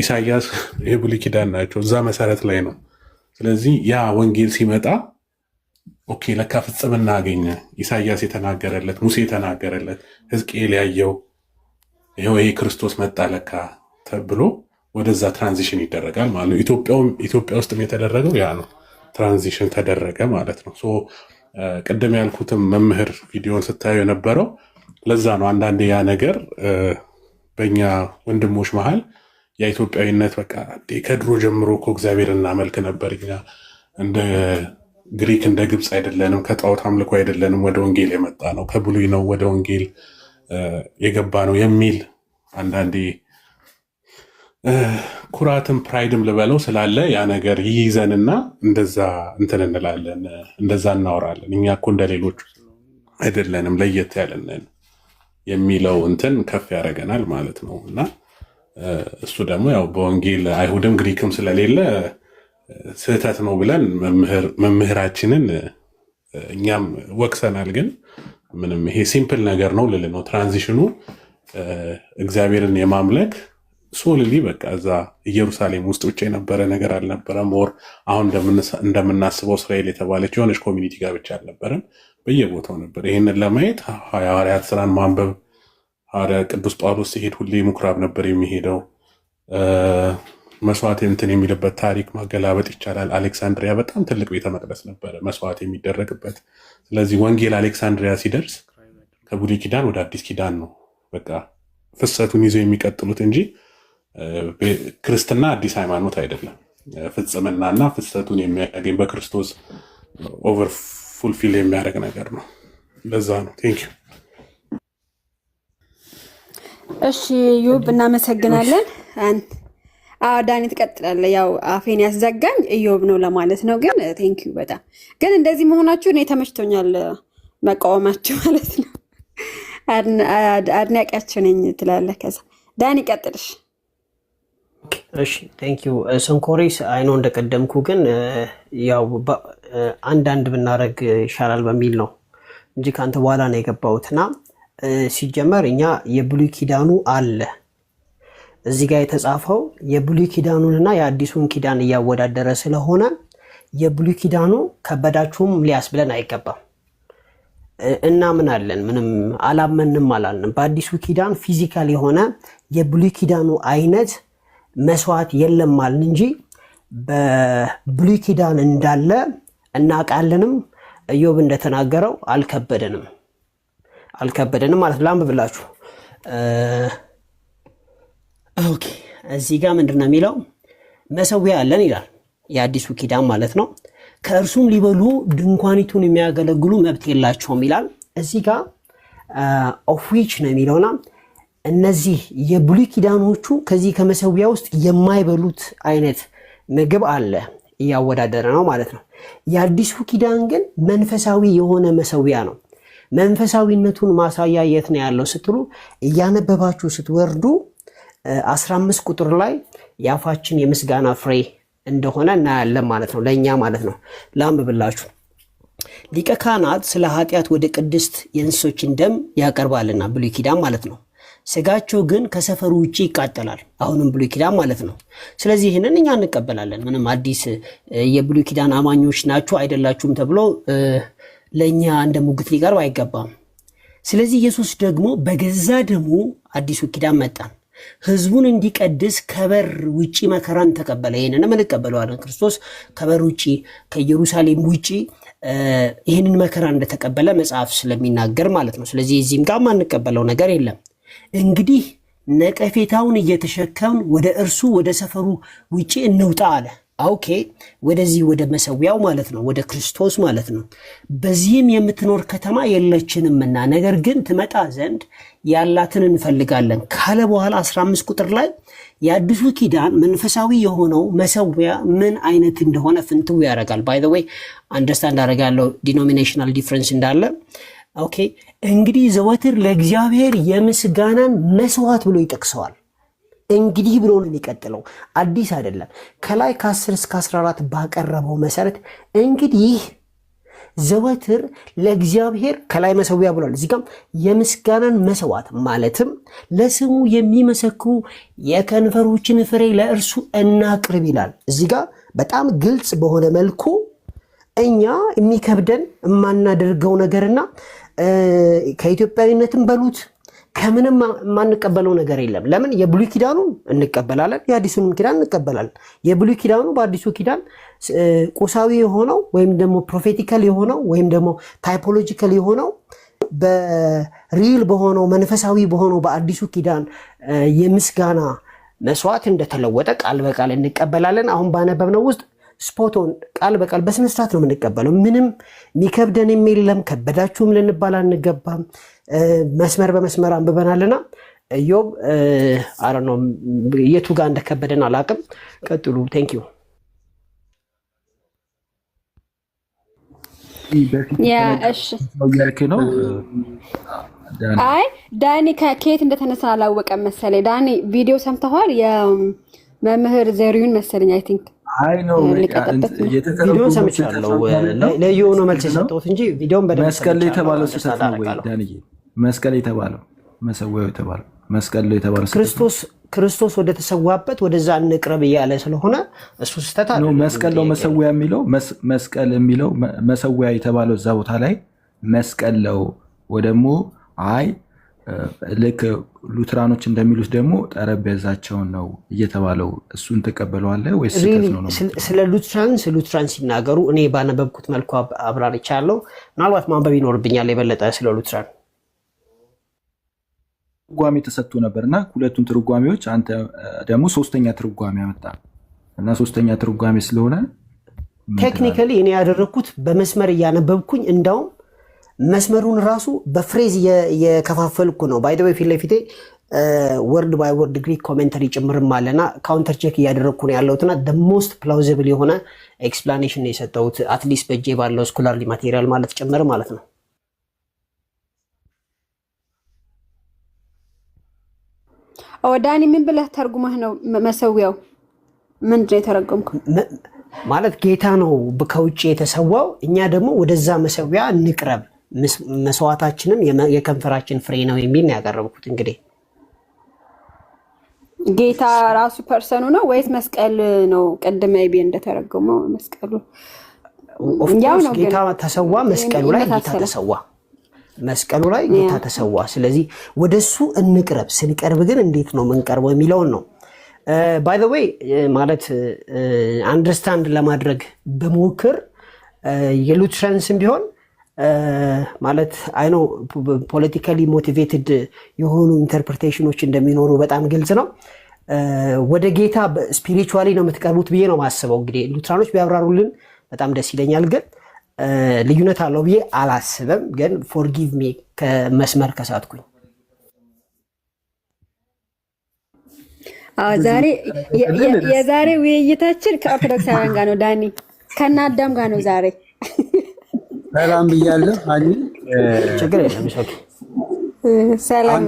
ኢሳያስ የብሉይ ኪዳን ናቸው። እዛ መሰረት ላይ ነው። ስለዚህ ያ ወንጌል ሲመጣ ኦኬ ለካ ፍጽምና አገኘ። ኢሳያስ የተናገረለት፣ ሙሴ የተናገረለት፣ ሕዝቅኤል ያየው ይሄ ክርስቶስ መጣ ለካ ተብሎ ወደዛ ትራንዚሽን ይደረጋል ማለት ነው። ኢትዮጵያ ውስጥም የተደረገው ያ ነው። ትራንዚሽን ተደረገ ማለት ነው። ቅድም ያልኩትም መምህር ቪዲዮን ስታዩ የነበረው ለዛ ነው። አንዳንዴ ያ ነገር በእኛ ወንድሞች መሀል የኢትዮጵያዊነት በቃ ከድሮ ጀምሮ እኮ እግዚአብሔር እናመልክ ነበር እኛ እንደ ግሪክ እንደ ግብፅ አይደለንም፣ ከጣዖት አምልኮ አይደለንም፣ ወደ ወንጌል የመጣ ነው፣ ከብሉይ ነው ወደ ወንጌል የገባ ነው የሚል አንዳንዴ ኩራትም ፕራይድም ልበለው ስላለ ያ ነገር ይይዘንና እንደዛ እንትን እንላለን፣ እንደዛ እናወራለን። እኛ እኮ እንደሌሎቹ አይደለንም፣ ለየት ያለንን የሚለው እንትን ከፍ ያደርገናል ማለት ነው። እና እሱ ደግሞ ያው በወንጌል አይሁድም ግሪክም ስለሌለ ስህተት ነው ብለን መምህራችንን እኛም ወቅሰናል። ግን ምንም ይሄ ሲምፕል ነገር ነው ልል ነው። ትራንዚሽኑ እግዚአብሔርን የማምለክ ሶልሊ በቃ እዛ ኢየሩሳሌም ውስጥ ብቻ የነበረ ነገር አልነበረም። ወር አሁን እንደምናስበው እስራኤል የተባለች የሆነች ኮሚኒቲ ጋር ብቻ አልነበረም፣ በየቦታው ነበር። ይህንን ለማየት ሐዋርያት ስራን ማንበብ፣ ሐዋርያ ቅዱስ ጳውሎስ ሲሄድ ሁሌ ምኩራብ ነበር የሚሄደው። መስዋዕት እንትን የሚልበት ታሪክ ማገላበጥ ይቻላል። አሌክሳንድሪያ በጣም ትልቅ ቤተ መቅደስ ነበረ መስዋዕት የሚደረግበት። ስለዚህ ወንጌል አሌክሳንድሪያ ሲደርስ ከብሉይ ኪዳን ወደ አዲስ ኪዳን ነው በቃ ፍሰቱን ይዘው የሚቀጥሉት እንጂ ክርስትና አዲስ ሃይማኖት አይደለም። ፍጽምናና ፍሰቱን የሚያገኝ በክርስቶስ ኦቨር ፉልፊል የሚያደርግ ነገር ነው። ለዛ ነው። ቴንክ ዩ። እሺ ዩብ እናመሰግናለን። ዳኒ ትቀጥላለህ። ያው አፌን ያስዘጋኝ እዮብ ነው ለማለት ነው። ግን ቴንክ ዩ በጣም ግን እንደዚህ መሆናችሁ እኔ ተመችቶኛል፣ መቃወማችሁ ማለት ነው። አድናቂያቸው ነኝ ትላለህ። ከዛ ዳኒ ቀጥልሽ። እሺ ቴንክ ዩ ሰንኮሬስ አይኖ እንደቀደምኩ ግን ያው አንዳንድ ብናደርግ ይሻላል በሚል ነው እንጂ ከአንተ በኋላ ነው የገባሁትና ሲጀመር እኛ የብሉይ ኪዳኑ አለ እዚህ ጋር የተጻፈው የብሉይ ኪዳኑንና የአዲሱን ኪዳን እያወዳደረ ስለሆነ የብሉይ ኪዳኑ ከበዳችሁም ሊያስብለን አይገባም። እናምናለን፣ ምንም አላመንም አላልንም። በአዲሱ ኪዳን ፊዚካል የሆነ የብሉይ ኪዳኑ አይነት መስዋዕት የለም አልን እንጂ በብሉይ ኪዳን እንዳለ እናውቃለንም። ኢዮብ እንደተናገረው አልከበደንም ማለት ላንብብላችሁ። ኦኬ እዚህ ጋር ምንድን ነው የሚለው? መሰዊያ አለን ይላል፣ የአዲሱ ኪዳን ማለት ነው። ከእርሱም ሊበሉ ድንኳኒቱን የሚያገለግሉ መብት የላቸውም ይላል። እዚህ ጋር ኦፍ ዊች ነው የሚለውና እነዚህ የብሉይ ኪዳኖቹ ከዚህ ከመሰዊያ ውስጥ የማይበሉት አይነት ምግብ አለ እያወዳደረ ነው ማለት ነው። የአዲሱ ኪዳን ግን መንፈሳዊ የሆነ መሰዊያ ነው። መንፈሳዊነቱን ማሳያ የት ነው ያለው ስትሉ እያነበባችሁ ስትወርዱ 15 ቁጥር ላይ የአፋችን የምስጋና ፍሬ እንደሆነ እናያለን ማለት ነው፣ ለእኛ ማለት ነው። ላንብብላችሁ። ሊቀ ካህናት ስለ ኃጢአት ወደ ቅድስት የእንስሶችን ደም ያቀርባልና ብሉይ ኪዳን ማለት ነው። ስጋቸው ግን ከሰፈሩ ውጭ ይቃጠላል፣ አሁንም ብሉይ ኪዳን ማለት ነው። ስለዚህ ይህንን እኛ እንቀበላለን። ምንም አዲስ የብሉይ ኪዳን አማኞች ናችሁ አይደላችሁም ተብሎ ለእኛ እንደ ሙግት ሊቀርብ አይገባም። ስለዚህ ኢየሱስ ደግሞ በገዛ ደሙ አዲሱ ኪዳን መጣን፣ ህዝቡን እንዲቀድስ ከበር ውጪ መከራን ተቀበለ። ይህንንም እንቀበለዋለን። ክርስቶስ ከበር ውጪ ከኢየሩሳሌም ውጪ ይህንን መከራ እንደተቀበለ መጽሐፍ ስለሚናገር ማለት ነው። ስለዚህ እዚህም ጋር ማንቀበለው ነገር የለም። እንግዲህ ነቀፌታውን እየተሸከምን ወደ እርሱ ወደ ሰፈሩ ውጪ እንውጣ አለ። ኦኬ፣ ወደዚህ ወደ መሰዊያው ማለት ነው፣ ወደ ክርስቶስ ማለት ነው። በዚህም የምትኖር ከተማ የለችንምና ነገር ግን ትመጣ ዘንድ ያላትን እንፈልጋለን ካለ በኋላ 15 ቁጥር ላይ የአዲሱ ኪዳን መንፈሳዊ የሆነው መሰዊያ ምን አይነት እንደሆነ ፍንትው ያደርጋል። ባይ ዘ ዌይ አንደርስታንድ አደርጋለሁ ዲኖሚኔሽናል ዲፍረንስ እንዳለ። ኦኬ፣ እንግዲህ ዘወትር ለእግዚአብሔር የምስጋናን መስዋዕት ብሎ ይጠቅሰዋል። እንግዲህ ብሎ ነው የሚቀጥለው፣ አዲስ አይደለም። ከላይ ከ10 እስከ 14 ባቀረበው መሰረት እንግዲህ ዘወትር ለእግዚአብሔር ከላይ መሰዊያ ብሏል። እዚህ ጋር የምስጋናን መስዋዕት ማለትም ለስሙ የሚመሰክሩ የከንፈሮችን ፍሬ ለእርሱ እናቅርብ ይላል። እዚህ ጋር በጣም ግልጽ በሆነ መልኩ እኛ የሚከብደን የማናደርገው ነገርና ከኢትዮጵያዊነትም በሉት ከምንም የማንቀበለው ነገር የለም። ለምን? የብሉይ ኪዳኑን እንቀበላለን፣ የአዲሱንም ኪዳን እንቀበላለን። የብሉይ ኪዳኑ በአዲሱ ኪዳን ቁሳዊ የሆነው ወይም ደግሞ ፕሮፌቲካል የሆነው ወይም ደግሞ ታይፖሎጂካል የሆነው በሪል በሆነው መንፈሳዊ በሆነው በአዲሱ ኪዳን የምስጋና መስዋዕት እንደተለወጠ ቃል በቃል እንቀበላለን። አሁን ባነበብነው ውስጥ ስፖቶን ቃል በቃል በስነስርዓት ነው የምንቀበለው። ምንም የሚከብደን የለም። ከበዳችሁም ልንባል አንገባም። መስመር በመስመር አንብበናልና ኢዮብ አረ ነው የቱ ጋር እንደከበደን አላቅም። ቀጥሉ። ቴንክ ዩ። ነው አይ ዳኒ ከየት እንደተነሳ አላወቀም መሰለኝ። ዳኒ ቪዲዮ ሰምተዋል? የመምህር ዘሪሁን መሰለኝ አይ ቲንክ አይ ነው ቪዲዮን ሰምቻለሁ። ለየሆነ ነው መልስ የሰጠሁት እንጂ ቪዲዮን በደንብ መስቀል ላይ የተባለው ስህተት ነው ወይ ዳንዬ? መስቀል የተባለው መሰዊያው የተባለው መስቀል ላይ የተባለው ክርስቶስ ወደ ተሰዋበት ወደዛ እንቅረብ እያለ ስለሆነ እሱ ስህተት አለ። መስቀል ነው መሰዊያ የሚለው መስቀል የሚለው መሰዊያ የተባለው እዛ ቦታ ላይ መስቀል ነው ወይ ደግሞ አይ ልክ ሉትራኖች እንደሚሉት ደግሞ ጠረጴዛቸውን ነው እየተባለው እሱን ተቀበለዋለህ ወይስ ስህተት ነው? ስለ ሉትራን ሲናገሩ እኔ ባነበብኩት መልኩ አብራርቻለሁ። ምናልባት ማንበብ ይኖርብኛል የበለጠ ስለ ሉትራን ትርጓሜ ተሰጥቶ ነበርና ሁለቱን ትርጓሜዎች አንተ ደግሞ ሶስተኛ ትርጓሜ አመጣ እና ሶስተኛ ትርጓሜ ስለሆነ ቴክኒካሊ እኔ ያደረኩት በመስመር እያነበብኩኝ እንዳውም መስመሩን ራሱ በፍሬዝ የከፋፈልኩ ነው። ባይ ዘ ወይ ፊት ለፊቴ ወርድ ባይ ወርድ ግሪክ ኮሜንተሪ ጭምርም አለና ካውንተር ቼክ እያደረግኩ ነው ያለሁትና the most plausible የሆነ ኤክስፕላኔሽን ነው የሰጠሁት አትሊስት በእጄ ባለው ስኮላርሊ ማቴሪያል ማለት ጭምር ማለት ነው። ዳኒ ምን ብለህ ተርጉመህ ነው? መሰዊያው ምንድን ነው የተረጎምከው? ማለት ጌታ ነው ከውጭ የተሰዋው፣ እኛ ደግሞ ወደዛ መሰዊያ እንቅረብ፣ መስዋዕታችንም የከንፈራችን ፍሬ ነው የሚል ነው ያቀረብኩት። እንግዲህ ጌታ ራሱ ፐርሰኑ ነው ወይስ መስቀል ነው? ቅድም አይቤ እንደተረጎመው መስቀሉ ያው ነው። ጌታ ተሰዋ፣ መስቀሉ ላይ ጌታ ተሰዋ፣ መስቀሉ ላይ ጌታ ተሰዋ። ስለዚህ ወደሱ እንቅረብ። ስንቀርብ ግን እንዴት ነው የምንቀርበው የሚለውን ነው። ባይ ዘ ዌይ ማለት አንደርስታንድ ለማድረግ በሞክር የሉትራንስም ቢሆን ማለት አይ ኖ ፖለቲካሊ ሞቲቬትድ የሆኑ ኢንተርፕሪቴሽኖች እንደሚኖሩ በጣም ግልጽ ነው። ወደ ጌታ ስፒሪቹዋሊ ነው የምትቀርቡት ብዬ ነው ማስበው። እንግዲህ ሉትራኖች ቢያብራሩልን በጣም ደስ ይለኛል። ግን ልዩነት አለው ብዬ አላስብም። ግን ፎርጊቭ ሚ ከመስመር ከሳትኩኝ። ዛሬ የዛሬ ውይይታችን ከኦርቶዶክሳውያን ጋር ነው። ዳኒ ከና አዳም ጋር ነው ዛሬ። ሰላም ብያለሁ። ችግር የለም። ሰላም።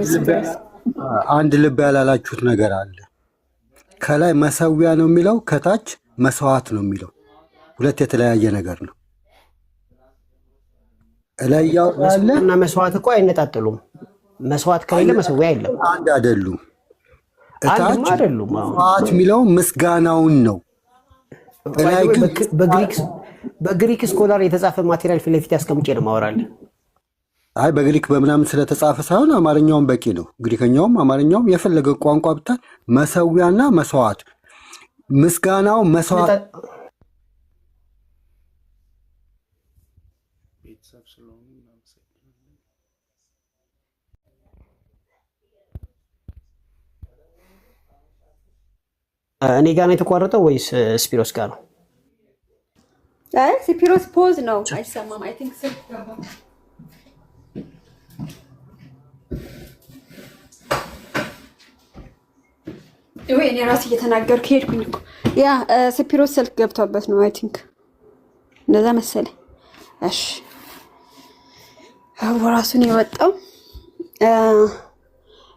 አንድ ልብ ያላላችሁት ነገር አለ። ከላይ መሰዊያ ነው የሚለው፣ ከታች መስዋዕት ነው የሚለው። ሁለት የተለያየ ነገር ነው። እላያው አለ እና መስዋዕት እኮ አይነጣጥሉም። መስዋዕት ከሌለ መሰዊያ የለም። አንድ አይደሉም። እታች መስዋዕት የሚለው ምስጋናውን ነው። በግሪክ ስኮላር የተጻፈ ማቴሪያል ፊት ለፊት ያስቀምጬ ነው ማወራለን። አይ በግሪክ በምናምን ስለተጻፈ ሳይሆን አማርኛውም በቂ ነው። ግሪከኛውም አማርኛውም የፈለገ ቋንቋ ብታ መሰዊያና መስዋዕት ምስጋናው መስዋዕት እኔ ጋር ነው የተቋረጠው ወይስ ስፒሮስ ጋር ነው? አይ ስፒሮስ ፖዝ ነው አይሰማም። አይ ቲንክ ስልክ ገባ። እኔ ራሴ እየተናገርኩ ሄድኩኝ እኮ። ያ ስፒሮስ ስልክ ገብቶበት ነው። አይ ቲንክ እንደዛ መሰለኝ። እሺ ራሱን የወጣው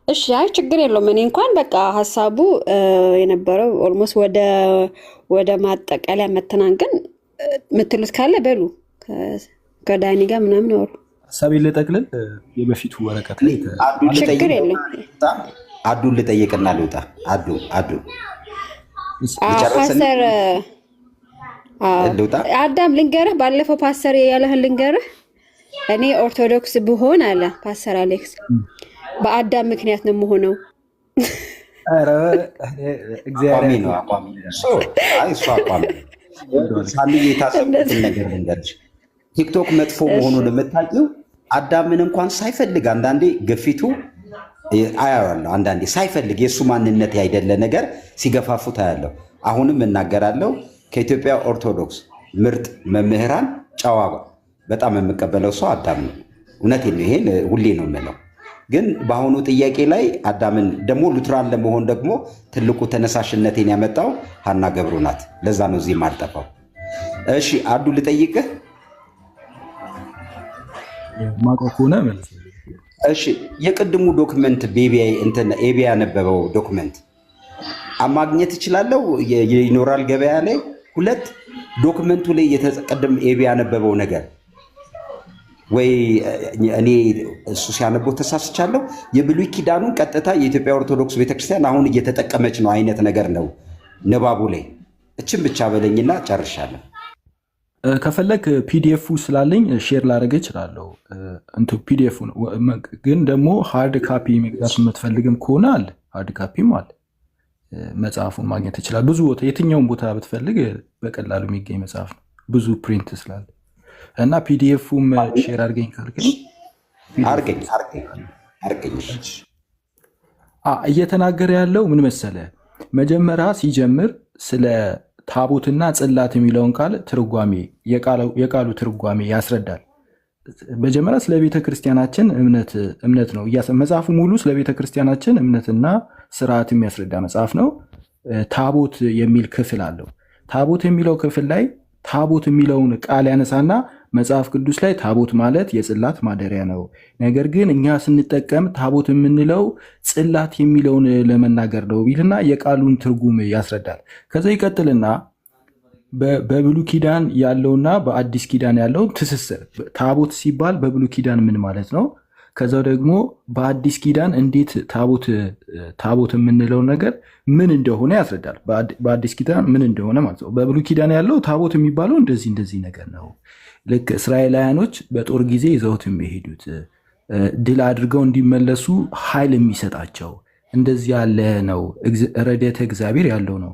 እሺ። አይ ችግር የለውም። እኔ እንኳን በቃ ሀሳቡ የነበረው ኦልሞስት ወደ ማጠቃለያ መተናን፣ ግን የምትሉት ካለ በሉ ከዳኒ ጋር ምናምን አወሩ። ሀሳቤን ልጠቅልል። የበፊቱ ወረቀት ላይ ችግር የለም። አዱን ልጠይቅና ልውጣ። አዱ ፓስተር አዳም ልንገርህ፣ ባለፈው ፓስተር ያለህን ልንገርህ። እኔ ኦርቶዶክስ ብሆን አለ ፓስተር አሌክስ በአዳም ምክንያት ነው የምሆነው። አቋሚ ነው። የታሰብኩትን ነገር ልንገርሽ። ቲክቶክ መጥፎ መሆኑን የምታውቂው አዳምን እንኳን ሳይፈልግ አንዳንዴ ግፊቱ አያዋለሁ። አንዳንዴ ሳይፈልግ የእሱ ማንነት ያይደለ ነገር ሲገፋፉት አያለሁ። አሁንም እናገራለሁ። ከኢትዮጵያ ኦርቶዶክስ ምርጥ መምህራን ጨዋ በጣም የምቀበለው ሰው አዳም ነው። እውነቴን ነው። ይሄን ሁሌ ነው የምለው። ግን በአሁኑ ጥያቄ ላይ አዳምን ደግሞ ሉትራን ለመሆን ደግሞ ትልቁ ተነሳሽነቴን ያመጣው ሀና ገብሩ ናት። ለዛ ነው እዚህ ማልጠፋው። እሺ አዱ ልጠይቅህ። ማቆ ከሆነ ማለት ነው። እሺ የቅድሙ ዶክመንት ኤቢያ ያነበበው ዶክመንት ማግኘት እችላለሁ? ይኖራል ገበያ ላይ? ሁለት ዶክመንቱ ላይ የተቀደም ኤቢያ ያነበበው ነገር ወይ እኔ እሱ ሲያነበው ተሳስቻለሁ። የብሉይ ኪዳኑን ቀጥታ የኢትዮጵያ ኦርቶዶክስ ቤተክርስቲያን አሁን እየተጠቀመች ነው አይነት ነገር ነው ንባቡ ላይ። እችን ብቻ በለኝና ጨርሻለሁ። ከፈለግ ፒዲኤፉ ስላለኝ ሼር ላደረገ እችላለሁ። ፒዲኤፉ ግን ደግሞ ሃርድ ካፒ መግዛት የምትፈልግም ከሆነ አለ፣ ሃርድ ካፒም አለ። መጽሐፉን ማግኘት ይችላል። ብዙ ቦታ የትኛውን ቦታ ብትፈልግ በቀላሉ የሚገኝ መጽሐፍ ነው፣ ብዙ ፕሪንት ስላለ እና ፒዲኤፉም ሼር አድርገኝ ካልከኝ አርገኝ። እየተናገረ ያለው ምን መሰለ፣ መጀመሪያ ሲጀምር ስለ ታቦትና ጽላት የሚለውን ቃል ትርጓሜ የቃሉ ትርጓሜ ያስረዳል። መጀመሪያ ስለ ቤተ ክርስቲያናችን እምነት ነው። መጽሐፉ ሙሉ ስለ ቤተ ክርስቲያናችን እምነትና ስርዓት የሚያስረዳ መጽሐፍ ነው። ታቦት የሚል ክፍል አለው። ታቦት የሚለው ክፍል ላይ ታቦት የሚለውን ቃል ያነሳና መጽሐፍ ቅዱስ ላይ ታቦት ማለት የጽላት ማደሪያ ነው፣ ነገር ግን እኛ ስንጠቀም ታቦት የምንለው ጽላት የሚለውን ለመናገር ነው ቢልና የቃሉን ትርጉም ያስረዳል። ከዛ ይቀጥልና በብሉይ ኪዳን ያለውና በአዲስ ኪዳን ያለው ትስስር፣ ታቦት ሲባል በብሉይ ኪዳን ምን ማለት ነው፣ ከዛው ደግሞ በአዲስ ኪዳን እንዴት ታቦት የምንለው ነገር ምን እንደሆነ ያስረዳል። በአዲስ ኪዳን ምን እንደሆነ ማለት ነው። በብሉይ ኪዳን ያለው ታቦት የሚባለው እንደዚህ ነገር ነው። ልክ እስራኤላውያኖች በጦር ጊዜ ይዘውት የሚሄዱት ድል አድርገው እንዲመለሱ ኃይል የሚሰጣቸው እንደዚህ ያለ ነው። ረድኤተ እግዚአብሔር ያለው ነው።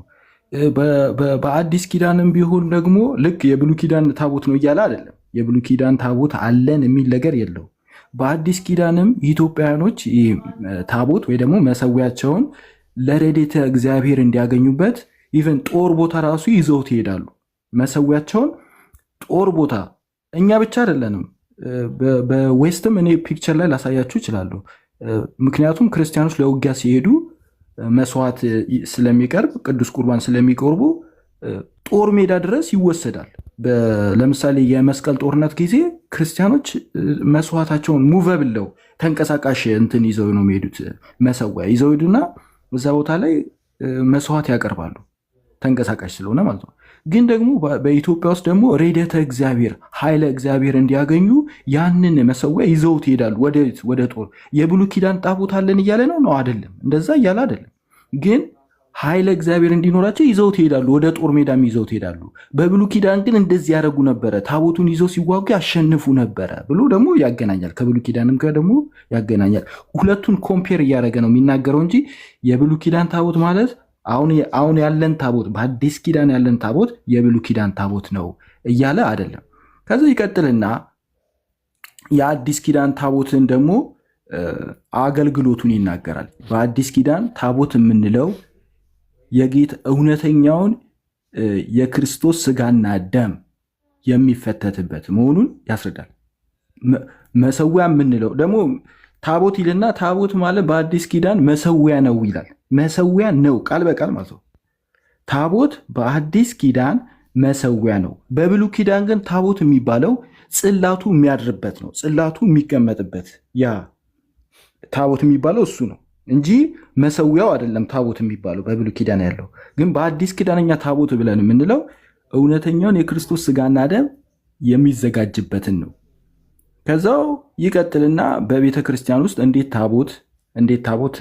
በአዲስ ኪዳንም ቢሆን ደግሞ ልክ የብሉይ ኪዳን ታቦት ነው እያለ አይደለም። የብሉይ ኪዳን ታቦት አለን የሚል ነገር የለው። በአዲስ ኪዳንም ኢትዮጵያውያኖች ታቦት ወይ ደግሞ መሰዊያቸውን ለረድኤተ እግዚአብሔር እንዲያገኙበት ኢቨን ጦር ቦታ ራሱ ይዘውት ይሄዳሉ። መሰዊያቸውን ጦር ቦታ እኛ ብቻ አይደለንም። በዌስትም እኔ ፒክቸር ላይ ላሳያችሁ እችላለሁ። ምክንያቱም ክርስቲያኖች ለውጊያ ሲሄዱ መስዋዕት ስለሚቀርብ ቅዱስ ቁርባን ስለሚቆርቡ ጦር ሜዳ ድረስ ይወሰዳል። ለምሳሌ የመስቀል ጦርነት ጊዜ ክርስቲያኖች መስዋዕታቸውን ሙቨብለው ተንቀሳቃሽ እንትን ይዘው ነው የሚሄዱት። መሰዊያ ይዘው ሄዱና እዛ ቦታ ላይ መስዋዕት ያቀርባሉ፣ ተንቀሳቃሽ ስለሆነ ማለት ነው። ግን ደግሞ በኢትዮጵያ ውስጥ ደግሞ ሬደተ እግዚአብሔር ኃይለ እግዚአብሔር እንዲያገኙ ያንን መሰዊያ ይዘውት ይሄዳሉ ወደ ጦር። የብሉይ ኪዳን ታቦት አለን እያለ ነው አይደለም፣ እንደዛ እያለ አይደለም። ግን ኃይለ እግዚአብሔር እንዲኖራቸው ይዘውት ይሄዳሉ፣ ወደ ጦር ሜዳም ይዘውት ይሄዳሉ። በብሉይ ኪዳን ግን እንደዚህ ያደረጉ ነበረ፣ ታቦቱን ይዘው ሲዋጉ ያሸንፉ ነበረ ብሎ ደግሞ ያገናኛል። ከብሉይ ኪዳንም ጋር ደግሞ ያገናኛል። ሁለቱን ኮምፔር እያደረገ ነው የሚናገረው እንጂ የብሉይ ኪዳን ታቦት ማለት አሁን ያለን ታቦት በአዲስ ኪዳን ያለን ታቦት የብሉይ ኪዳን ታቦት ነው እያለ አይደለም። ከዛ ይቀጥልና የአዲስ ኪዳን ታቦትን ደግሞ አገልግሎቱን ይናገራል። በአዲስ ኪዳን ታቦት የምንለው የጌታ እውነተኛውን የክርስቶስ ስጋና ደም የሚፈተትበት መሆኑን ያስረዳል። መሰዊያ የምንለው ደግሞ ታቦት ይልና ታቦት ማለት በአዲስ ኪዳን መሰዊያ ነው ይላል። መሰዊያ ነው ቃል በቃል ማለት ነው። ታቦት በአዲስ ኪዳን መሰዊያ ነው። በብሉይ ኪዳን ግን ታቦት የሚባለው ጽላቱ የሚያድርበት ነው፣ ጽላቱ የሚቀመጥበት ያ ታቦት የሚባለው እሱ ነው እንጂ መሰዊያው አይደለም። ታቦት የሚባለው በብሉይ ኪዳን ያለው ግን በአዲስ ኪዳንኛ ታቦት ብለን የምንለው እውነተኛውን የክርስቶስ ስጋና ደም የሚዘጋጅበትን ነው። ከዛው ይቀጥልና በቤተ ክርስቲያን ውስጥ እንዴት ታቦት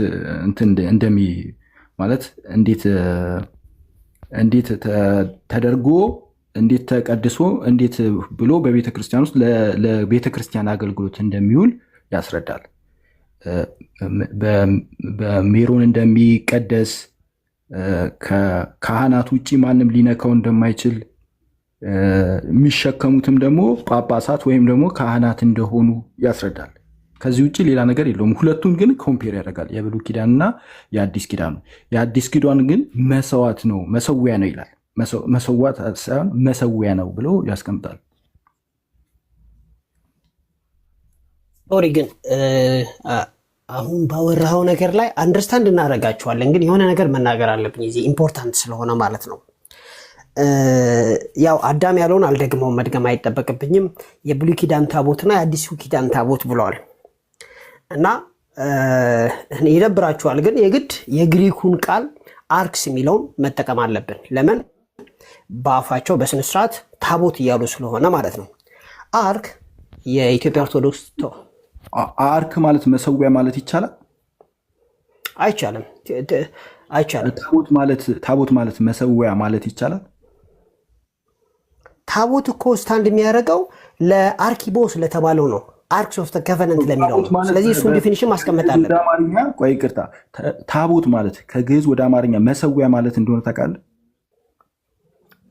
እንደሚ ማለት እንዴት ተደርጎ እንዴት ተቀድሶ እንዴት ብሎ በቤተ ክርስቲያን ውስጥ ለቤተ ክርስቲያን አገልግሎት እንደሚውል ያስረዳል። በሜሮን እንደሚቀደስ ከካህናት ውጭ ማንም ሊነካው እንደማይችል የሚሸከሙትም ደግሞ ጳጳሳት ወይም ደግሞ ካህናት እንደሆኑ ያስረዳል። ከዚህ ውጭ ሌላ ነገር የለውም። ሁለቱን ግን ኮምፔር ያደርጋል፣ የብሉይ ኪዳንና የአዲስ ኪዳን። የአዲስ ኪዳን ግን መሰዋት ነው መሰዊያ ነው ይላል። መሰዋት ሳይሆን መሰዊያ ነው ብሎ ያስቀምጣል። ሶሪ ግን አሁን ባወራኸው ነገር ላይ አንደርስታንድ እናደርጋችኋለን፣ ግን የሆነ ነገር መናገር አለብኝ እዚህ ኢምፖርታንት ስለሆነ ማለት ነው። ያው አዳም ያለውን አልደግመውም፣ መድገም አይጠበቅብኝም። የብሉይ ኪዳን ታቦትና የአዲሱ ኪዳን ታቦት ብለዋል እና ይደብራችኋል፣ ግን የግድ የግሪኩን ቃል አርክስ የሚለውን መጠቀም አለብን። ለምን? በአፋቸው በስነስርዓት ታቦት እያሉ ስለሆነ ማለት ነው። አርክ የኢትዮጵያ ኦርቶዶክስ አርክ ማለት መሰዊያ ማለት ይቻላል? አይቻልም። ታቦት ማለት መሰዊያ ማለት ይቻላል? ታቦት እኮ ስታንድ የሚያደርገው ለአርኪቦስ ለተባለው ነው፣ አርክስ ኦፍ ከቨነንት ለሚለው ነው። ስለዚህ እሱን ዲፊኒሽን ማስቀመጥ አለብን። አማርኛ ቆይ ይቅርታ፣ ታቦት ማለት ከግዕዝ ወደ አማርኛ መሰዊያ ማለት እንደሆነ ታውቃለህ?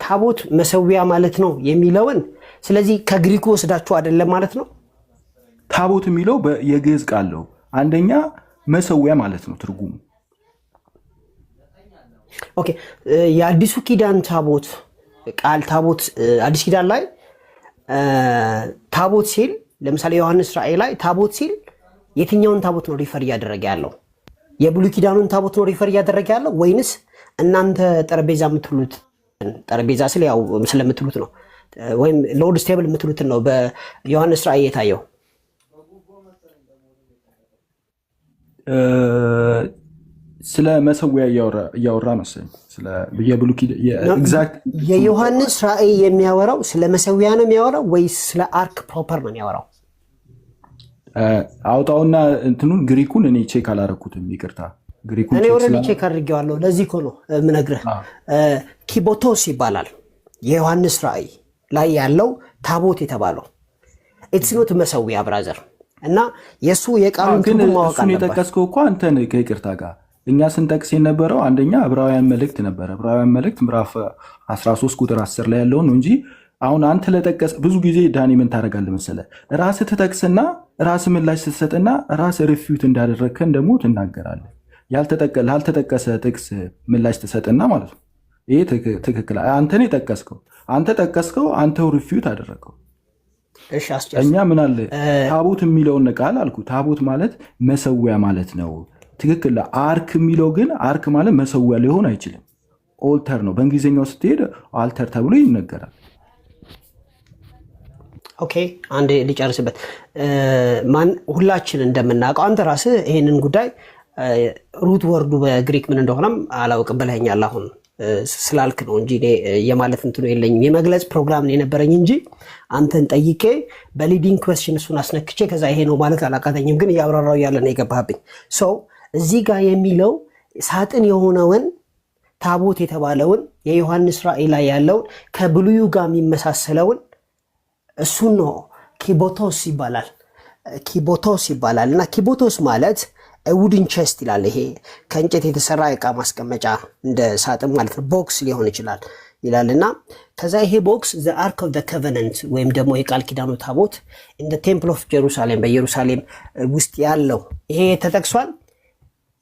ታቦት መሰዊያ ማለት ነው የሚለውን ስለዚህ ከግሪኩ ወስዳችሁ አይደለም ማለት ነው። ታቦት የሚለው የግዕዝ ቃል ነው። አንደኛ መሰዊያ ማለት ነው ትርጉሙ። ኦኬ፣ የአዲሱ ኪዳን ታቦት ቃል ታቦት አዲስ ኪዳን ላይ ታቦት ሲል ለምሳሌ ዮሐንስ ራእይ ላይ ታቦት ሲል የትኛውን ታቦት ነው ሪፈር እያደረገ ያለው? የብሉይ ኪዳኑን ታቦት ነው ሪፈር እያደረገ ያለው ወይንስ እናንተ ጠረጴዛ የምትሉት? ጠረጴዛ ስል ያው ስለምትሉት ነው፣ ወይም ሎርድስ ቴብል የምትሉትን ነው በዮሐንስ ራእይ የታየው። ስለ መሰዊያ እያወራ መሰለኝ። የዮሐንስ ራእይ የሚያወራው ስለ መሰዊያ ነው የሚያወራው ወይስ ስለ አርክ ፕሮፐር ነው የሚያወራው? አውጣውና እንትኑን ግሪኩን እኔ ቼክ አላረኩትም፣ ይቅርታ። እኔ ኦልሬዲ ቼክ አድርጌዋለሁ። ለዚህ እኮ ነው የምነግርህ። ኪቦቶስ ይባላል የዮሐንስ ራእይ ላይ ያለው ታቦት የተባለው። ኢትስ ኖት መሰዊያ ብራዘር። እና የእሱ የቃሉን ትርጉም ማወቅ አለበት። የጠቀስከው እኮ አንተን ከይቅርታ ጋር እኛ ስንጠቅስ የነበረው አንደኛ ዕብራውያን መልእክት ነበረ። ዕብራውያን መልእክት ምዕራፍ 13 ቁጥር 10 ላይ ያለው ነው እንጂ አሁን አንተ ለጠቀስ ብዙ ጊዜ ዳኒ ምን ታደርጋለህ መሰለህ? ራስህ ትጠቅስና ራስህ ምላሽ ስትሰጥና ራስህ ሪፊዩት እንዳደረግከን ደግሞ ትናገራለህ። ላልተጠቀሰ ጥቅስ ምላሽ ትሰጥና ማለት ነው። ይሄ ትክክል። አንተን የጠቀስከው አንተ ጠቀስከው፣ አንተው ሪፊዩት አደረገው። እሺ አስጨርስ። እኛ ምን አለ ታቦት የሚለውን ቃል አልኩ። ታቦት ማለት መሰዊያ ማለት ነው። ትክክል። አርክ የሚለው ግን አርክ ማለት መሰዊያ ሊሆን አይችልም። ኦልተር ነው። በእንግሊዝኛው ስትሄድ አልተር ተብሎ ይነገራል። ኦኬ አንዴ ሊጨርስበት። ሁላችን እንደምናውቀው አንተ ራስህ ይሄንን ጉዳይ ሩት ወርዱ በግሪክ ምን እንደሆነም አላውቅም ብለኸኛል። አሁን ስላልክ ነው እንጂ የማለት እንትኑ የለኝም። የመግለጽ ፕሮግራም ነው የነበረኝ እንጂ አንተን ጠይቄ በሊዲንግ ኩዌስችን እሱን አስነክቼ ከዛ ይሄ ነው ማለት አላቃተኝም። ግን እያብራራው ያለ ነው የገባህብኝ። ሰው እዚህ ጋር የሚለው ሳጥን የሆነውን ታቦት የተባለውን የዮሐንስ ራእይ ላይ ያለውን ከብሉዩ ጋር የሚመሳሰለውን እሱን ነው ኪቦቶስ ይባላል። ኪቦቶስ ይባላል እና ኪቦቶስ ማለት ውድን ቸስት ይላል። ይሄ ከእንጨት የተሰራ እቃ ማስቀመጫ እንደ ሳጥን ማለት ነው። ቦክስ ሊሆን ይችላል ይላል እና ከዛ ይሄ ቦክስ ዘ አርክ ኦፍ ዘ ኮቨነንት ወይም ደግሞ የቃል ኪዳኑ ታቦት ኢን ዘ ቴምፕል ኦፍ ጀሩሳሌም በኢየሩሳሌም ውስጥ ያለው ይሄ ተጠቅሷል።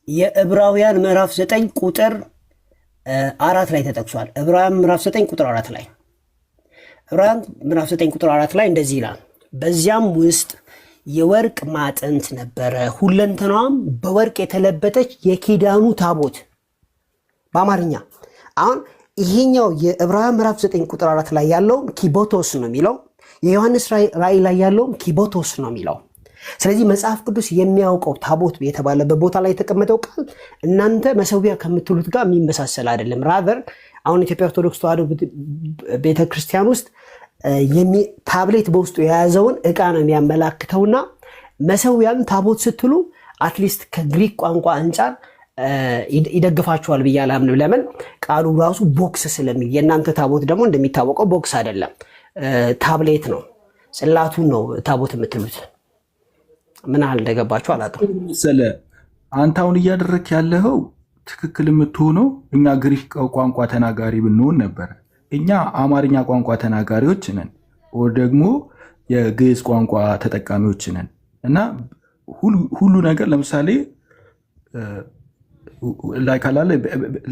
የዕብራውያን ምዕራፍ 9 ቁጥር 4 ላይ ተጠቅሷል። ዕብራውያን ምዕራፍ 9 ቁጥር 4 ላይ ዕብራውያን ምዕራፍ 9 ቁጥር 4 ላይ እንደዚህ ይላል፣ በዚያም ውስጥ የወርቅ ማዕጠንት ነበረ፣ ሁለንተናዋም በወርቅ የተለበጠች የኪዳኑ ታቦት። በአማርኛ አሁን ይሄኛው የዕብራውያን ምዕራፍ 9 ቁጥር 4 ላይ ያለውም ኪቦቶስ ነው የሚለው፣ የዮሐንስ ራእይ ላይ ያለውም ኪቦቶስ ነው የሚለው። ስለዚህ መጽሐፍ ቅዱስ የሚያውቀው ታቦት የተባለበት ቦታ ላይ የተቀመጠው ቃል እናንተ መሰዊያ ከምትሉት ጋር የሚመሳሰል አይደለም። ራቨር አሁን ኢትዮጵያ ኦርቶዶክስ ተዋሕዶ ቤተክርስቲያን ውስጥ ታብሌት በውስጡ የያዘውን ዕቃ ነው የሚያመላክተውና መሰዊያን ታቦት ስትሉ አትሊስት ከግሪክ ቋንቋ አንጻር ይደግፋችኋል ብዬ አላምንም። ለምን ቃሉ ራሱ ቦክስ ስለሚል፣ የእናንተ ታቦት ደግሞ እንደሚታወቀው ቦክስ አይደለም፣ ታብሌት ነው። ጽላቱን ነው ታቦት የምትሉት። ምን ያህል እንደገባችሁ አላውቅም። አንተ አሁን እያደረክ ያለኸው ትክክል የምትሆነው እኛ ግሪክ ቋንቋ ተናጋሪ ብንሆን ነበረ። እኛ አማርኛ ቋንቋ ተናጋሪዎች ነን፣ ወይ ደግሞ የግዕዝ ቋንቋ ተጠቃሚዎች ነን እና ሁሉ ነገር ለምሳሌ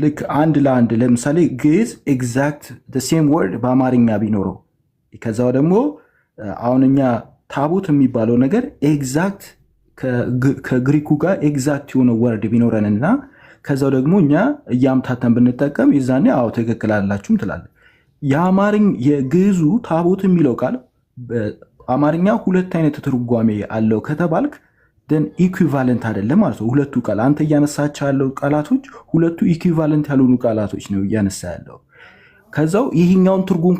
ልክ አንድ ለአንድ ለምሳሌ ግዕዝ ኤግዛክት ሴም ወርድ በአማርኛ ቢኖረው ከዛው ደግሞ አሁን እኛ ታቦት የሚባለው ነገር ኤግዛክት ከግሪኩ ጋር ኤግዛክት የሆነ ወርድ ቢኖረንና ከዛው ደግሞ እኛ እያምታተን ብንጠቀም የዛኔ አዎ ትክክል አላችሁም ትላለ። የግዕዙ ታቦት የሚለው ቃል በአማርኛ ሁለት አይነት ትርጓሜ አለው ከተባልክ ደን ኢኩቫለንት አይደለም ማለት ነው። ሁለቱ ቃል አንተ እያነሳቸው ያለው ቃላቶች ሁለቱ ኢኩቫለንት ያልሆኑ ቃላቶች ነው እያነሳ ያለው። ከዛው ይሄኛውን ትርጉም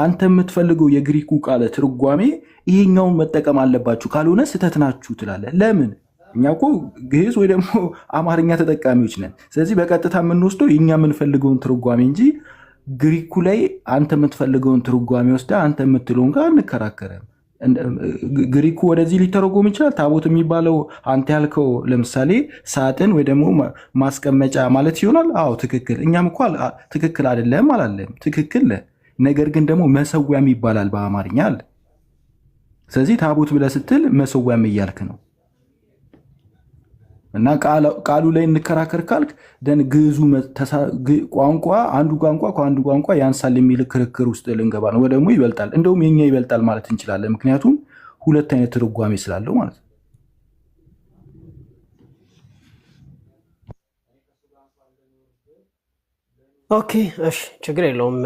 አንተ የምትፈልገው የግሪኩ ቃል ትርጓሜ ይሄኛውን መጠቀም አለባችሁ ካልሆነ ስህተት ናችሁ ትላለህ። ለምን? እኛ እኮ ግዕዝ ወይ ደግሞ አማርኛ ተጠቃሚዎች ነን። ስለዚህ በቀጥታ የምንወስደው የኛ የምንፈልገውን ትርጓሜ እንጂ ግሪኩ ላይ አንተ የምትፈልገውን ትርጓሜ ወስደ አንተ የምትለውን ጋር አንከራከረም። ግሪኩ ወደዚህ ሊተረጎም ይችላል። ታቦት የሚባለው አንተ ያልከው ለምሳሌ ሳጥን ወይ ደግሞ ማስቀመጫ ማለት ይሆናል። አዎ ትክክል። እኛም እኮ ትክክል አይደለም አላለም፣ ትክክል። ነገር ግን ደግሞ መሰዊያም ይባላል በአማርኛ አለ። ስለዚህ ታቦት ብለህ ስትል መሰዊያም እያልክ ነው እና ቃሉ ላይ እንከራከር ካልክ ደን ግዕዙ ቋንቋ አንዱ ቋንቋ ከአንዱ ቋንቋ ያንሳል የሚል ክርክር ውስጥ ልንገባ ነው። ወይ ደግሞ ይበልጣል፣ እንደውም የኛ ይበልጣል ማለት እንችላለን። ምክንያቱም ሁለት አይነት ትርጓሜ ስላለው ማለት ነው። ኦኬ እሺ፣ ችግር የለውም።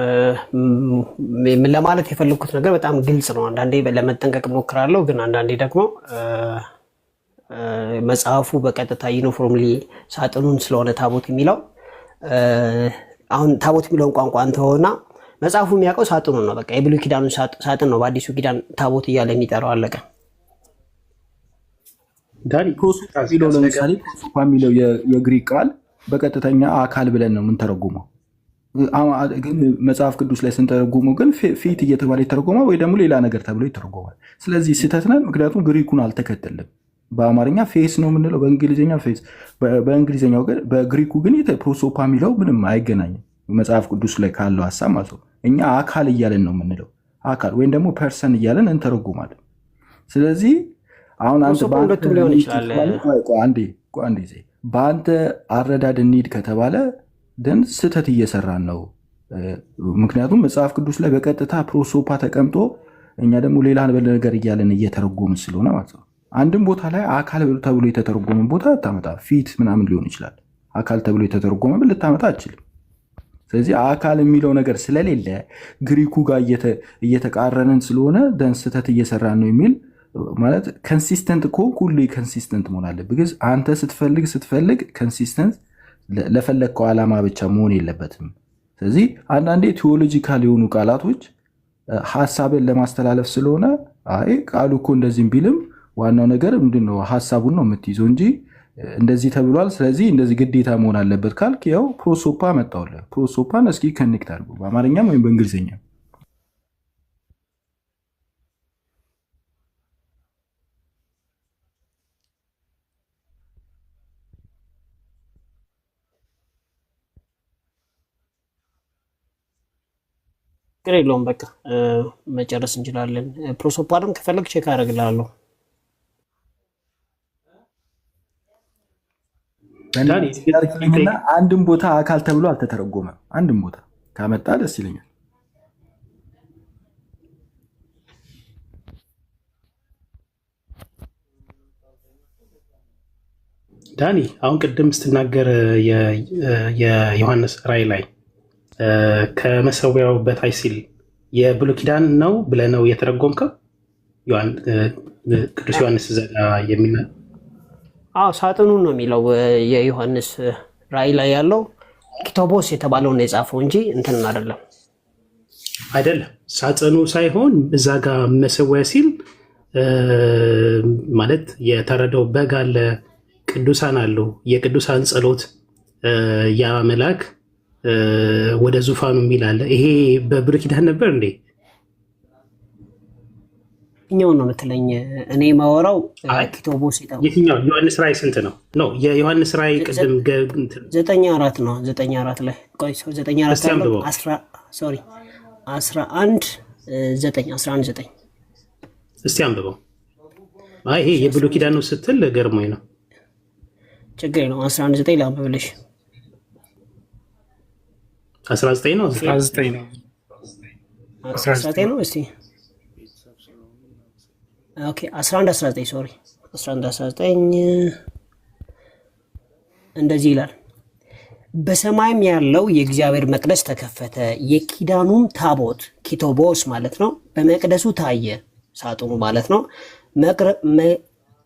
ለማለት የፈለኩት ነገር በጣም ግልጽ ነው። አንዳንዴ ለመጠንቀቅ ሞክራለሁ፣ ግን አንዳንዴ ደግሞ መጽሐፉ በቀጥታ ዩኒፎርምሊ ሳጥኑን ስለሆነ ታቦት የሚለው አሁን ታቦት የሚለውን ቋንቋ አንተውና መጽሐፉ የሚያውቀው ሳጥኑን ነው። በቃ የብሉይ ኪዳኑን ሳጥን ነው በአዲሱ ኪዳን ታቦት እያለ የሚጠራው። አለቀ። ለምሳሌ ፕሮሶፓ የሚለው የግሪክ ቃል በቀጥተኛ አካል ብለን ነው የምንተረጉመው። ግን መጽሐፍ ቅዱስ ላይ ስንተረጉመው ግን ፊት እየተባለ ይተረጎማል ወይ ደግሞ ሌላ ነገር ተብሎ ይተረጎማል። ስለዚህ ስህተት ነን፣ ምክንያቱም ግሪኩን አልተከተልም። በአማርኛ ፌስ ነው የምንለው፣ በእንግሊዝኛ ፌስ፣ በእንግሊዝኛው ግን በግሪኩ ግን ፕሮሶፓ የሚለው ምንም አይገናኝም መጽሐፍ ቅዱስ ላይ ካለው ሀሳብ ማለት ነው። እኛ አካል እያለን ነው የምንለው፣ አካል ወይም ደግሞ ፐርሰን እያለን እንተረጉማለን። ስለዚህ አሁን በአንተ አረዳድ እንሂድ ከተባለ ደን ስህተት እየሰራን ነው ምክንያቱም መጽሐፍ ቅዱስ ላይ በቀጥታ ፕሮሶፓ ተቀምጦ እኛ ደግሞ ሌላ ነገር እያለን እየተረጎምን ስለሆነ ማለት ነው። አንድም ቦታ ላይ አካል ተብሎ የተተረጎመ ቦታ ታመጣ ፊት ምናምን ሊሆን ይችላል። አካል ተብሎ የተተረጎመ ልታመጣ አችልም። ስለዚህ አካል የሚለው ነገር ስለሌለ ግሪኩ ጋር እየተቃረንን ስለሆነ ደን ስህተት እየሰራን ነው የሚል ማለት ከንሲስተንት እኮ ሁሉ ከንሲስተንት መሆን አለብህ። ግን አንተ ስትፈልግ ከንሲስተንት ለፈለግከው ዓላማ ብቻ መሆን የለበትም። ስለዚህ አንዳንዴ ቴዎሎጂካል የሆኑ ቃላቶች ሀሳብን ለማስተላለፍ ስለሆነ አይ ቃሉ እኮ እንደዚህም ቢልም ዋናው ነገር ምንድነው ሀሳቡን ነው የምትይዘው እንጂ እንደዚህ ተብሏል ስለዚህ እንደዚህ ግዴታ መሆን አለበት ካልክ ያው ፕሮሶፓ መጣውለ ፕሮሶፓን እስኪ ከኔክት አድርጉ በአማርኛም ወይም በእንግሊዝኛ። ችግር የለውም በቃ መጨረስ እንችላለን። ፕሮሶፓንም ከፈለግ ቼክ አደርግልሃለሁ። አንድም ቦታ አካል ተብሎ አልተተረጎመም። አንድም ቦታ ካመጣ ደስ ይለኛል። ዳኒ አሁን ቅድም ስትናገር የዮሐንስ ራእይ ላይ ከመሰዊያው በታች ሲል የብሉይ ኪዳን ነው ብለህ ነው የተረጎምከው? ቅዱስ ዮሐንስ ዘጋ የሚል ሳጥኑን ነው የሚለው። የዮሐንስ ራእይ ላይ ያለው ኪቶቦስ የተባለውን የጻፈው እንጂ እንትን አይደለም። ሳጥኑ ሳይሆን እዛ ጋር መሰዊያ ሲል ማለት የተረደው በግ አለ፣ ቅዱሳን አሉ፣ የቅዱሳን ጸሎት፣ ያ መልአክ ወደ ዙፋኑ የሚል አለ። ይሄ በብሉይ ኪዳን ነበር እንዴ? የትኛውን ነው የምትለኝ? እኔ ማወራው ኪቶቦስ የትኛው? ዮሐንስ ራእይ ስንት ነው? የዮሐንስ ራእይ ቅድም 9:4 ነው። 9:4 ላይ ቆይ 9:4 ነው 11:9 እስቲ አንብበው። ይሄ የብሉይ ኪዳን ነው ስትል ገርሞኝ ነው። ችግር ነው 11:9 ላንብብልሽ። 19 ነው 19 ነው። እስቲ ኦኬ 11:19 ሶሪ 11:19 እንደዚህ ይላል። በሰማይም ያለው የእግዚአብሔር መቅደስ ተከፈተ፣ የኪዳኑም ታቦት ኪቶቦስ ማለት ነው በመቅደሱ ታየ። ሳጥኑ ማለት ነው።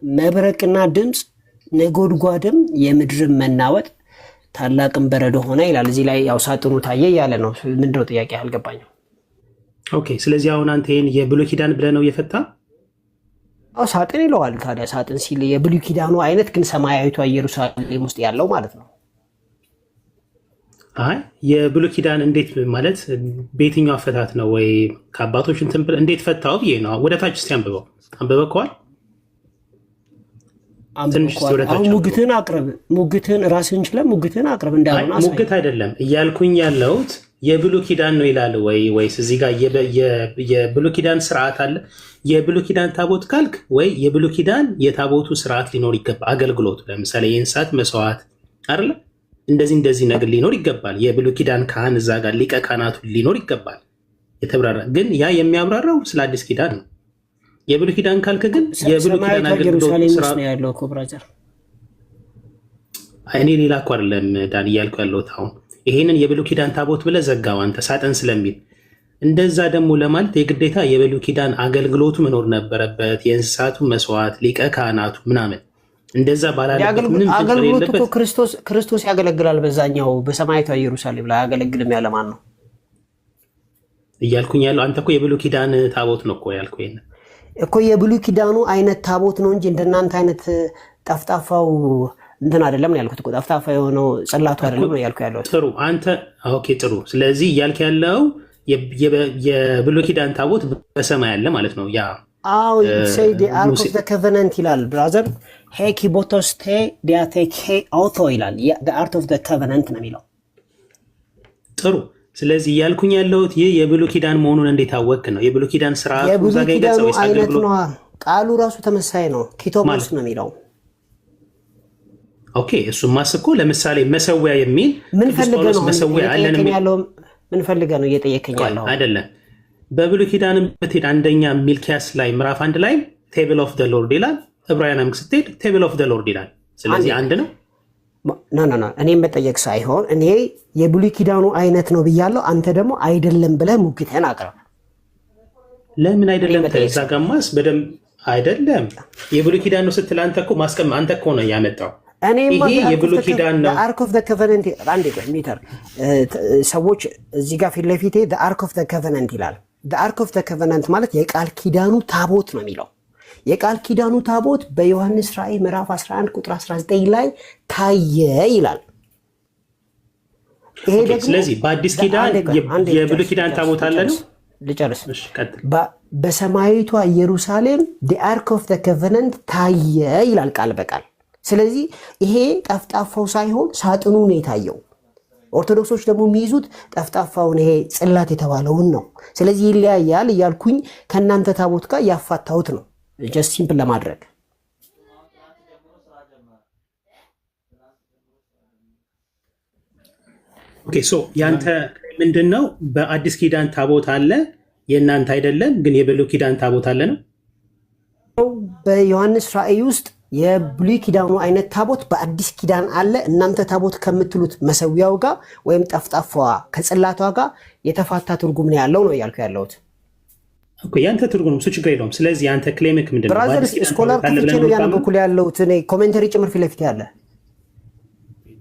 መብረቅና ድምፅ ነጎድጓድም የምድርን መናወጥ ታላቅም በረዶ ሆነ ይላል። እዚህ ላይ ያው ሳጥኑ ታየ እያለ ነው። ምንድነው ጥያቄ? አልገባኝም። ኦኬ ስለዚህ አሁን አንተ ይሄን የብሉይ ኪዳን ብለህ ነው የፈታ? ሳጥን ይለዋል። ታዲያ ሳጥን ሲል የብሉይ ኪዳኑ አይነት ግን ሰማያዊቷ ኢየሩሳሌም ውስጥ ያለው ማለት ነው። የብሉይ ኪዳን እንዴት ማለት በየትኛው አፈታት ነው? ወይ ከአባቶች እንትን ብለህ እንዴት ፈታው ብዬ ነው። ወደ ታች እስቲ አንብበከዋል? ሙግትን አቅርብ፣ ሙግትን ራስን ችለ ሙግትን አቅርብ እንዳልሆነ ሙግት አይደለም እያልኩኝ ያለሁት የብሉይ ኪዳን ነው ይላል ወይስ እዚህ ጋር የብሉይ ኪዳን ስርዓት አለ? የብሉይ ኪዳን ታቦት ካልክ ወይ የብሉይ ኪዳን የታቦቱ ስርዓት ሊኖር ይገባል። አገልግሎቱ ለምሳሌ የእንስሳት መስዋዕት አይደለ? እንደዚህ ነገር ሊኖር ይገባል። የብሉይ ኪዳን ካህን እዛ ጋር ሊቀ ካህናቱ ሊኖር ይገባል። የተብራራ ግን ያ የሚያብራራው ስለ አዲስ ኪዳን ነው። የብሉይ ኪዳን ካልክ ግን የብሉይ ኪዳን አገልግሎት ስራ ነው ያለው እኮ ብራዘር። እኔ ሌላ እኮ አይደለም ዳን እያልኩ ያለሁት አሁን ይሄንን የብሉይ ኪዳን ታቦት ብለህ ዘጋው አንተ ሳጥን ስለሚል። እንደዛ ደግሞ ለማለት የግዴታ የብሉይ ኪዳን አገልግሎቱ መኖር ነበረበት። የእንስሳቱ መስዋዕት፣ ሊቀ ካህናቱ ምናምን እንደዛ ባላለበት ምንም ፍቅር የለበት። ክርስቶስ ያገለግላል በዛኛው በሰማያዊቷ ኢየሩሳሌም ላይ ያገለግልም ያለማን ነው እያልኩኝ ያለው። አንተ እኮ የብሉይ ኪዳን ታቦት ነው እኮ ያልኩህ። ይሄን እኮ የብሉይ ኪዳኑ አይነት ታቦት ነው እንጂ እንደናንተ አይነት ጠፍጣፋው እንትን አይደለም ነው ያልኩት እኮ። ጠፍጣፋ የሆነው ጽላቱ አይደለም ነው ያልኩ ያለው። ጥሩ አንተ ኦኬ ጥሩ። ስለዚህ እያልክ ያለው የብሉይ ኪዳን ታቦት በሰማይ ያለ ማለት ነው። ያ say the ark of the covenant ይላል ብራዘር። ሄኪ ቦቶስቴ ዲያቴክ አውቶ ይላል። the ark of the covenant ነው የሚለው። ጥሩ ስለዚህ እያልኩኝ ያለሁት ይህ የብሉይ ኪዳን መሆኑን እንዴት አወቅ ነው? የብሉይ ኪዳን ስርዓት የብሉይ ኪዳኑ አይነት ነው። ቃሉ ራሱ ተመሳሳይ ነው። ኪቶቦስ ነው የሚለው። ኦኬ እሱማ እኮ ለምሳሌ መሰዊያ የሚል ምን ፈልገህ ነው መሰዊያ አለን ያለው? ምን ፈልገህ ነው እየጠየከኝ ያለው? አይደለም በብሉይ ኪዳንም ብትሄድ አንደኛ ሚልኪያስ ላይ ምዕራፍ 1 ላይ ቴብል ኦፍ ዘ ሎርድ ይላል። ዕብራውያንም ስትሄድ ቴብል ኦፍ ዘ ሎርድ ይላል። ስለዚህ አንድ ነው። ኖ እኔ መጠየቅ ሳይሆን እኔ የብሉይ ኪዳኑ አይነት ነው ብያለሁ። አንተ ደግሞ አይደለም ብለህ ሙግትህን አቅርብ። ለምን አይደለም? ተዛ ጋማስ በደንብ አይደለም የብሉይ ኪዳን ነው ስትል አንተ እኮ አንተ እኮ ነው ያመጣው። ይሄ የብሉይ ኪዳን ነው። አርክ ኦፍ ዘ ኮቨነንት አንዴ ሚተር ሰዎች እዚህ ጋር ፊት ለፊቴ ዘ አርክ ኦፍ ዘ ኮቨነንት ይላል። ዘ አርክ ኦፍ ዘ ኮቨነንት ማለት የቃል ኪዳኑ ታቦት ነው የሚለው። የቃል ኪዳኑ ታቦት በዮሐንስ ራእይ ምዕራፍ 11 ቁጥር 19 ላይ ታየ ይላል። ይሄ ደግሞ ስለዚህ በአዲስ ኪዳን የብሉይ ኪዳን ታቦት አለ ነው። ልጨርስ። በሰማያዊቷ ኢየሩሳሌም the ark of the covenant ታየ ይላል ቃል በቃል። ስለዚህ ይሄ ጠፍጣፋው ሳይሆን ሳጥኑ ነው የታየው። ኦርቶዶክሶች ደግሞ የሚይዙት ጠፍጣፋውን ይሄ ጽላት የተባለውን ነው። ስለዚህ ይለያያል እያልኩኝ ከእናንተ ታቦት ጋር ያፋታሁት ነው። ጀስት ሲምፕል ለማድረግ ኦኬ። ሶ ያንተ ምንድነው? በአዲስ ኪዳን ታቦት አለ የእናንተ አይደለም፣ ግን የብሉይ ኪዳን ታቦት አለ ነው። በዮሐንስ ራእይ ውስጥ የብሉይ ኪዳኑ አይነት ታቦት በአዲስ ኪዳን አለ። እናንተ ታቦት ከምትሉት መሰዊያው ጋር ወይም ጠፍጣፋዋ ከጽላቷ ጋር የተፋታ ትርጉም ነው ያለው ነው እያልኩ ያለሁት። ኦኬ ያንተ ትርጉም እሱ ችግር የለውም። ስለዚህ ያንተ ክሌምክ ምንድነው? ብራዘር ስኮላር ክፍቼ ነው ያነበብኩ ያለሁት እኔ ኮሜንተሪ ጭምር ፊት ለፊት ያለ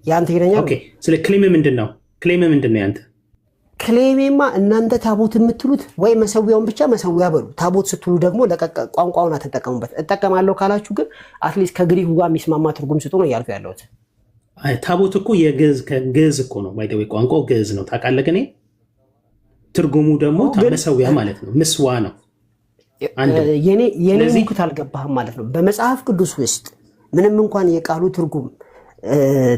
ያንተ ይለኛል። ኦኬ ስለ ክሌም ምንድነው? ክሌም ምንድነው ያንተ? ክሌሜማ እናንተ ታቦት የምትሉት ወይ መሰዊያውን ብቻ መሰዊያ በሉ። ታቦት ስትሉ ደግሞ ቋንቋውን አትጠቀሙበት። እጠቀማለሁ ካላችሁ ግን አትሊስት ከግሪኩ ጋር የሚስማማ ትርጉም ስጡ ነው እያልኩ ያለሁት። ታቦት እኮ ከግዕዝ እኮ ነው። ባይ ዘ ወይ ቋንቋው ግዕዝ ነው ታውቃለህ። ግን ትርጉሙ ደግሞ መሰዊያ ማለት ነው፣ ምስዋ ነው። የኔ ሙክት አልገባህም ማለት ነው። በመጽሐፍ ቅዱስ ውስጥ ምንም እንኳን የቃሉ ትርጉም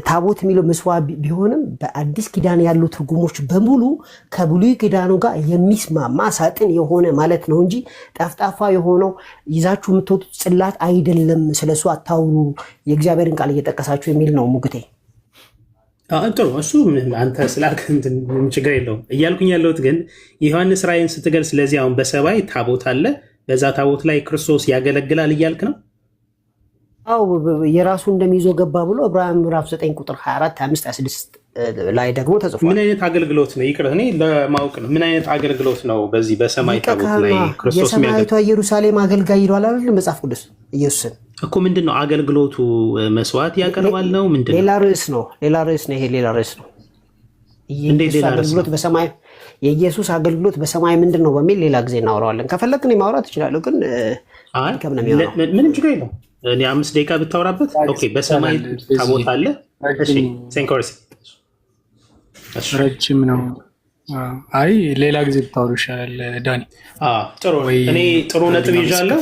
ታቦት የሚለው ምስዋ ቢሆንም በአዲስ ኪዳን ያሉ ትርጉሞች በሙሉ ከብሉይ ኪዳኑ ጋር የሚስማማ ሳጥን የሆነ ማለት ነው እንጂ ጠፍጣፋ የሆነው ይዛችሁ የምትወጡት ጽላት አይደለም። ስለሱ አታውሩ፣ የእግዚአብሔርን ቃል እየጠቀሳችሁ የሚል ነው ሙግቴ። ጥሩ፣ እሱ አንተ ስላልክ ችግር የለውም እያልኩኝ ያለሁት ግን የዮሐንስ ራእይን ስትገል፣ ስለዚህ አሁን በሰማይ ታቦት አለ፣ በዛ ታቦት ላይ ክርስቶስ ያገለግላል እያልክ ነው? አው የራሱ እንደሚይዞ ገባ ብሎ ዕብራውያን ምዕራፍ 9 ቁጥር 24 25 26 ላይ ደግሞ ተጽፏል። ምን አይነት አገልግሎት ነው? ይቅር እኔ ለማወቅ ነው። ምን አይነት አገልግሎት ነው በዚህ በሰማይ ታቦት ላይ ክርስቶስ የሰማያዊቷ ኢየሩሳሌም አገልጋይ ይሏል አይደል መጽሐፍ ቅዱስ ኢየሱስን እኮ። ምንድን ነው አገልግሎቱ? መስዋዕት ያቀርባል ነው? ምንድን ነው? ሌላ ርዕስ ነው። ይሄ ሌላ ርዕስ ነው። የኢየሱስ አገልግሎት በሰማይ ምንድን ነው በሚል ሌላ ጊዜ እናወራዋለን። ከፈለክ እኔ ማውራት እችላለሁ፣ ግን ምንም ችግር የለውም። እኔ 5 ደቂቃ ብታወራበት። ኦኬ በሰማይ ታቦት አለ። እሺ ሴንኮርስ ረጅም ነው። አይ ሌላ ጊዜ ብታወሩ ይሻላል ዳኒ። ጥሩ፣ እኔ ጥሩ ነጥብ ይዣለሁ።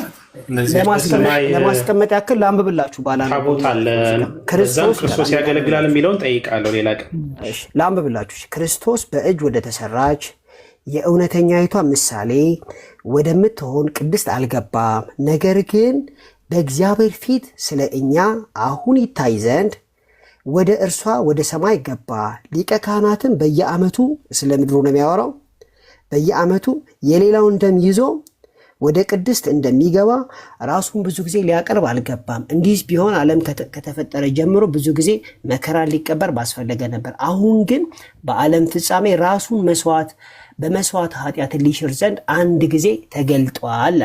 ለማስቀመጥ ያክል ላንብብላችሁ። ታቦት አለ ክርስቶስ ያገለግላል የሚለውን ጠይቃለሁ ሌላ ቀን። ላንብብላችሁ። ክርስቶስ በእጅ ወደ ተሰራች የእውነተኛይቷ ምሳሌ ወደምትሆን ቅድስት አልገባም፣ ነገር ግን በእግዚአብሔር ፊት ስለ እኛ አሁን ይታይ ዘንድ ወደ እርሷ ወደ ሰማይ ገባ። ሊቀ ካህናትም በየዓመቱ ስለ ምድሩ ነው የሚያወራው። በየዓመቱ የሌላውን ደም ይዞ ወደ ቅድስት እንደሚገባ ራሱን ብዙ ጊዜ ሊያቀርብ አልገባም። እንዲህ ቢሆን ዓለም ከተፈጠረ ጀምሮ ብዙ ጊዜ መከራን ሊቀበር ባስፈለገ ነበር። አሁን ግን በዓለም ፍጻሜ ራሱን በመስዋዕት ኃጢአትን ሊሽር ዘንድ አንድ ጊዜ ተገልጧል።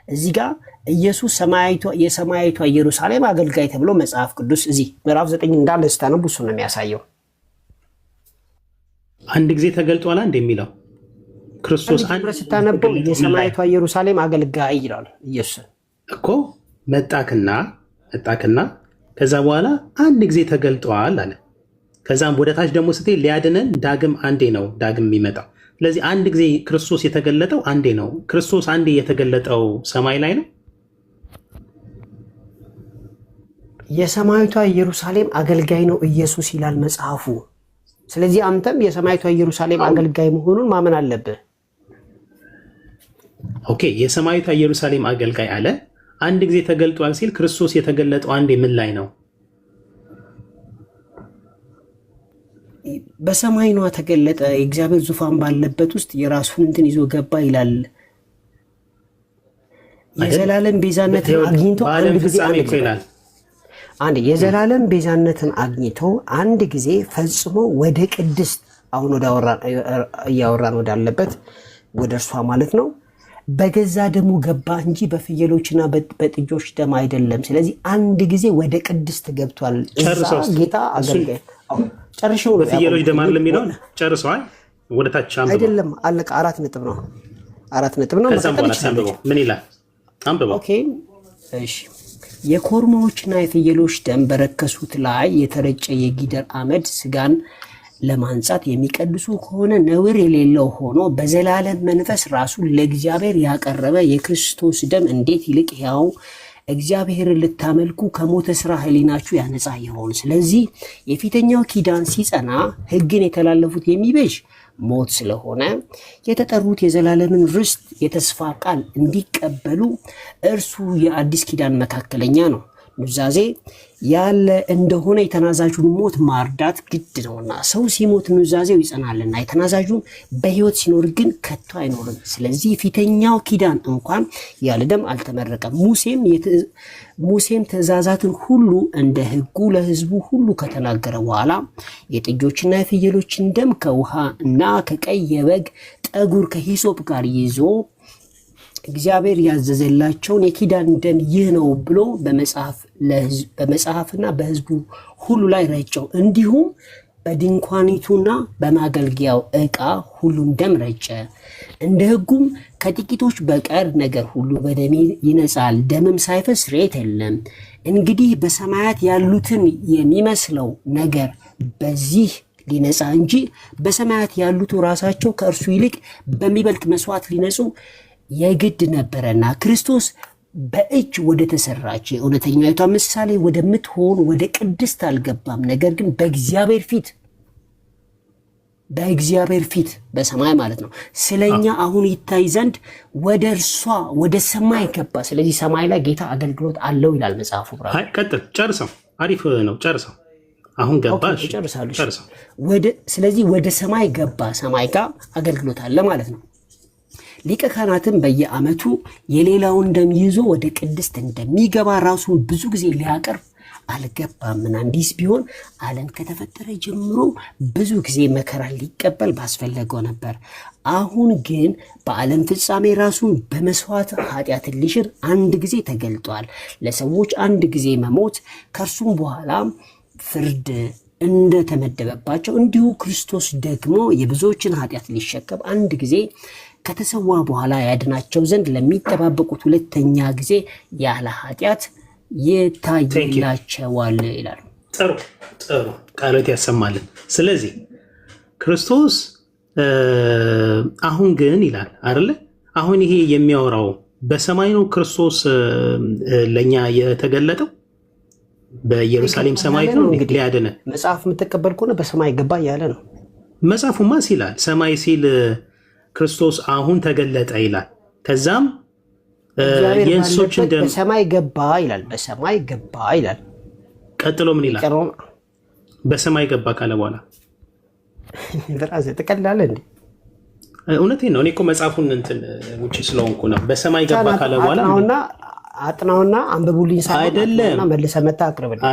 እዚህ ጋር ኢየሱስ የሰማያዊቷ ኢየሩሳሌም አገልጋይ ተብሎ መጽሐፍ ቅዱስ እዚህ ምዕራፍ 9 እንዳለ ስታነቡ እሱ ነው የሚያሳየው። አንድ ጊዜ ተገልጧል እንደሚለው ክርስቶስ አንድ ስታነበው የሰማያዊቷ ኢየሩሳሌም አገልጋይ ይላል ኢየሱስ እኮ መጣክና ከዛ በኋላ አንድ ጊዜ ተገልጧል አለ። ከዛም ወደ ታች ደግሞ ስትሄድ ሊያድነን ዳግም አንዴ ነው ዳግም የሚመጣው። ስለዚህ አንድ ጊዜ ክርስቶስ የተገለጠው አንዴ ነው። ክርስቶስ አንዴ የተገለጠው ሰማይ ላይ ነው። የሰማያዊቷ ኢየሩሳሌም አገልጋይ ነው ኢየሱስ ይላል መጽሐፉ። ስለዚህ አንተም የሰማያዊቷ ኢየሩሳሌም አገልጋይ መሆኑን ማመን አለብህ። ኦኬ የሰማያዊቷ ኢየሩሳሌም አገልጋይ አለ። አንድ ጊዜ ተገልጧል ሲል ክርስቶስ የተገለጠው አንዴ ምን ላይ ነው? በሰማይ ነዋ ተገለጠ፣ የእግዚአብሔር ዙፋን ባለበት ውስጥ የራሱን እንትን ይዞ ገባ ይላል። የዘላለም ቤዛነትን አግኝቶ አንድ ጊዜ አንድ የዘላለም ቤዛነትን አግኝቶ አንድ ጊዜ ፈጽሞ ወደ ቅድስት አሁን እያወራን ወዳለበት ወደ እርሷ ማለት ነው በገዛ ደሙ ገባ እንጂ በፍየሎችና በጥጆች ደም አይደለም። ስለዚህ አንድ ጊዜ ወደ ቅድስት ገብቷል። እዛ ጌታ አገልጋይ ጨርሼው በፍየሎች ደም አይደለም የሚለውን ጨርሰዋል። ወደ ታች አይደለም አለቀ። 4 ነጥብ ነው። 4 ነጥብ ነው። ምን ይላል? አንብበው። ኦኬ እሺ። የኮርማዎችና የፍየሎች ደም በረከሱት ላይ የተረጨ የጊደር አመድ ስጋን ለማንጻት የሚቀድሱ ከሆነ ነውር የሌለው ሆኖ በዘላለም መንፈስ ራሱን ለእግዚአብሔር ያቀረበ የክርስቶስ ደም እንዴት ይልቅ ያው እግዚአብሔርን ልታመልኩ ከሞተ ስራ ሕሊናችሁ ያነጻ ይሆን። ስለዚህ የፊተኛው ኪዳን ሲጸና ሕግን የተላለፉት የሚቤዥ ሞት ስለሆነ የተጠሩት የዘላለምን ርስት የተስፋ ቃል እንዲቀበሉ እርሱ የአዲስ ኪዳን መካከለኛ ነው። ኑዛዜ ያለ እንደሆነ የተናዛዡን ሞት ማርዳት ግድ ነውና ሰው ሲሞት ኑዛዜው ይጸናልና የተናዛዡ በሕይወት ሲኖር ግን ከቶ አይኖርም። ስለዚህ ፊተኛው ኪዳን እንኳን ያለ ደም አልተመረቀም። ሙሴም ትእዛዛትን ሁሉ እንደ ሕጉ ለሕዝቡ ሁሉ ከተናገረ በኋላ የጥጆችና የፍየሎችን ደም ከውሃ እና ከቀይ የበግ ጠጉር ከሂሶጵ ጋር ይዞ እግዚአብሔር ያዘዘላቸውን የኪዳን ደም ይህ ነው ብሎ በመጽሐፍና በሕዝቡ ሁሉ ላይ ረጨው። እንዲሁም በድንኳኒቱና በማገልጊያው ዕቃ ሁሉም ደም ረጨ። እንደ ሕጉም ከጥቂቶች በቀር ነገር ሁሉ በደም ይነጻል፣ ደምም ሳይፈስ ስርየት የለም። እንግዲህ በሰማያት ያሉትን የሚመስለው ነገር በዚህ ሊነጻ እንጂ በሰማያት ያሉት ራሳቸው ከእርሱ ይልቅ በሚበልጥ መስዋዕት ሊነጹ የግድ ነበረና ክርስቶስ በእጅ ወደ ተሰራች እውነተኛይቷ ምሳሌ ወደምትሆን ወደ ቅድስት አልገባም። ነገር ግን በእግዚአብሔር ፊት በሰማይ ማለት ነው ስለኛ አሁን ይታይ ዘንድ ወደ እርሷ ወደ ሰማይ ገባ። ስለዚህ ሰማይ ላይ ጌታ አገልግሎት አለው ይላል መጽሐፉ። ቀጥል። ጨርሰው። አሪፍ ነው። ጨርሰው። አሁን ገባ። ስለዚህ ወደ ሰማይ ገባ። ሰማይ ጋር አገልግሎት አለ ማለት ነው። ሊቀ ካህናትም በየዓመቱ የሌላውን ደም ይዞ ወደ ቅድስት እንደሚገባ ራሱን ብዙ ጊዜ ሊያቀርብ አልገባምና እንዲስ ቢሆን ዓለም ከተፈጠረ ጀምሮ ብዙ ጊዜ መከራ ሊቀበል ባስፈለገው ነበር። አሁን ግን በዓለም ፍጻሜ ራሱን በመስዋዕት ኃጢአትን ሊሽር አንድ ጊዜ ተገልጧል። ለሰዎች አንድ ጊዜ መሞት ከእርሱም በኋላ ፍርድ እንደተመደበባቸው እንዲሁ ክርስቶስ ደግሞ የብዙዎችን ኃጢአት ሊሸከም አንድ ጊዜ ከተሰዋ በኋላ ያድናቸው ዘንድ ለሚጠባበቁት ሁለተኛ ጊዜ ያለ ኃጢአት ይታይላቸዋል ይላል። ጥሩ ቃሎት ያሰማልን። ስለዚህ ክርስቶስ አሁን ግን ይላል አይደለ? አሁን ይሄ የሚያወራው በሰማይ ነው። ክርስቶስ ለኛ የተገለጠው በኢየሩሳሌም ሰማይ ነው። ሊያድነን መጽሐፍ የምትቀበል ከሆነ በሰማይ ገባ እያለ ነው። መጽሐፉማ ሲላል ሰማይ ሲል ክርስቶስ አሁን ተገለጠ ይላል። ከዛም የእንስሶችን ደም በሰማይ ገባ ይላል። በሰማይ ገባ ይላል። ቀጥሎ ምን ይላል? በሰማይ ገባ ካለ በኋላ ትቀልላለህ እንዴ? እውነቴን ነው። እኔ እኮ መጽሐፉን እንትን ውጭ ስለሆንኩ ነው። በሰማይ ገባ ካለ በኋላ አጥናውና አንብቡልኝ አይደለም መልሰህ መታ አቅርብልኝ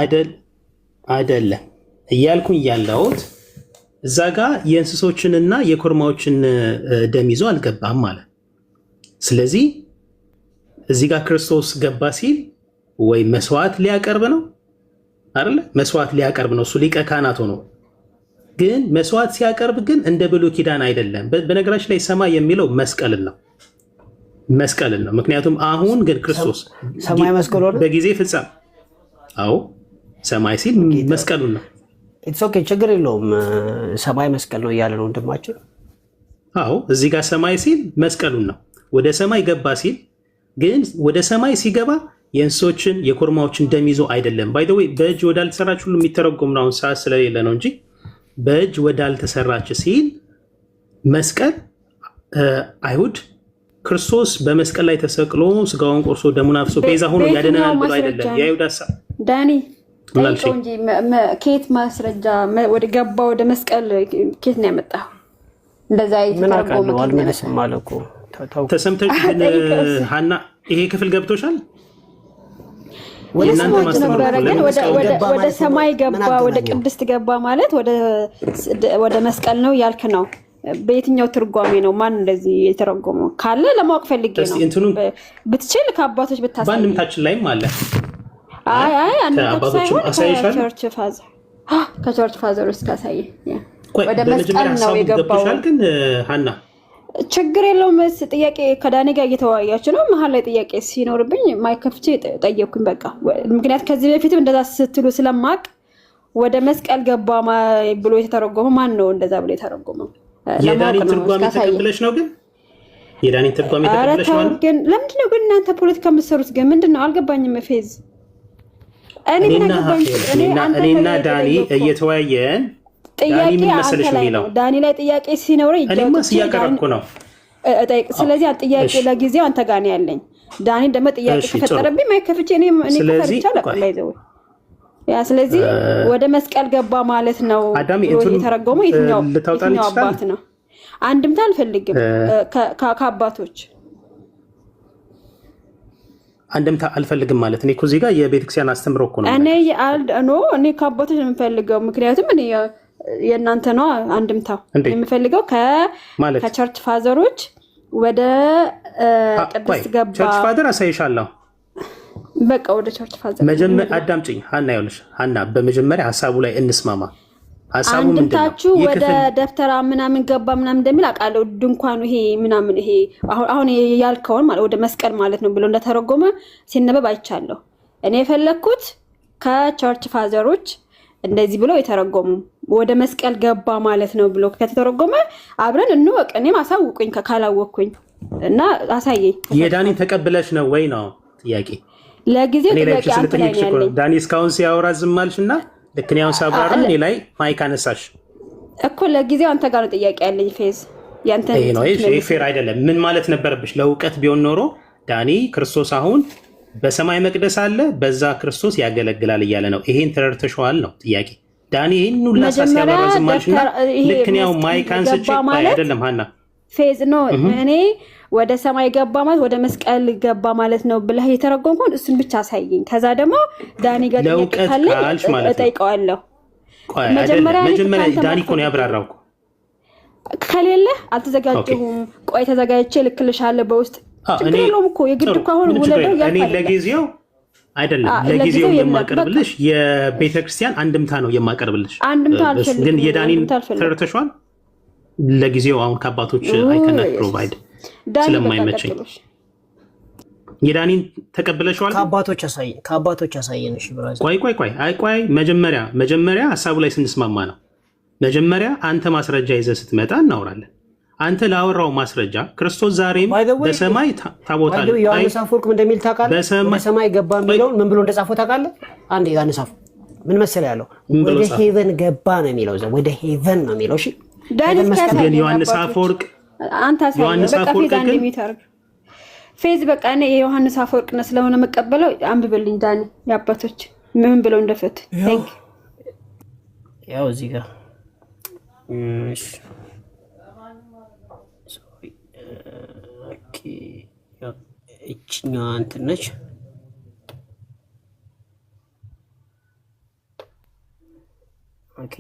አይደለም እያልኩኝ ያለሁት እዛ ጋር የእንስሶችንና የኮርማዎችን ደም ይዞ አልገባም ማለት። ስለዚህ እዚህ ጋር ክርስቶስ ገባ ሲል ወይ መስዋዕት ሊያቀርብ ነው አይደለ? መስዋዕት ሊያቀርብ ነው። እሱ ሊቀ ካህናት ሆኖ ግን መስዋዕት ሲያቀርብ ግን እንደ ብሉይ ኪዳን አይደለም። በነገራችን ላይ ሰማይ የሚለው መስቀልን ነው። ምክንያቱም አሁን ግን ክርስቶስ ሰማይ መስቀል ሆነ በጊዜ ፍጻሜ። አዎ ሰማይ ሲል መስቀሉን ነው። ኦኬ ችግር የለውም። ሰማይ መስቀል ነው እያለ ነው ወንድማችን። አዎ እዚህ ጋር ሰማይ ሲል መስቀሉን ነው። ወደ ሰማይ ገባ ሲል ግን ወደ ሰማይ ሲገባ የእንስሶችን የኮርማዎችን ደም ይዞ አይደለም። ባይ ዘ ዌይ በእጅ ወዳልተሰራች ሁሉ የሚተረጎም ነው። አሁን ሰዓት ስለሌለ ነው እንጂ በእጅ ወዳልተሰራች ሲል መስቀል አይሁድ ክርስቶስ በመስቀል ላይ ተሰቅሎ ስጋውን ቆርሶ ደሙን አፍሶ ቤዛ ሆኖ ያደነናል ብሎ አይደለም። የአይሁድ ሐሳብ ዳኒ ጠይቀው እንጂ ከየት ማስረጃ ወደ ገባ ወደ መስቀል ከየት ነው ያመጣው? እንደዛ የተረጎመ አልመለስም ማለት እኮ ተሰምተሽ ግን ሀና ይሄ ክፍል ገብቶሻል? ወደ ሰማይ ገባ ወደ ቅድስት ገባ ማለት ወደ መስቀል ነው ያልክ ነው። በየትኛው ትርጓሜ ነው? ማን እንደዚህ የተረጎመው ካለ ለማወቅ ፈልጌ ነው። ብትችል ከአባቶች ብታሳይ ባንምታችን ላይም አለ። አይ አንምታችን ሳይሆን ከቸርች ፋዘር ውስጥ ካሳየ ወደ መስቀል ነው የገባው። ግን ሀና ችግር የለውም። ጥያቄ ከዳኒ ጋር እየተወያያችሁ ነው። መሀል ላይ ጥያቄ ሲኖርብኝ ማይከፍቼ ጠየቅኩኝ። በቃ ምክንያት ከዚህ በፊትም እንደዛ ስትሉ ስለማቅ ወደ መስቀል ገባ ብሎ የተተረጎመ ማን ነው? እንደዛ ብሎ የተረጎመው የዳኒን ትርጓሜ ተቀብለሽ ነው? ግን የዳኒን ትርጓሜ ተቀብለሽ ነው? ግን ለምንድን ነው ግን እናንተ ፖለቲካ የምትሰሩት? ግን ምንድን ነው አልገባኝም። ፌዝ እኔና ዳኒ እየተወያየን ጥያቄ ዳኒ ላይ ጥያቄ ሲኖረኝ እኔማ ሲያቀርብኩ ነው። ስለዚህ ጥያቄ ለጊዜው አንተ ጋር ነው ያለኝ። ዳኒ ደግሞ ጥያቄ ከፈጠረብኝ ማይከፍቼ እኔ ከፈርቻ ለቀላይዘው ያ ስለዚህ ወደ መስቀል ገባ ማለት ነው የተረጎመው የትኛው አባት ነው? አንድምታ አልፈልግም ከአባቶች አንድምታ አልፈልግም ማለት እኔ እኮ እዚህ ጋር የቤተክርስቲያን አስተምሮ እኮ ነው። እኔ ከአባቶች የምፈልገው ምክንያቱም እኔ የእናንተ ነው አንድምታው የምፈልገው ከቸርች ፋዘሮች ወደ ቅድስት ገባ። ቸርች ፋዘር አሳይሻለሁ። በቃ ወደ ቸርች ፋዘር መጀመሪያ አዳምጪኝ ሀና። ይኸውልሽ ሀና በመጀመሪያ ሐሳቡ ላይ እንስማማ። ሐሳቡ ምንድነው? አንድምታችሁ ወደ ደፍተራ ምናምን ገባ ምናምን እንደሚል አውቃለሁ። ድንኳኑ ይሄ ምናምን ይሄ አሁን ያልከውን ማለት ወደ መስቀል ማለት ነው ብሎ እንደተረጎመ ሲነበብ አይቻለሁ። እኔ የፈለኩት ከቸርች ፋዘሮች እንደዚህ ብሎ የተረጎሙ ወደ መስቀል ገባ ማለት ነው ብሎ ከተተረጎመ አብረን እንወቅ። እኔም አሳውቁኝ ካላወቅኩኝ እና አሳየኝ። የዳኒን ተቀብለሽ ነው ወይ ነው ጥያቄ? ለጊዜው ጥያቄ አንተ ላይ ነው ያለኝ። ዳኒ እስካሁን ሲያወራ ዝም አልሽና ልክ ነው ያውን ሳብራራ እኔ ላይ ማይክ አነሳሽ እኮ። ለጊዜው አንተ ጋር ነው ጥያቄ ያለኝ። ፌዝ ያንተ ነው። ይሄ ፌር አይደለም። ምን ማለት ነበረብሽ? ለእውቀት ቢሆን ኖሮ ዳኒ ክርስቶስ አሁን በሰማይ መቅደስ አለ፣ በዛ ክርስቶስ ያገለግላል እያለ ነው። ይሄን ተረድተሽዋል ነው ጥያቄ። ዳኒ ይሄን ሁሉ ሲያበራ ዝም አልሽና ልክ ነው ያው ማይክ አንስቼ አይደለም ሀና ፌዝ ነው። እኔ ወደ ሰማይ ገባ ማለት ወደ መስቀል ገባ ማለት ነው ብለህ የተረጎምከውን እሱን ብቻ አሳየኝ። ከዛ ደግሞ ዳኒ ጋር ጥያቄ ካለ እጠይቀዋለሁ። መጀመሪያ ዳኒ እኮ ነው ያብራራው። ከሌለ አልተዘጋጀሁም። ቆይ ተዘጋጅቼ ልክልሻለሁ በውስጥ ችግር የለውም እኮ የግድ እኮ አሁን ወለደው ያልፋል። እኔ ለጊዜው አይደለም ለጊዜው የማቀርብልሽ የቤተክርስቲያን አንድምታ ነው የማቀርብልሽ። አንድምታ አልፈልግም። ግን የዳኒን ተረድተሽዋል? ለጊዜው አሁን ከአባቶች አይከናት ፕሮቫይድ ስለማይመቸኝ የዳኒን ተቀብለሽዋል? ከአባቶች አሳየን። እሺ ብራዘር ቆይ መጀመሪያ ሐሳቡ ላይ ስንስማማ ነው። መጀመሪያ አንተ ማስረጃ ይዘህ ስትመጣ እናወራለን። አንተ ላወራው ማስረጃ ክርስቶስ ዛሬም በሰማይ ታቦታል። ዮሐንስ አፈወርቅ እንደሚል ታውቃለህ? በሰማይ ገባ የሚለውን ምን ብሎ እንደጻፈው ታውቃለህ? አንዴ ዮሐንስ አፈወርቅ ምን መሰለህ ያለው? ወደ ሄቨን ገባ ነው የሚለው። ወደ ሄቨን ነው የሚለው። እሺ ግን ዮሐንስ አፈወርቅ ፌዝ በቃ እኔ የዮሐንስ አፈወርቅና ስለሆነ መቀበለው አንብብልኝ ዳኒ የአባቶች ምን ብለው እንደፈቱ ያው እዚህ ጋር እችኛዋ እንትን ነች። ኦኬ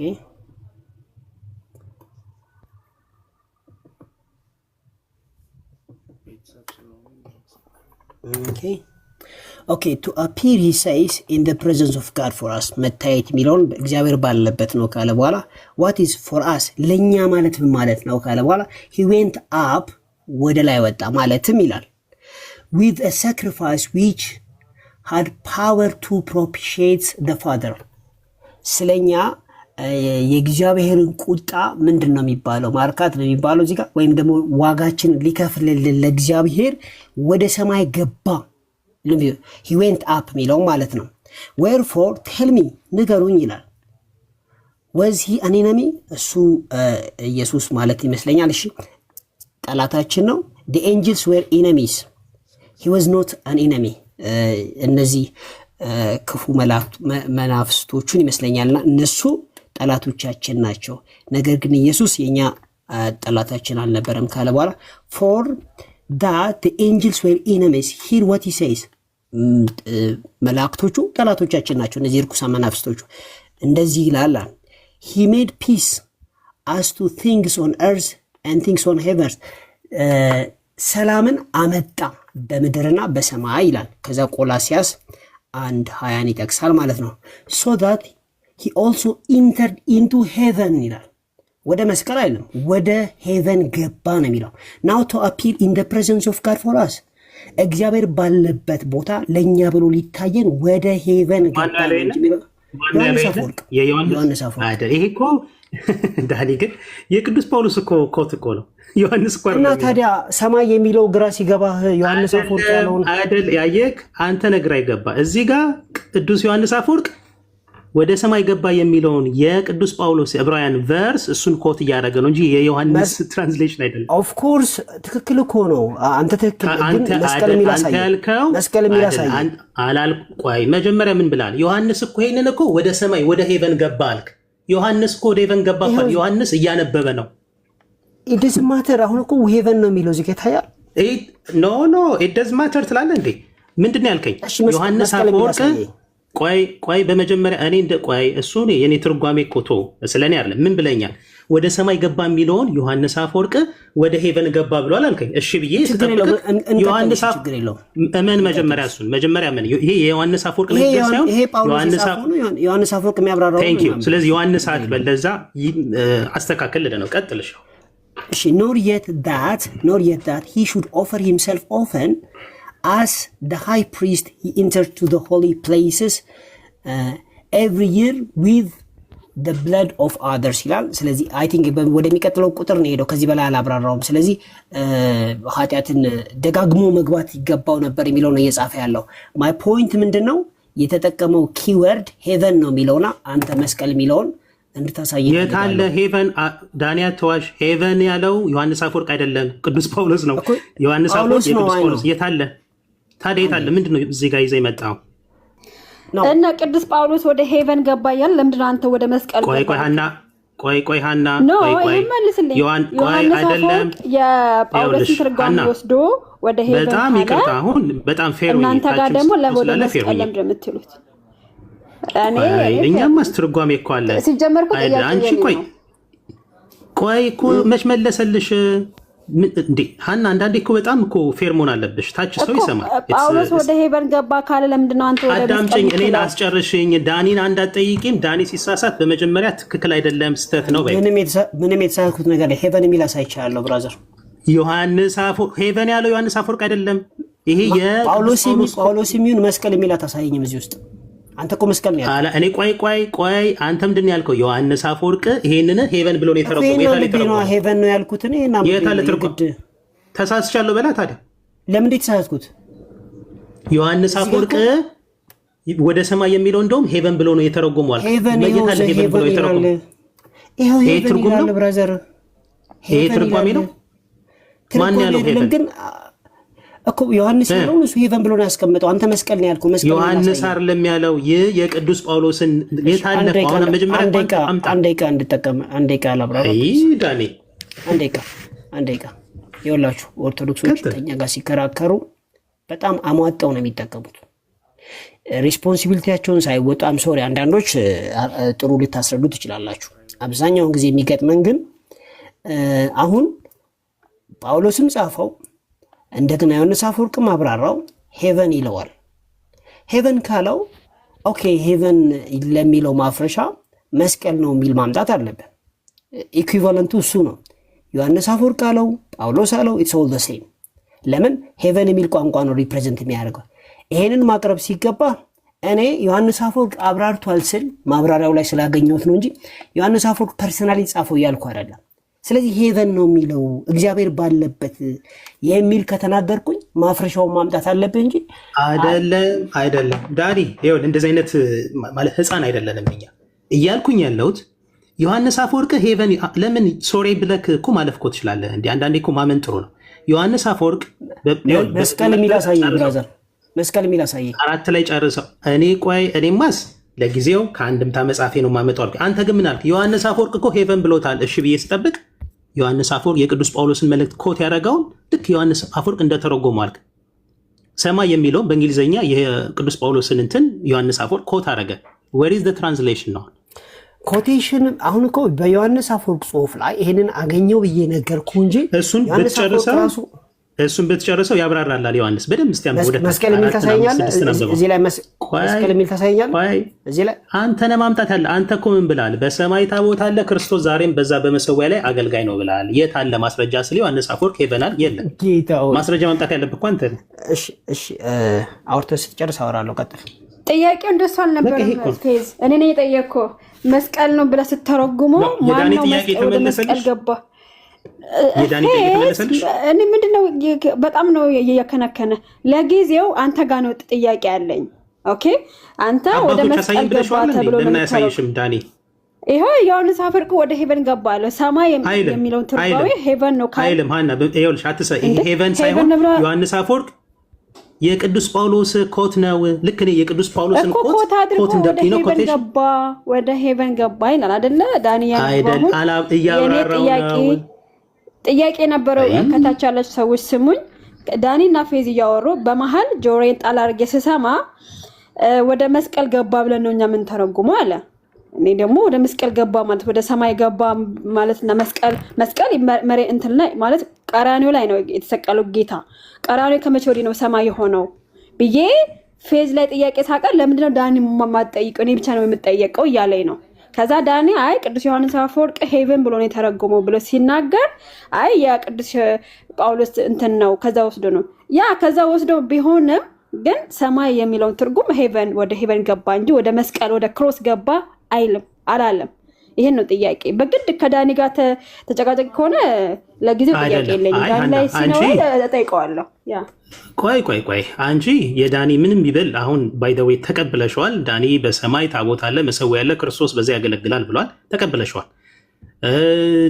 ኦኬ ቱ አፒር ሂ ሴይስ ኢን ዘ ፕሬዘንስ ኦፍ ጋድ ፎር አስ መታየት የሚለውን እግዚአብሔር ባለበት ነው ካለ በኋላ ዋት ኢዝ ፎር አስ ለእኛ ማለት ምን ማለት ነው ካለ በኋላ ሂ ዌንት አፕ ወደ ላይ ወጣ ማለትም ይላል with a sacrifice which had power to propitiate the father ስለኛ የእግዚአብሔርን ቁጣ ምንድነው የሚባለው? ማርካት ነው የሚባለው እዚህ ጋር ወይም ደግሞ ዋጋችን ሊከፍልልን ለእግዚአብሔር ወደ ሰማይ ገባ። he went up የሚለው ማለት ነው። wherefore tell me ንገሩኝ ይላል። was he an enemy? እሱ ኢየሱስ ማለት ይመስለኛል። እሺ ጠላታችን ነው። the angels were enemies. he was not an enemy. እነዚህ ክፉ መናፍስቶቹን ይመስለኛልና እነሱ ጠላቶቻችን ናቸው። ነገር ግን ኢየሱስ የኛ ጠላታችን አልነበረም ካለ በኋላ for that the angels were enemies, hear what he says። መላእክቶቹ ጠላቶቻችን ናቸው እነዚህ ርኩሳን መናፍስቶቹ። እንደዚህ ይላል he made peace as to things on earth and things on heaven። ሰላምን አመጣ በምድርና በሰማይ ይላል። ከዛ ቆላሲያስ 1:20 ይጠቅሳል ማለት ነው። so that he also entered into heaven ይላል። ወደ መስቀል አይደለም ወደ ሄቨን ገባ ነው የሚለው። now to appear in the presence of God for us። እግዚአብሔር ባለበት ቦታ ለኛ ብሎ ሊታየን ወደ ሄቨን ገባ ነው እንጂ ዮሐንስ አፈወርቅ ይሄ እኮ ዳኒ ግን የቅዱስ ጳውሎስ እኮ ኮት እኮ ነው። ዮሐንስ እኮ እና ታዲያ ሰማይ የሚለው ግራ ሲገባህ ዮሐንስ አፈወርቅ ያለውን አይደል ያየክ አንተ ነግራ ይገባ። እዚህ ጋር ቅዱስ ዮሐንስ አፈወርቅ ወደ ሰማይ ገባ የሚለውን የቅዱስ ጳውሎስ ዕብራውያን ቨርስ እሱን ኮት እያደረገ ነው እንጂ የዮሐንስ ትራንስሌሽን አይደለም። ኦፍ ኮርስ ትክክል እኮ ነው። አንተ ትክክል ግን መስቀል የሚላሳይ መስቀል የሚላሳይ አላልቆይ መጀመሪያ ምን ብላል? ዮሐንስ እኮ ይሄንን እኮ ወደ ሰማይ ወደ ሄቨን ገባ አልክ። ዮሐንስ እኮ ወደ ሄቨን ገባ ማለት ዮሐንስ እያነበበ ነው። it doesn't matter። አሁን እኮ ሄቨን ነው የሚለው እዚህ ከታያል። ኖ it doesn't matter ትላለህ እንዴ? ምንድነው ያልከኝ? ዮሐንስ አፈወርቅ ቆይ በመጀመሪያ እኔ እንደ ቆይ እሱ የኔ ትርጓሜ ኮቶ ስለኔ አይደለም። ምን ብለኛል? ወደ ሰማይ ገባ የሚለውን ዮሐንስ አፈወርቅ ወደ ሄቨን ገባ ብሏል አልከኝ። እሺ ብዬ ዮሐንስ እመን መጀመሪያ እሱን መጀመሪያ ምን ይሄ የዮሐንስ አፈወርቅ ነው ሳይሆን ዮሐንስ አፈወርቅ የሚያብራራው ነው። ስለዚህ ዮሐንስ አትበል ለዛ አስተካከል ነው። ቀጥልሽ። እሺ nor yet that he should offer himself often as the high priest he entered to the holy places every year with the blood of others ይላል። ስለዚህ አይ ቲንክ ወደሚቀጥለው ቁጥር ነው ሄደው ከዚህ በላይ አላብራራውም። ስለዚህ ኃጢአትን ደጋግሞ መግባት ይገባው ነበር የሚለው ነው እየጻፈ ያለው። ማይ ፖይንት ምንድነው የተጠቀመው ኪወርድ ሄቨን ነው የሚለውና አንተ መስቀል የሚለውን እንድታሳይ የታለ ሄቨን? ዳንያ ተዋሽ ሄቨን ያለው ዮሐንስ አፈወርቅ አይደለም ቅዱስ ጳውሎስ ነው። ዮሐንስ አፈወርቅ የቅዱስ ጳውሎስ የታለ ታዲያ የታለ? ምንድነው እዚህ ጋር ይዘህ የመጣው? እና ቅዱስ ጳውሎስ ወደ ሄቨን ገባ ይላል። ለምንድነው አንተ ወደ መስቀል? ቆይ ሃና አይደለም የጳውሎስን ትርጓሜ ወስዶ ወደ ሄቨን በጣም ይቅርታ። አሁን በጣም ፌር ነው። እናንተ ጋር ደግሞ ወደ መስቀል ለምንድነው የምትሉት? እኛም አስተርጓሜ እኮ አለ ሲጀመር እኮ አንቺ ቆይ እኮ መች መለሰልሽ እንዴ ሃና? አንዳንዴ እኮ በጣም እኮ ፌር መሆን አለብሽ። ታች ሰው ይሰማል። ጳውሎስ ወደ ሄቨን ገባ ካለ ለምንድነው አንተ ወደ አዳምጪኝ፣ እኔን አስጨርሽኝ። ዳኒን አንዳጠይቂም። ዳኒ ሲሳሳት በመጀመሪያ ትክክል አይደለም ስተት ነው በይ። ምንም የተሳሳትኩት ነገር ሄቨን የሚል አሳይቻለሁ ብራዘር። ዮሐንስ አፈወርቅ ሄቨን ያለው ዮሐንስ አፈወርቅ አይደለም። ይሄ የጳውሎስ የሚሆን መስቀል የሚል አታሳየኝም እዚህ ውስጥ። አንተ እኮ መስቀል ነው ያልከው። እኔ ቆይ አንተ ምንድን ነው ያልከው? ዮሐንስ አፈወርቅ ይሄንን ሄቨን ብሎ ነው የተረጎመው። ሄቨን ነው ያልኩት እኔ እና የታለ ትርጉም? ተሳስቻለሁ በላ። ታዲያ ለምን የተሳሳትኩት? ዮሐንስ አፈወርቅ ወደ ሰማይ የሚለው እንደውም ሄቨን ብሎ ነው የተረጎመው አልኩ። የታለ ሄቨን ብሎ የተረጎመው? ይሄ ትርጉም ነው ብራዘር። ይሄ ትርጓሜ ነው። ማን ያለው ሄቨን ግን እኮ ዮሐንስ ያለው እሱ ሄቨን ብሎ ነው ያስቀመጠው። አንተ መስቀል ነው ያልከው። መስቀል ዮሐንስ አይደለም ያለው። ይህ የቅዱስ ጳውሎስን የታለ ሆነ መጀመሪያ አንድ ደቂቃ እንድጠቀም አንድ ደቂቃ አላብራራ። ዳኒ አንድ ደቂቃ ይኸውላችሁ፣ ኦርቶዶክሶች ከኛ ጋር ሲከራከሩ በጣም አሟጠው ነው የሚጠቀሙት። ሪስፖንሲቢሊቲያቸውን ሳይወጡ ሶሪ አንዳንዶች ጥሩ ልታስረዱ ትችላላችሁ። አብዛኛውን ጊዜ የሚገጥመን ግን አሁን ጳውሎስም ጻፈው እንደገና ዮሐንስ አፈወርቅም አብራራው ሄቨን ይለዋል። ሄቨን ካለው ኦኬ ሄቨን ለሚለው ማፍረሻ መስቀል ነው የሚል ማምጣት አለበት። ኢኩቫለንቱ እሱ ነው። ዮሐንስ አፈወርቅ አለው፣ ጳውሎስ አለው፣ ኢትስ ኦል ዘ ሴም። ለምን ሄቨን የሚል ቋንቋ ነው ሪፕሬዘንት የሚያደርገው። ይሄንን ማቅረብ ሲገባ እኔ ዮሐንስ አፈወርቅ አብራርቷል ስል ማብራሪያው ላይ ስላገኘሁት ነው እንጂ ዮሐንስ አፈወርቅ ፐርሰናሊ ጻፈው እያልኩ አይደለም። ስለዚህ ሄቨን ነው የሚለው እግዚአብሔር ባለበት የሚል ከተናገርኩኝ ማፍረሻውን ማምጣት አለብህ እንጂ አይደለም። ዳኒ ይኸውልህ እንደዚህ አይነት ማለት ህፃን አይደለንም እኛ። እያልኩኝ ያለሁት ዮሐንስ አፈወርቅ ሄቨን ለምን ሶሪ ብለክ እኮ ማለፍ እኮ ትችላለህ እንዴ? አንዳንዴ እኮ ማመን ጥሩ ነው። ዮሐንስ አፈወርቅ መስቀል የሚል አሳየኝ ብራዘር። መስቀል የሚል አሳየኝ። 4 ላይ ጨርሰው። እኔማስ ለጊዜው ከአንድምታ መጽሐፌ ነው የማመጣው አልኩ። አንተ ግን ምን አልክ? ዮሐንስ አፈወርቅ እኮ ሄቨን ብሎታል። እሺ ብዬ ስጠብቅ ዮሐንስ አፈወርቅ የቅዱስ ጳውሎስን መልእክት ኮት ያደረገውን ልክ ዮሐንስ አፈወርቅ እንደተረጎሙ አልክ። ሰማይ የሚለው በእንግሊዝኛ የቅዱስ ጳውሎስን እንትን ዮሐንስ አፈወርቅ ኮት አደረገ። ዌር ኢዝ ዘ ትራንስሌሽን ነው ኮቴሽን? አሁን እኮ በዮሐንስ አፈወርቅ ጽሁፍ ላይ ይሄንን አገኘው ብዬ ነገርኩ እንጂ እሱን ብትጨርሰው ያብራራላል ዮሐንስ በደንብ። እስቲ መስቀል የሚል ታሳየኛለህ እዚህ ላይ? መስቀል የሚል ታሳየኛለህ እዚህ ላይ? አንተ ነህ ማምጣት ያለ። አንተ እኮ ምን ብላል? በሰማይ ታቦት አለ፣ ክርስቶስ ዛሬም በዛ በመሰዊያ ላይ አገልጋይ ነው ብላል። የት አለ ማስረጃ? ስለ ዮሐንስ አፈወርቅ ሄቨናል የለም። ማስረጃ ማምጣት ያለብህ እኮ አንተ ነህ። እሺ አውርተህ ስትጨርስ አወራለሁ። ቀጥል። ጥያቄው እንደሱ አልነበረም። ፌዝ እኔ ነኝ የጠየቅኩህ። መስቀል ነው ብለህ ስትተረጉመው ማነው መስቀል ገባ? እኔ ምንድነው በጣም ነው እየከነከነ። ለጊዜው አንተ ጋር ነው ጥያቄ ያለኝ። ኦኬ አንተ ወደ መስቀል ገባ ተብሎ ነው ያሳየሽም ዳኒ። ይሄው ዮሐንስ አፈወርቅ ወደ ሄቨን ገባ አለ። ሰማይ የሚለውን ትርጓሜ ሄቨን ነው ካለ አይልም። ሃና ይኸውልሽ አትሰይ። ሄቨን ሳይሆን ዮሐንስ አፈወርቅ የቅዱስ ጳውሎስ ኮት ነው። ልክ ነው። የቅዱስ ጳውሎስን ኮት እንደዚህ ነው። ኮቴሽን ገባ ወደ ሄቨን ገባ ይላል አይደለ? ዳኒ አይደል? እያወራራው ነው። ጥያቄ ነበረው። ከታች ያላችሁ ሰዎች ስሙኝ። ዳኒና ፌዝ እያወሩ በመሃል ጆሮዬን ጣል አድርጌ ስሰማ ወደ መስቀል ገባ ብለን ነው እኛ ምን ተረጉመው አለ። እኔ ደግሞ ወደ መስቀል ገባ ማለት ወደ ሰማይ ገባ ማለትና መስቀል መሬት እንትን ላይ ማለት ቀራንዮ ላይ ነው የተሰቀለው ጌታ። ቀራንዮ ከመቼ ወዲህ ነው ሰማይ የሆነው ብዬ ፌዝ ላይ ጥያቄ ሳቀር ለምንድነው ዳኒ ማማጠይቀው? እኔ ብቻ ነው የምጠየቀው እያለኝ ነው። ከዛ ዳኒ አይ ቅዱስ ዮሐንስ አፈወርቅ ሄቨን ብሎ ነው የተረጎመው ብሎ ሲናገር አይ ያ ቅዱስ ጳውሎስ እንትን ነው ከዛ ወስዶ ነው ያ ከዛ ወስዶ ቢሆንም ግን ሰማይ የሚለውን ትርጉም ሄቨን ወደ ሄቨን ገባ እንጂ ወደ መስቀል ወደ ክሮስ ገባ አይልም አላለም። ይሄን ነው ጥያቄ። በግድ ከዳኒ ጋር ተጨቃጨቅ ከሆነ ለጊዜው ጥያቄ የለኝም። ዳኒ ላይ ሲኖር እጠይቀዋለሁ። ያ ቆይ አንቺ የዳኒ ምንም ይበል አሁን ባይ ዘ ዌይ ተቀብለሽዋል። ዳኒ በሰማይ ታቦት አለ፣ መሰዊያ አለ፣ ክርስቶስ በዚያ ያገለግላል ብሏል። ተቀብለሽዋል።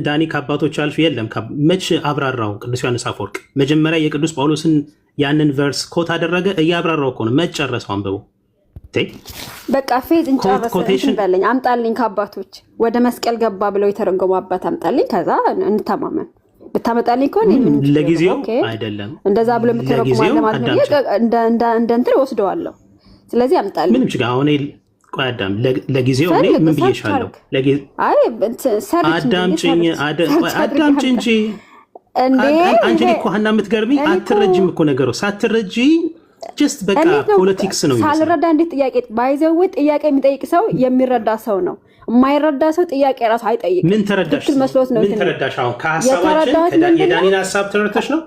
ዳኒ ከአባቶች አልፍ የለም። መች አብራራው ቅዱስ ዮሐንስ አፈወርቅ? መጀመሪያ የቅዱስ ጳውሎስን ያንን ቨርስ ኮት አደረገ። እያብራራው እኮ ነው። መች ጨረሰው አንብቡ። በቃ ፌዝ እንጨርሰን በለኝ። አምጣልኝ ከአባቶች ወደ መስቀል ገባ ብለው የተረጎሙ አባት አምጣልኝ። ከዛ እንተማመን። ብታመጣልኝ ከሆነ ምን ለጊዜው አይደለም እንደዛ ብሎ የምትረጉማለ ማለት ነው። እንደ እንትን ወስደዋለሁ። ስለዚህ አምጣልኝ። ምንም ችግር አሁን ቆይ አዳም ለጊዜው እኔ ምን ብዬሻለሁ? አይ አዳምጪኝ እንጂ እንዴ አንቺ እኮ ሀና የምትገርሚ አትረጂም እኮ ነገሩ ሳትረጂ ጀስት በቃ ፖለቲክስ ነው ይመስላል። ሳልረዳ እንዴት ጥያቄ ባይዘው ጥያቄ የሚጠይቅ ሰው የሚረዳ ሰው ነው። የማይረዳ ሰው ጥያቄ ራሱ አይጠይቅም። ምን ተረዳሽ? ምን ተረዳሽ? አሁን ከሐሳባችን የዳኒን ሐሳብ ተረድተሽ ነው?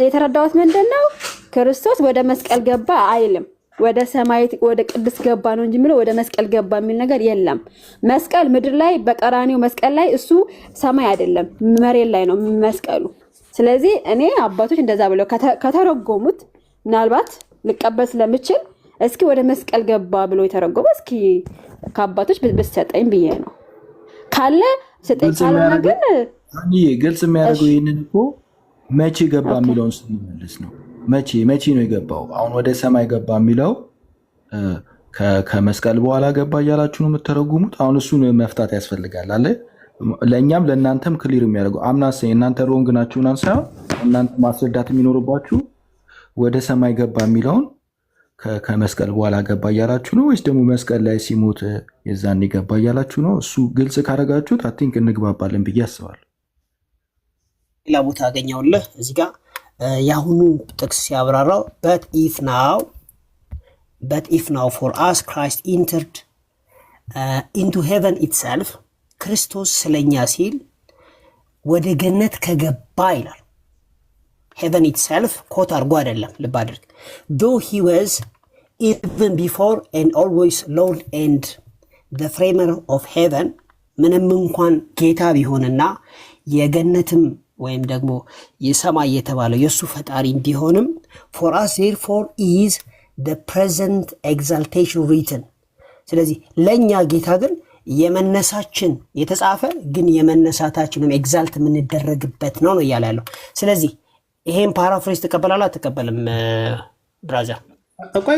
የተረዳሁት ምንድነው ክርስቶስ ወደ መስቀል ገባ አይልም። ወደ ሰማይ ወደ ቅዱስ ገባ ነው እንጂ ምለው ወደ መስቀል ገባ የሚል ነገር የለም። መስቀል ምድር ላይ በቀራኒው መስቀል ላይ እሱ ሰማይ አይደለም መሬት ላይ ነው መስቀሉ። ስለዚህ እኔ አባቶች እንደዛ ብለው ከተረጎሙት ምናልባት ልቀበል ስለምችል እስኪ ወደ መስቀል ገባ ብሎ የተረጎመ እስኪ ከአባቶች ብትሰጠኝ ብዬ ነው። ካለ ስጠኝ ካልሆነ ግን ግልጽ የሚያደርገው ይህንን እኮ መቼ ገባ የሚለውን ስንመልስ ነው። መቼ ነው የገባው? አሁን ወደ ሰማይ ገባ የሚለው ከመስቀል በኋላ ገባ እያላችሁ ነው የምትተረጉሙት። አሁን እሱን መፍታት ያስፈልጋል አለ ለእኛም ለእናንተም ክሊር የሚያደርገው አምናሰ እናንተ ሮንግ ናችሁ ናን ሳይሆን እናንተ ማስረዳት የሚኖርባችሁ ወደ ሰማይ ገባ የሚለውን ከመስቀል በኋላ ገባ እያላችሁ ነው ወይስ ደግሞ መስቀል ላይ ሲሞት የዛኔ ገባ እያላችሁ ነው? እሱ ግልጽ ካረጋችሁት አይ ቲንክ እንግባባለን ብዬ አስባለሁ። ሌላ ቦታ አገኘውልህ እዚህ ጋር የአሁኑ ጥቅስ ሲያብራራው but if now for us Christ entered into heaven itself ክርስቶስ ስለኛ ሲል ወደ ገነት ከገባ ይላል። heaven itself ኮት አድርጎ አይደለም፣ ልብ አድርግ። though he was even before and always Lord and the framer of heaven ምንም እንኳን ጌታ ቢሆንና የገነትም ወይም ደግሞ የሰማይ የተባለው የሱ ፈጣሪ ቢሆንም for us therefore is the present exaltation written ስለዚህ ለኛ ጌታ ግን የመነሳችን የተጻፈ ግን የመነሳታችንም ኤግዛልት የምንደረግበት ነው እያለ ያለው። ስለዚህ ይሄን ፓራፍሬዝ ተቀበላላ ተቀበልም ብራዘር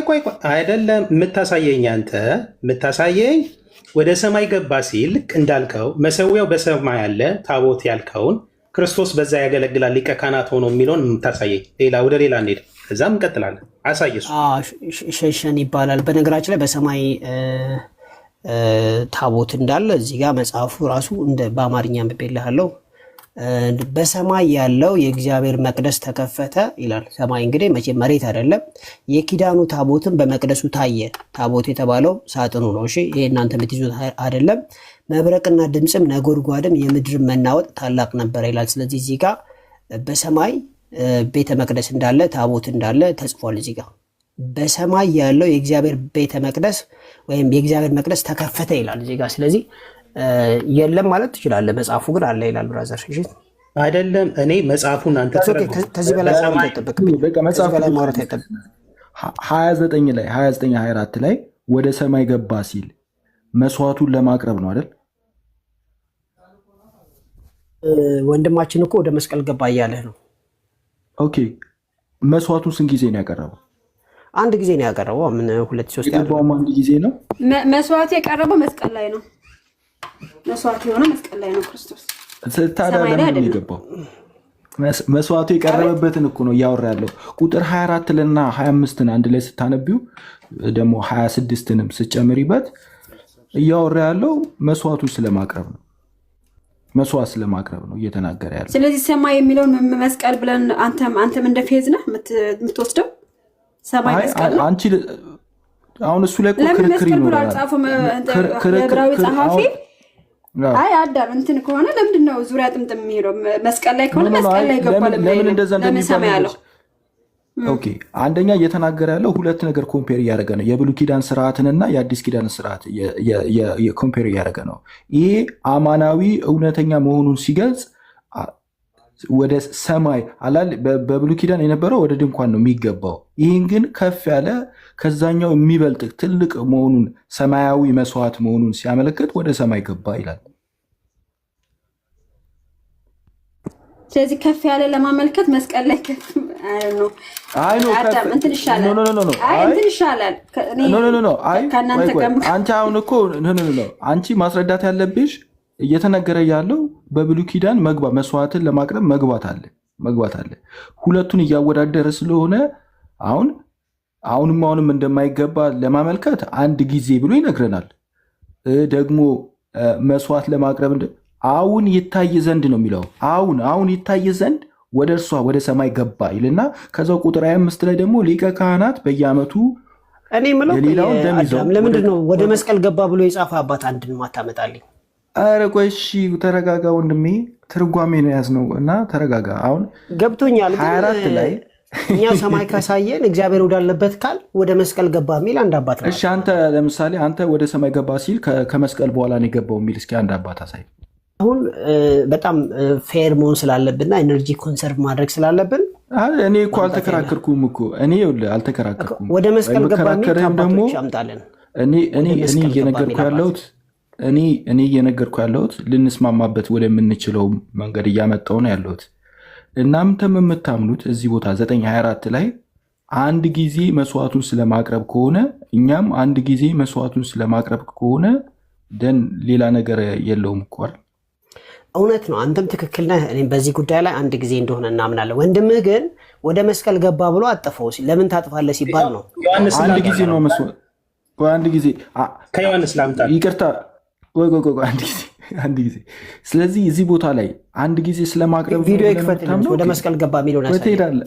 ቆይ አይደለም የምታሳየኝ አንተ የምታሳየኝ ወደ ሰማይ ገባ ሲል ልክ እንዳልከው መሰዊያው በሰማይ አለ ታቦት ያልከውን ክርስቶስ በዛ ያገለግላል ሊቀ ካህናት ሆኖ የሚለውን የምታሳየኝ ወደ ሌላ እንሄድ ከዛም እንቀጥላለን። አሳየሱ ሸሸን ይባላል። በነገራችን ላይ በሰማይ ታቦት እንዳለ እዚህ ጋር መጽሐፉ ራሱ በአማርኛ አንብቤልሃለሁ። በሰማይ ያለው የእግዚአብሔር መቅደስ ተከፈተ ይላል። ሰማይ እንግዲህ መቼ መሬት አይደለም። የኪዳኑ ታቦትን በመቅደሱ ታየ። ታቦት የተባለው ሳጥኑ ነው። እሺ ይሄ እናንተ የምትይዙት አይደለም። መብረቅና ድምፅም ነጎድጓድም የምድር መናወጥ ታላቅ ነበር ይላል። ስለዚህ እዚህ ጋር በሰማይ ቤተ መቅደስ እንዳለ ታቦት እንዳለ ተጽፏል። እዚህ ጋር በሰማይ ያለው የእግዚአብሔር ቤተ መቅደስ ወይም የእግዚአብሔር መቅደስ ተከፈተ ይላል እዚህ ጋር። ስለዚህ የለም ማለት ትችላለህ። መጽሐፉ ግን አለ ይላል ብራዘር። እሺ አይደለም እኔ መጽሐፉን አንተ ከዚህ በላይ ማውራት አይጠበቅብኝ። መጽሐፉ 29 ላይ 24 ላይ ወደ ሰማይ ገባ ሲል መስዋዕቱን ለማቅረብ ነው አይደል? ወንድማችን እኮ ወደ መስቀል ገባ እያለህ ነው። ኦኬ መስዋዕቱን ስንት ጊዜ ነው ያቀረበው? አንድ ጊዜ ነው ያቀረበው። ምን 2-3 ያቀረበው አንድ ጊዜ ነው። መስዋዕቱ የቀረበው መስቀል ላይ ነው። መስዋዕቱ የሆነ መስቀል ላይ ነው ክርስቶስ። ታዲያ ለምን ነው የገባው? መስዋዕቱ የቀረበበትን እኮ ነው እያወራ ያለው። ቁጥር 24 እና 25ን አንድ ላይ ስታነቢው ደግሞ 26ንም ስጨምሪበት እያወራ ያለው መስዋዕቱን ስለማቅረብ ነው። መስዋዕት ስለማቅረብ ነው እየተናገረ ያለው። ስለዚህ ሰማይ የሚለውን መስቀል ብለን አንተም እንደ ፌዝ ነህ የምትወስደው ሰማይ መስቀል ነው። አንቺ አሁን እሱ ላይ ክርክር ይኖራል። ዕብራዊ ጸሐፊ አይ አዳም እንትን ከሆነ ለምንድን ነው ዙሪያ ጥምጥም የሚሄደው? መስቀል ላይ ከሆነ መስቀል ላይ ገባለ። ለምን እንደዛ እንደሚባል ያለው? ኦኬ አንደኛ እየተናገረ ያለው ሁለት ነገር ኮምፔር እያደረገ ነው። የብሉይ ኪዳን ስርዓትንና የአዲስ ኪዳን ስርዓት ኮምፔር እያደረገ ነው። ይሄ አማናዊ እውነተኛ መሆኑን ሲገልጽ ወደ ሰማይ አላል። በብሉይ ኪዳን የነበረው ወደ ድንኳን ነው የሚገባው። ይህን ግን ከፍ ያለ ከዛኛው የሚበልጥ ትልቅ መሆኑን ሰማያዊ መስዋዕት መሆኑን ሲያመለክት ወደ ሰማይ ገባ ይላል። ስለዚህ ከፍ ያለ ለማመልከት መስቀል ላይ ከፍ ነው። እንትን ይሻላል። አንቺ አሁን እኮ አንቺ ማስረዳት ያለብሽ እየተነገረ ያለው በብሉይ ኪዳን መስዋዕትን ለማቅረብ መግባት አለ። ሁለቱን እያወዳደረ ስለሆነ አሁንም እንደማይገባ ለማመልከት አንድ ጊዜ ብሎ ይነግረናል። ደግሞ መስዋዕት ለማቅረብ አሁን ይታይ ዘንድ ነው የሚለው። አሁን ይታይ ዘንድ ወደ እርሷ ወደ ሰማይ ገባ ይልና ከዛው ቁጥር 25 ላይ ደግሞ ሊቀ ካህናት በየዓመቱ እኔ ምለው ለምንድን ነው ወደ መስቀል ገባ ብሎ የጻፈ አባት አንድን ማታመጣልኝ? ኧረ ቆይ እሺ ተረጋጋ ወንድሜ፣ ትርጓሜ ነው ያዝነው እና ተረጋጋ። አሁን ገብቶኛል። 24 ላይ እኛ ሰማይ ካሳየን እግዚአብሔር ወዳለበት ካል ወደ መስቀል ገባ የሚል አንድ አባት ነው። እሺ አንተ ለምሳሌ አንተ ወደ ሰማይ ገባ ሲል ከመስቀል በኋላ ነው የገባው የሚል እስኪ አንድ አባት አሳይ። አሁን በጣም ፌር መሆን ስላለብንና ኤነርጂ ኮንሰርቭ ማድረግ ስላለብን እኔ እኮ አልተከራከርኩም እኮ አልተከራከርኩም። ወደ መስቀል ገባ የሚል አባቶች ያምጣልን። እኔ እየነገርኩ ያለሁት ልንስማማበት ወደምንችለው መንገድ እያመጣው ነው ያለሁት። እናንተም የምታምኑት እዚህ ቦታ 9:24 ላይ አንድ ጊዜ መስዋዕቱን ስለማቅረብ ከሆነ እኛም አንድ ጊዜ መስዋዕቱን ስለማቅረብ ከሆነ ደን ሌላ ነገር የለውም እኮ አይደል? እውነት ነው። አንተም ትክክል ነህ። እኔም በዚህ ጉዳይ ላይ አንድ ጊዜ እንደሆነ እናምናለን። ወንድምህ ግን ወደ መስቀል ገባ ብሎ አጠፈው። ለምን ታጥፋለህ ሲባል ነው አንድ ጊዜ ነው መስዋዕት። አንድ ጊዜ ከዮሐንስ ላምጣ ይቅርታ፣ አንድ ጊዜ። ስለዚህ እዚህ ቦታ ላይ አንድ ጊዜ ስለማቅረብ ቪዲዮ ይክፈትልን። ወደ መስቀል ገባ የሚለውን ያሳያል።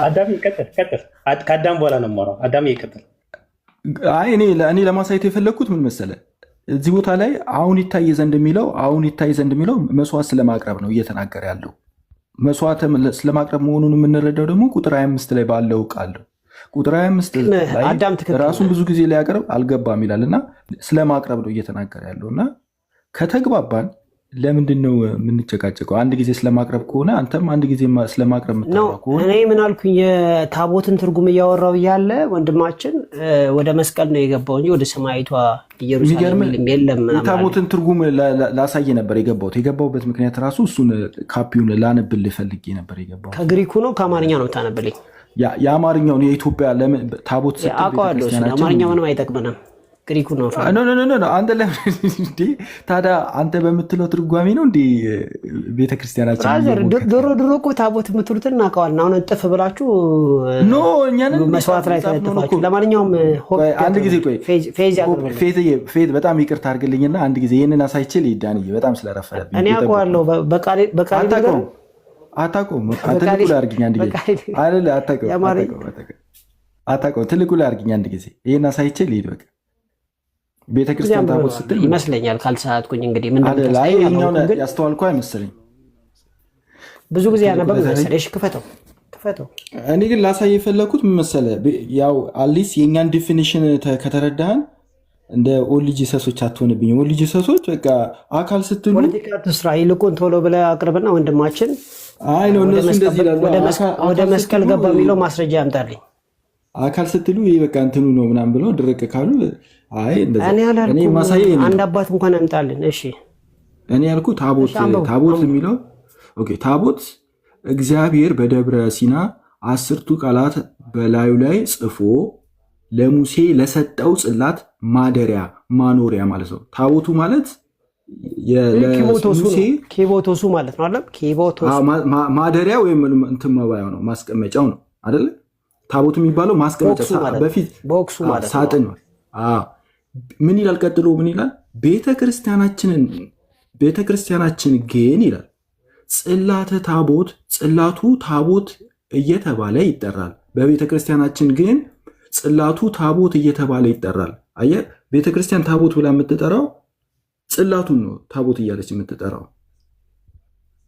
አዳም ይቀጥል። ከአዳም በኋላ ነው የማወራው። አዳም ይቀጥል። እኔ ለማሳየት የፈለግኩት ምን መሰለህ፣ እዚህ ቦታ ላይ አሁን ይታይ ዘንድ የሚለው መስዋዕት ስለማቅረብ ነው እየተናገረ ያለው። መስዋዕት ስለማቅረብ መሆኑን የምንረዳው ደግሞ ቁጥር 25 ላይ ባለው ቃል ነው። ቁጥር 25 ላይ ራሱን ብዙ ጊዜ ሊያቀርብ አልገባም ይላል እና ስለማቅረብ ነው እየተናገረ ያለው። እና ከተግባባን ለምንድን ነው የምንጨቃጨቀው? አንድ ጊዜ ስለማቅረብ ከሆነ አንተም አንድ ጊዜ ስለማቅረብ ነው። የምታወራ ከሆነ እኔ ምን አልኩኝ? የታቦትን ትርጉም እያወራው እያለ ወንድማችን ወደ መስቀል ነው የገባው እንጂ ወደ ሰማይቷ ኢየሩሳሌም የለም ምናምን። የታቦትን ትርጉም ላሳየ ነበር የገባውበት ምክንያት ራሱ እሱን ካፒውን ላነብልህ ፈልጌ ነበር የገባው። ከግሪኩ ነው ከአማርኛ ነው ታነብልኝ? የአማርኛውን የኢትዮጵያ ታቦት ስትል አውቀዋለሁ። አማርኛ ምንም አይጠቅመንም። ግሪኩ ነው አንተ ታዲያ አንተ በምትለው ትርጓሜ ነው እንዲ ቤተክርስቲያናችን ድሮ እኮ ታቦት የምትሉትን እናውቀዋለን። አሁን ጥፍ ብላችሁ መስዋዕት ላይ ተለጥፋችሁ። ለማንኛውም አንድ ጊዜ ቆይ ፌዝ በጣም ይቅርታ አድርግልኝና አንድ ጊዜ ይህንን አሳይቼ ልሂድ በጣም ስለረፈለብኝ እኔ አውቀዋለሁ። በቃል አታውቀውም። ትልቁ ላይ አድርግኝ አንድ ጊዜ አታውቀውም። ትልቁ ላይ አድርግኝ አንድ ጊዜ ይህን አሳይቼ ልሂድ በቃ ቤተክርስቲያን ታቦት ስትል ይመስለኛል ካልሰዓትኩኝ። እንግዲህ ምንድነው ያስተዋልኩ አይመስለኝ ብዙ ጊዜ ያነበብ መሰለሽ። ክፈተው። እኔ ግን ላሳይ የፈለኩት ምን መሰለህ፣ ያው አሊስ የእኛን ዲፊኒሽን ከተረዳህን እንደ ኦንሊ ጂሰሶች አትሆንብኝ። ኦንሊ ጂሰሶች በቃ አካል ስትሉ ፖለቲካ ስራ ይልቁን ቶሎ ብለህ አቅርብና ወንድማችን አይ ነው እነሱ እንደዚህ ይላሉ። ወደ መስቀል ገባ የሚለው ማስረጃ ያምጣልኝ። አካል ስትሉ ይሄ በቃ እንትኑ ነው ምናምን ብለው ድርቅ ካሉ አይ እንደዛ እኔ ማሳየ አንድ አባት እንኳን ያምጣልን። እሺ እኔ ያልኩ ታቦት የሚለው ኦኬ፣ ታቦት እግዚአብሔር በደብረ ሲና 10ቱ ቃላት በላዩ ላይ ጽፎ ለሙሴ ለሰጠው ጽላት ማደሪያ ማኖሪያ ማለት ነው። ታቦቱ ማለት ኬቦቶሱ ማለት ነው አይደል? ኬቦቶሱ ማደሪያ ወይም እንትን መባያው ነው ማስቀመጫው ነው አይደል? ታቦቱ የሚባለው ማስቀመጫ በፊት ቦክሱ ማለት ሳጥን ነው። ምን ይላል ቀጥሎ? ምን ይላል? ቤተክርስቲያናችን ግን ይላል ጽላቱ ታቦት እየተባለ ይጠራል። በቤተክርስቲያናችን ግን ጽላቱ ታቦት እየተባለ ይጠራል። አየህ፣ ቤተክርስቲያን ታቦት ብላ የምትጠራው ጽላቱን ነው ታቦት እያለች የምትጠራው።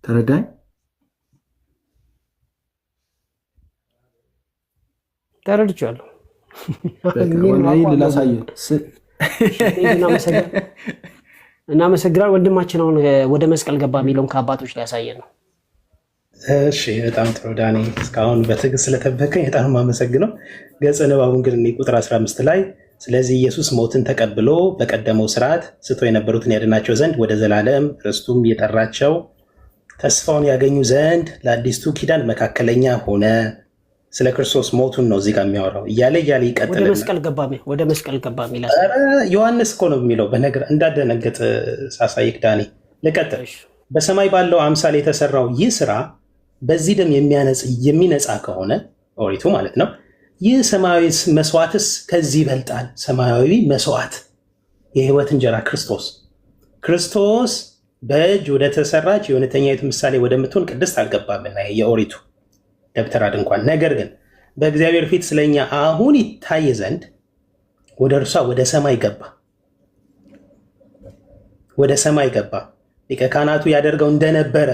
ተረዳኝ? ተረድቻለሁ። እናመሰግናል ወንድማችን። አሁን ወደ መስቀል ገባ የሚለውን ከአባቶች ላይ ያሳየን ነው። እሺ በጣም ጥሩ ዳኒ፣ እስካሁን በትዕግስት ስለጠበቀኝ በጣም የማመሰግነው። ገጸ ንባቡን ግን ቁጥር 15 ላይ ስለዚህ ኢየሱስ ሞትን ተቀብሎ በቀደመው ስርዓት ስቶ የነበሩትን ያድናቸው ዘንድ ወደ ዘላለም ርስቱም የጠራቸው ተስፋውን ያገኙ ዘንድ ለአዲስቱ ኪዳን መካከለኛ ሆነ። ስለ ክርስቶስ ሞቱን ነው እዚህ ጋር የሚያወራው እያለ ይቀጥልና ወደ መስቀል ገባ የሚል ዮሐንስ እኮ ነው የሚለው። በነገር እንዳደነገጥ ሳሳይክ ዳኒ ልቀጥል። በሰማይ ባለው አምሳል የተሰራው ይህ ስራ በዚህ ደም የሚነጻ ከሆነ ኦሪቱ ማለት ነው፣ ይህ ሰማያዊ መስዋዕትስ ከዚህ ይበልጣል። ሰማያዊ መስዋዕት የህይወት እንጀራ ክርስቶስ በእጅ ወደ ተሰራች የእውነተኛይቱ ምሳሌ ወደምትሆን ቅድስት አልገባምና የኦሪቱ ደብተራ ድንኳን፣ ነገር ግን በእግዚአብሔር ፊት ስለኛ አሁን ይታይ ዘንድ ወደ እርሷ ወደ ሰማይ ገባ። ሊቀ ካህናቱ ያደርገው እንደነበረ።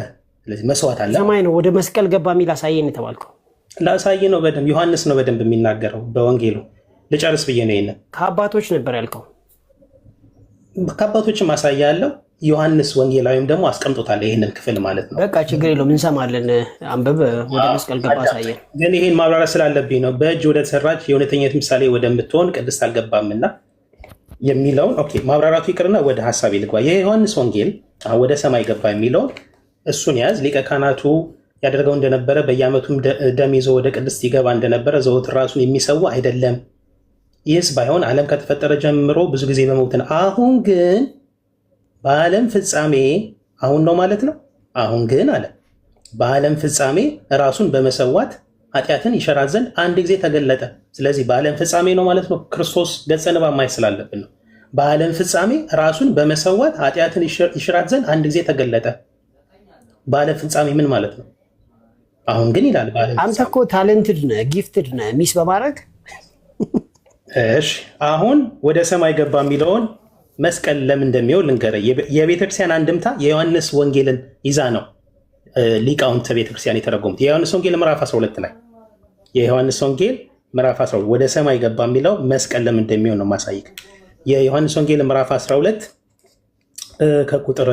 ስለዚህ መስዋዕት አለ። ሰማይ ነው ወደ መስቀል ገባ የሚል አሳየን የተባልከው ላሳይ ነው። በደንብ ዮሐንስ ነው በደንብ የሚናገረው በወንጌሉ። ልጨርስ ብዬ ነው። ይሄንን ከአባቶች ነበር ያልከው። ከአባቶችም ማሳያ ያለው ዮሐንስ ወንጌላዊም ደግሞ አስቀምጦታል ይህንን ክፍል ማለት ነው። በቃ ችግር የለውም እንሰማለን። አንብብ። ወደ መስቀል ገባ አሳየን። ግን ይሄን ማብራሪያ ስላለብኝ ነው። በእጅ ወደ ተሰራች የእውነተኛይቱ ምሳሌ ወደምትሆን ቅድስት አልገባምና የሚለውን ኦኬ፣ ማብራራቱ ይቅርና ወደ ሀሳብ ልግባ። የዮሐንስ ወንጌል ወደ ሰማይ ገባ የሚለውን እሱን ያዝ። ሊቀ ካህናቱ ያደርገው እንደነበረ በየዓመቱም ደም ይዞ ወደ ቅድስት ይገባ እንደነበረ ዘወትር ራሱን የሚሰዋ አይደለም። ይህስ ባይሆን ዓለም ከተፈጠረ ጀምሮ ብዙ ጊዜ በሞትን አሁን ግን በዓለም ፍጻሜ አሁን ነው ማለት ነው። አሁን ግን አለ በዓለም ፍጻሜ ራሱን በመሰዋት ኃጢአትን ይሸራት ዘንድ አንድ ጊዜ ተገለጠ። ስለዚህ በዓለም ፍጻሜ ነው ማለት ነው። ክርስቶስ ገጸ ንባብ ማየት ስላለብን ነው። በዓለም ፍጻሜ ራሱን በመሰዋት ኃጢአትን ይሽራት ዘንድ አንድ ጊዜ ተገለጠ። በዓለም ፍጻሜ ምን ማለት ነው? አሁን ግን ይላል። አንተ እኮ ታለንትድ ነህ፣ ጊፍትድ ነህ ሚስ በማድረግ እሺ። አሁን ወደ ሰማይ ገባ የሚለውን መስቀል ለምን እንደሚሆን ልንገርህ። የቤተክርስቲያን አንድምታ የዮሐንስ ወንጌልን ይዛ ነው ሊቃውንት ቤተክርስቲያን የተረጎሙት። የዮሐንስ ወንጌል ምዕራፍ 12 ላይ የዮሐንስ ወንጌል ምዕራፍ 12 ወደ ሰማይ ገባ የሚለው መስቀል ለምን እንደሚሆን ነው ማሳይክ። የዮሐንስ ወንጌል ምዕራፍ 12 ከቁጥር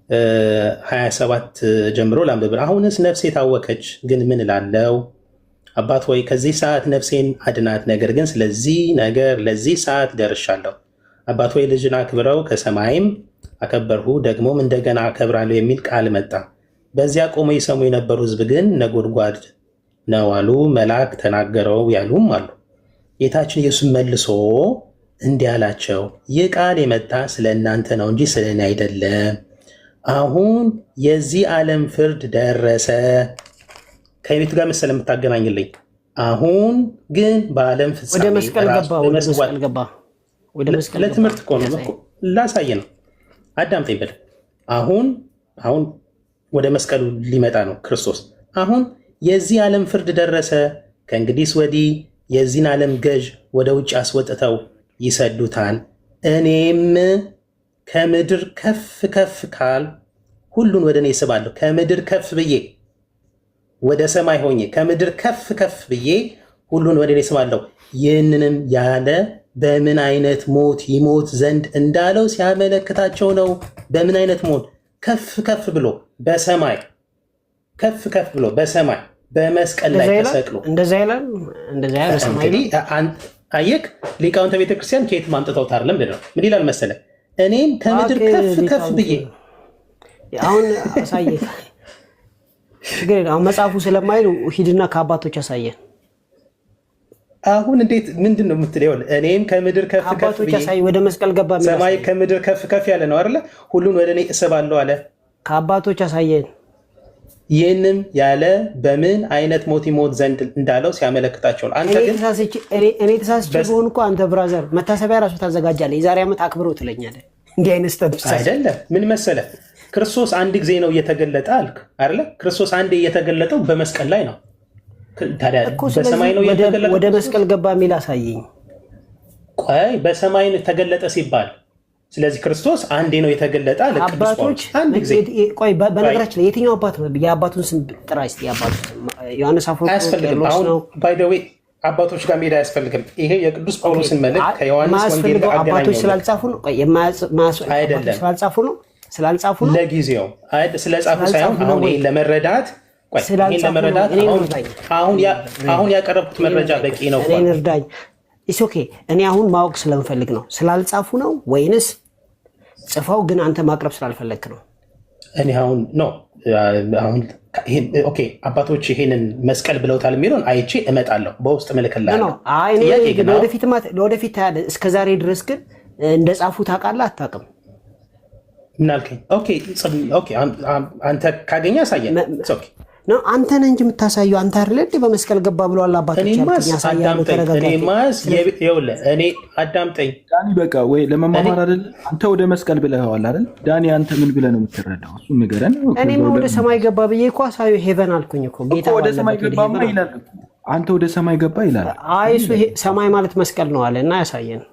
27 ጀምሮ ላንብብ። አሁንስ ነፍሴ ታወከች፣ ግን ምን እላለሁ? አባት ሆይ ከዚህ ሰዓት ነፍሴን አድናት። ነገር ግን ስለዚህ ነገር ለዚህ ሰዓት ደርሻለሁ። አባት ሆይ ልጅን አክብረው፣ ከሰማይም አከበርሁ፣ ደግሞም እንደገና አከብራለሁ የሚል ቃል መጣ። በዚያ ቆመው ይሰሙ የነበሩ ሕዝብ ግን ነጎድጓድ ነው አሉ። መልአክ ተናገረው ያሉም አሉ። ጌታችን ኢየሱስ መልሶ እንዲህ አላቸው፣ ይህ ቃል የመጣ ስለ እናንተ ነው እንጂ ስለ እኔ አይደለም። አሁን የዚህ ዓለም ፍርድ ደረሰ። ከቤቱ ጋር መሰለ የምታገናኝልኝ። አሁን ግን በዓለም ፍጻሜ ወደ መስቀል ገባ። ለትምህርት እኮ ነው ላሳየ ነው። አዳምጠኝ በደምብ። አሁን ወደ መስቀሉ ሊመጣ ነው ክርስቶስ። አሁን የዚህ ዓለም ፍርድ ደረሰ። ከእንግዲህስ ወዲህ የዚህን ዓለም ገዥ ወደ ውጭ አስወጥተው ይሰዱታል። እኔም ከምድር ከፍ ከፍ ካል ሁሉን ወደ እኔ ስባለሁ። ከምድር ከፍ ብዬ ወደ ሰማይ ሆኜ ከምድር ከፍ ከፍ ብዬ ሁሉን ወደ እኔ ስባለሁ። ይህንንም ያለ በምን አይነት ሞት ይሞት ዘንድ እንዳለው ሲያመለክታቸው ነው። በምን አይነት ሞት? ከፍ ከፍ ብሎ በሰማይ ከፍ ከፍ ብሎ በሰማይ በመስቀል ላይ ተሰቅሎ እንደዛ ይላል። አየክ ሊቃውንተ ቤተክርስቲያን ከየት ማምጥተውት አይደለም። ምን ይላል መሰለ? እኔም ከምድር ከፍ ከፍ ብዬ አሁን አሳየህ። አሁን መጽሐፉ ስለማይል ሂድና ከአባቶች አሳየን። አሁን እንዴት ምንድን ነው የምትለው? እኔም ከምድር ከፍ ከፍ ብዬ ወደ መስቀል ገባ። ሰማይ ከምድር ከፍ ከፍ ያለ ነው አይደለ? ሁሉን ወደ እኔ እስባለሁ አለ። ከአባቶች አሳየን። ይህንም ያለ በምን አይነት ሞት ይሞት ዘንድ እንዳለው ሲያመለክታቸው ነው። አንተ ግን እኔ ተሳስቼ በሆን እኮ አንተ ብራዘር መታሰቢያ ራሱ ታዘጋጃለህ። የዛሬ ዓመት አክብሮ ትለኛለህ። እንዲህ አይነት ስተብስ አይደለም። ምን መሰለ? ክርስቶስ አንድ ጊዜ ነው እየተገለጠ አልክ አይደለ? ክርስቶስ አንዴ እየተገለጠው በመስቀል ላይ ነው። ታዲያ በሰማይ ነው እየተገለጠ ወደ መስቀል ገባ የሚል አሳየኝ። ቆይ በሰማይ ተገለጠ ሲባል ስለዚህ ክርስቶስ አንዴ ነው የተገለጠ አለ። አባቶች አንድ ጊዜ ቆይ፣ በነገራችን ላይ የትኛው አባት ነው? የአባቱን ስም ጥራ እስቲ። አባቱ ዮሐንስ አፈወርቅ አያስፈልግም። አሁን ባይ ዘ ዌይ አባቶች ጋር መሄድ አያስፈልግም። ይሄ የቅዱስ ጳውሎስን መልእክት ከዮሐንስ ወንጌል ጋር አገናኘው። አባቶች ስላልጻፉ ነው። ቆይ አይደለም፣ ስላልጻፉ ነው። ለጊዜው ስለጻፉ ሳይሆን አሁን ይሄን ለመረዳት አሁን ያቀረብኩት መረጃ በቂ ነው። እኔን እርዳኝ። ኦኬ፣ እኔ አሁን ማወቅ ስለምፈልግ ነው። ስላልጻፉ ነው ወይንስ ጽፈው ግን አንተ ማቅረብ ስላልፈለግክ ነው? እኔ አሁን ኦኬ፣ አባቶች ይሄንን መስቀል ብለውታል የሚለውን አይቼ እመጣለሁ። በውስጥ እልክልሃለሁ። ለወደፊት ታያለህ። እስከዛሬ ድረስ ግን እንደጻፉ ታውቃለህ? አታውቅም? ምን አልከኝ? ኦኬ፣ አንተ ካገኘ አሳየን። ነው አንተ ነህ እንጂ የምታሳየው አንተ አይደለ እንዴ? በመስቀል ገባ ብለዋል አባቶች። እኔ አዳምጠኝ ዳኒ፣ በቃ ወይ ለመማማር አይደል? አንተ ወደ መስቀል ብለኸዋል አይደል? ዳኒ፣ አንተ ምን ብለህ ነው የምትረዳው? እሱ ንገረን። እኔማ ወደ ሰማይ ገባ ብዬ እኮ አሳየው። ሄቨን አልኩኝ እኮ ጌታ ወደ ሰማይ ገባማ ይላል። አንተ ወደ ሰማይ ገባ ይላል። አይ እሱ ሰማይ ማለት መስቀል ነው አለ እና ያሳየን።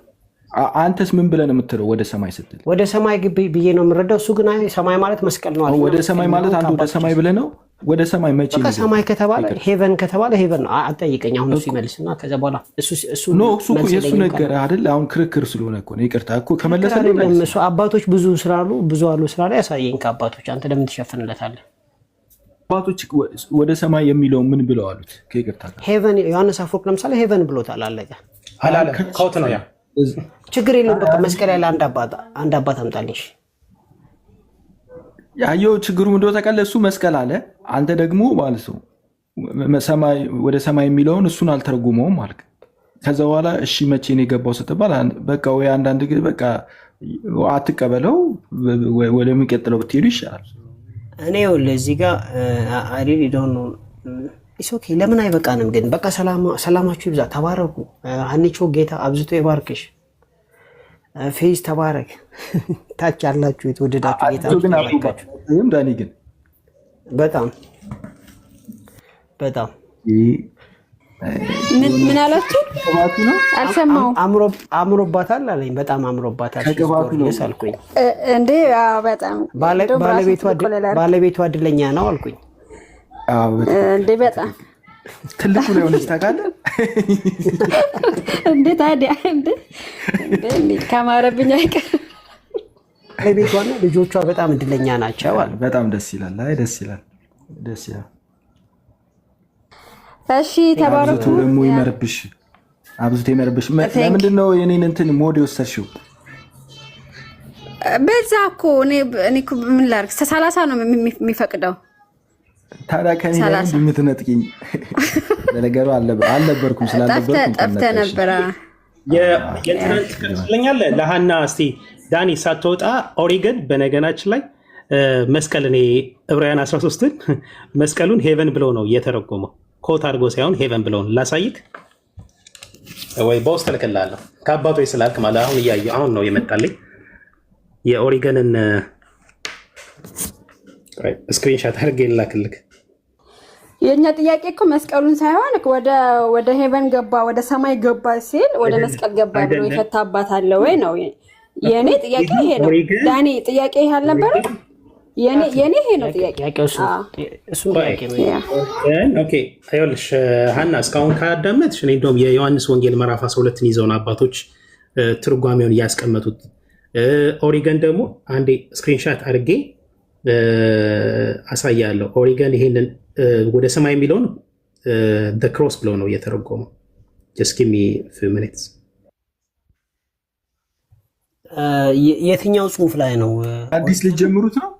አንተስ ምን ብለህ ነው የምትለው? ወደ ሰማይ ስትል ወደ ሰማይ ብዬ ነው የምረዳው። እሱ ግን አይ ሰማይ ማለት መስቀል ነው አለ። ወደ ሰማይ ማለት አንተ ወደ ሰማይ ብለህ ነው። ወደ ሰማይ መቼ ነው? ሰማይ ከተባለ ሄቨን ከተባለ ሄቨን ነው። አትጠይቀኝ አሁን እሱ ይመልስና ከዛ በኋላ እሱ እኮ የእሱ ነገር አይደል? አሁን ክርክር ስለሆነ እኮ ነው። ይቅርታ እኮ ከመለሰ እሱ አባቶች ብዙ አሉ ስላለ ያሳየኝ። ከአባቶች አንተ ለምን ትሸፍንለታለህ? አባቶች ወደ ሰማይ የሚለው ምን ብለው አሉት? ከይቅርታ ሄቨን ዮሐንስ አፈወርቅ ለምሳሌ ሄቨን ብሎታል። አለቀ። አላለም። ከውት ነው ያ ችግር የለውም። በቃ መስቀል ያለ አንድ አባት አምጣልኝ። ያየው ችግሩ ምንድን ነው ታውቃለህ? እሱ መስቀል አለ፣ አንተ ደግሞ ማለት ነው ወደ ሰማይ የሚለውን እሱን አልተረጉመውም ማለት። ከዛ በኋላ እሺ መቼ ነው የገባው ስትባል በቃ ወይ አንዳንድ ጊዜ በቃ አትቀበለው፣ ወደሚቀጥለው ብትሄዱ ይሻላል። እኔ እዚህ ጋር አሪሪ ዶን ነው ኦኬ። ለምን አይበቃንም ግን? በቃ ሰላማችሁ ይብዛ። ተባረኩ። ሀኒቾ ጌታ አብዝቶ ይባርክሽ። ፌዝ ተባረክ። ታች ያላችሁ የተወደዳችሁ ጌታ ዳኒ ግን በጣም ምን አላችሁ? አልሰማሁም። አምሮባታል አለኝ። በጣም አምሮባታል አልኩኝ። እንዴ በጣም ባለቤቷ እድለኛ ነው አልኩኝ። እንዴ በጣም ትልቁ ላይ ሆነች ታውቃለህ እንዴ? ታዲያ እንዴ ካማረብኝ አይቀር ባለቤቷና ልጆቿ በጣም እድለኛ ናቸው አሉ። በጣም ደስ ይላል። አይ ደስ ይላል፣ ደስ ይላል። እሺ ተባረኩ። አብዝቶ ደግሞ ይመርብሽ፣ አብዝቶ ይመርብሽ። ለምንድን ነው የኔን እንትን ሞድ የወሰድሽው? በዛ እኮ እኔ እኮ ምን ላድርግ? 30 ነው የሚፈቅደው። ታዲያ ከኔ ላይ የምትነጥቂኝ? ለነገሩ አልነበርኩም፣ ስላልነበርኩም ጠፍተህ ነበረ። የእንትናን ትከፍለኛለህ ለሃና። እስቲ ዳኒ ሳትወጣ ኦሪገን በነገናችን ላይ መስቀል እኔ ዕብራውያን 13ን መስቀሉን ሄቨን ብሎ ነው እየተረጎመው፣ ኮት አድርጎ ሳይሆን ሄቨን ብሎ ነው። ላሳይክ ወይ በውስጥ እልክልሃለሁ ከአባቶ ስላልክ ማለት አሁን እያየሁ አሁን ነው የመጣልኝ የኦሪገንን ስክሪንሻት አድርጌ ልላክልክ። የኛ ጥያቄ እኮ መስቀሉን ሳይሆን ወደ ሄቨን ገባ ወደ ሰማይ ገባ ሲል ወደ መስቀል ገባ ብሎ የፈታባት አለ ወይ ነው የኔ ጥያቄ። ይሄ ነው ዳኒ ጥያቄ ይሄ አልነበረ? የኔ ይሄ ነው ጥያቄ። እሱ ጥያቄ ነው። ኦኬ አይወልሽ ሃና እስካሁን ካዳመጥሽ እኔ እንደውም የዮሐንስ ወንጌል ምዕራፍ 12ን ይዘውን አባቶች ትርጓሜውን እያስቀመጡት ኦሪገን ደግሞ አንዴ ስክሪንሻት አድርጌ አሳያለሁ። ኦሪገን ይሄንን ወደ ሰማይ የሚለውን ክሮስ ብሎ ነው እየተረጎመው። ጀስት ጊቭ ሚ ፊው ሚኒትስ። የትኛው ጽሁፍ ላይ ነው? አዲስ ልጀምሩት ነው?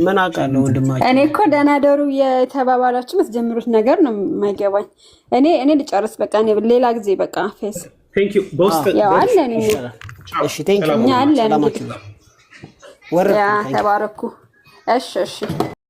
ምን አውቃለሁ ወንድማችን። እኔ እኮ ደህና ደሩ የተባባላችሁ የምትጀምሩት ነገር ነው የማይገባኝ። እኔ ልጨርስ በቃ። እኔ ሌላ ጊዜ በቃ ፌስ ቴንክ ዩ በውስጥ ያው አለን። እሺ ቴንክ ዩ እኛ አለን። ወረደ። ተባረኩ። እሺ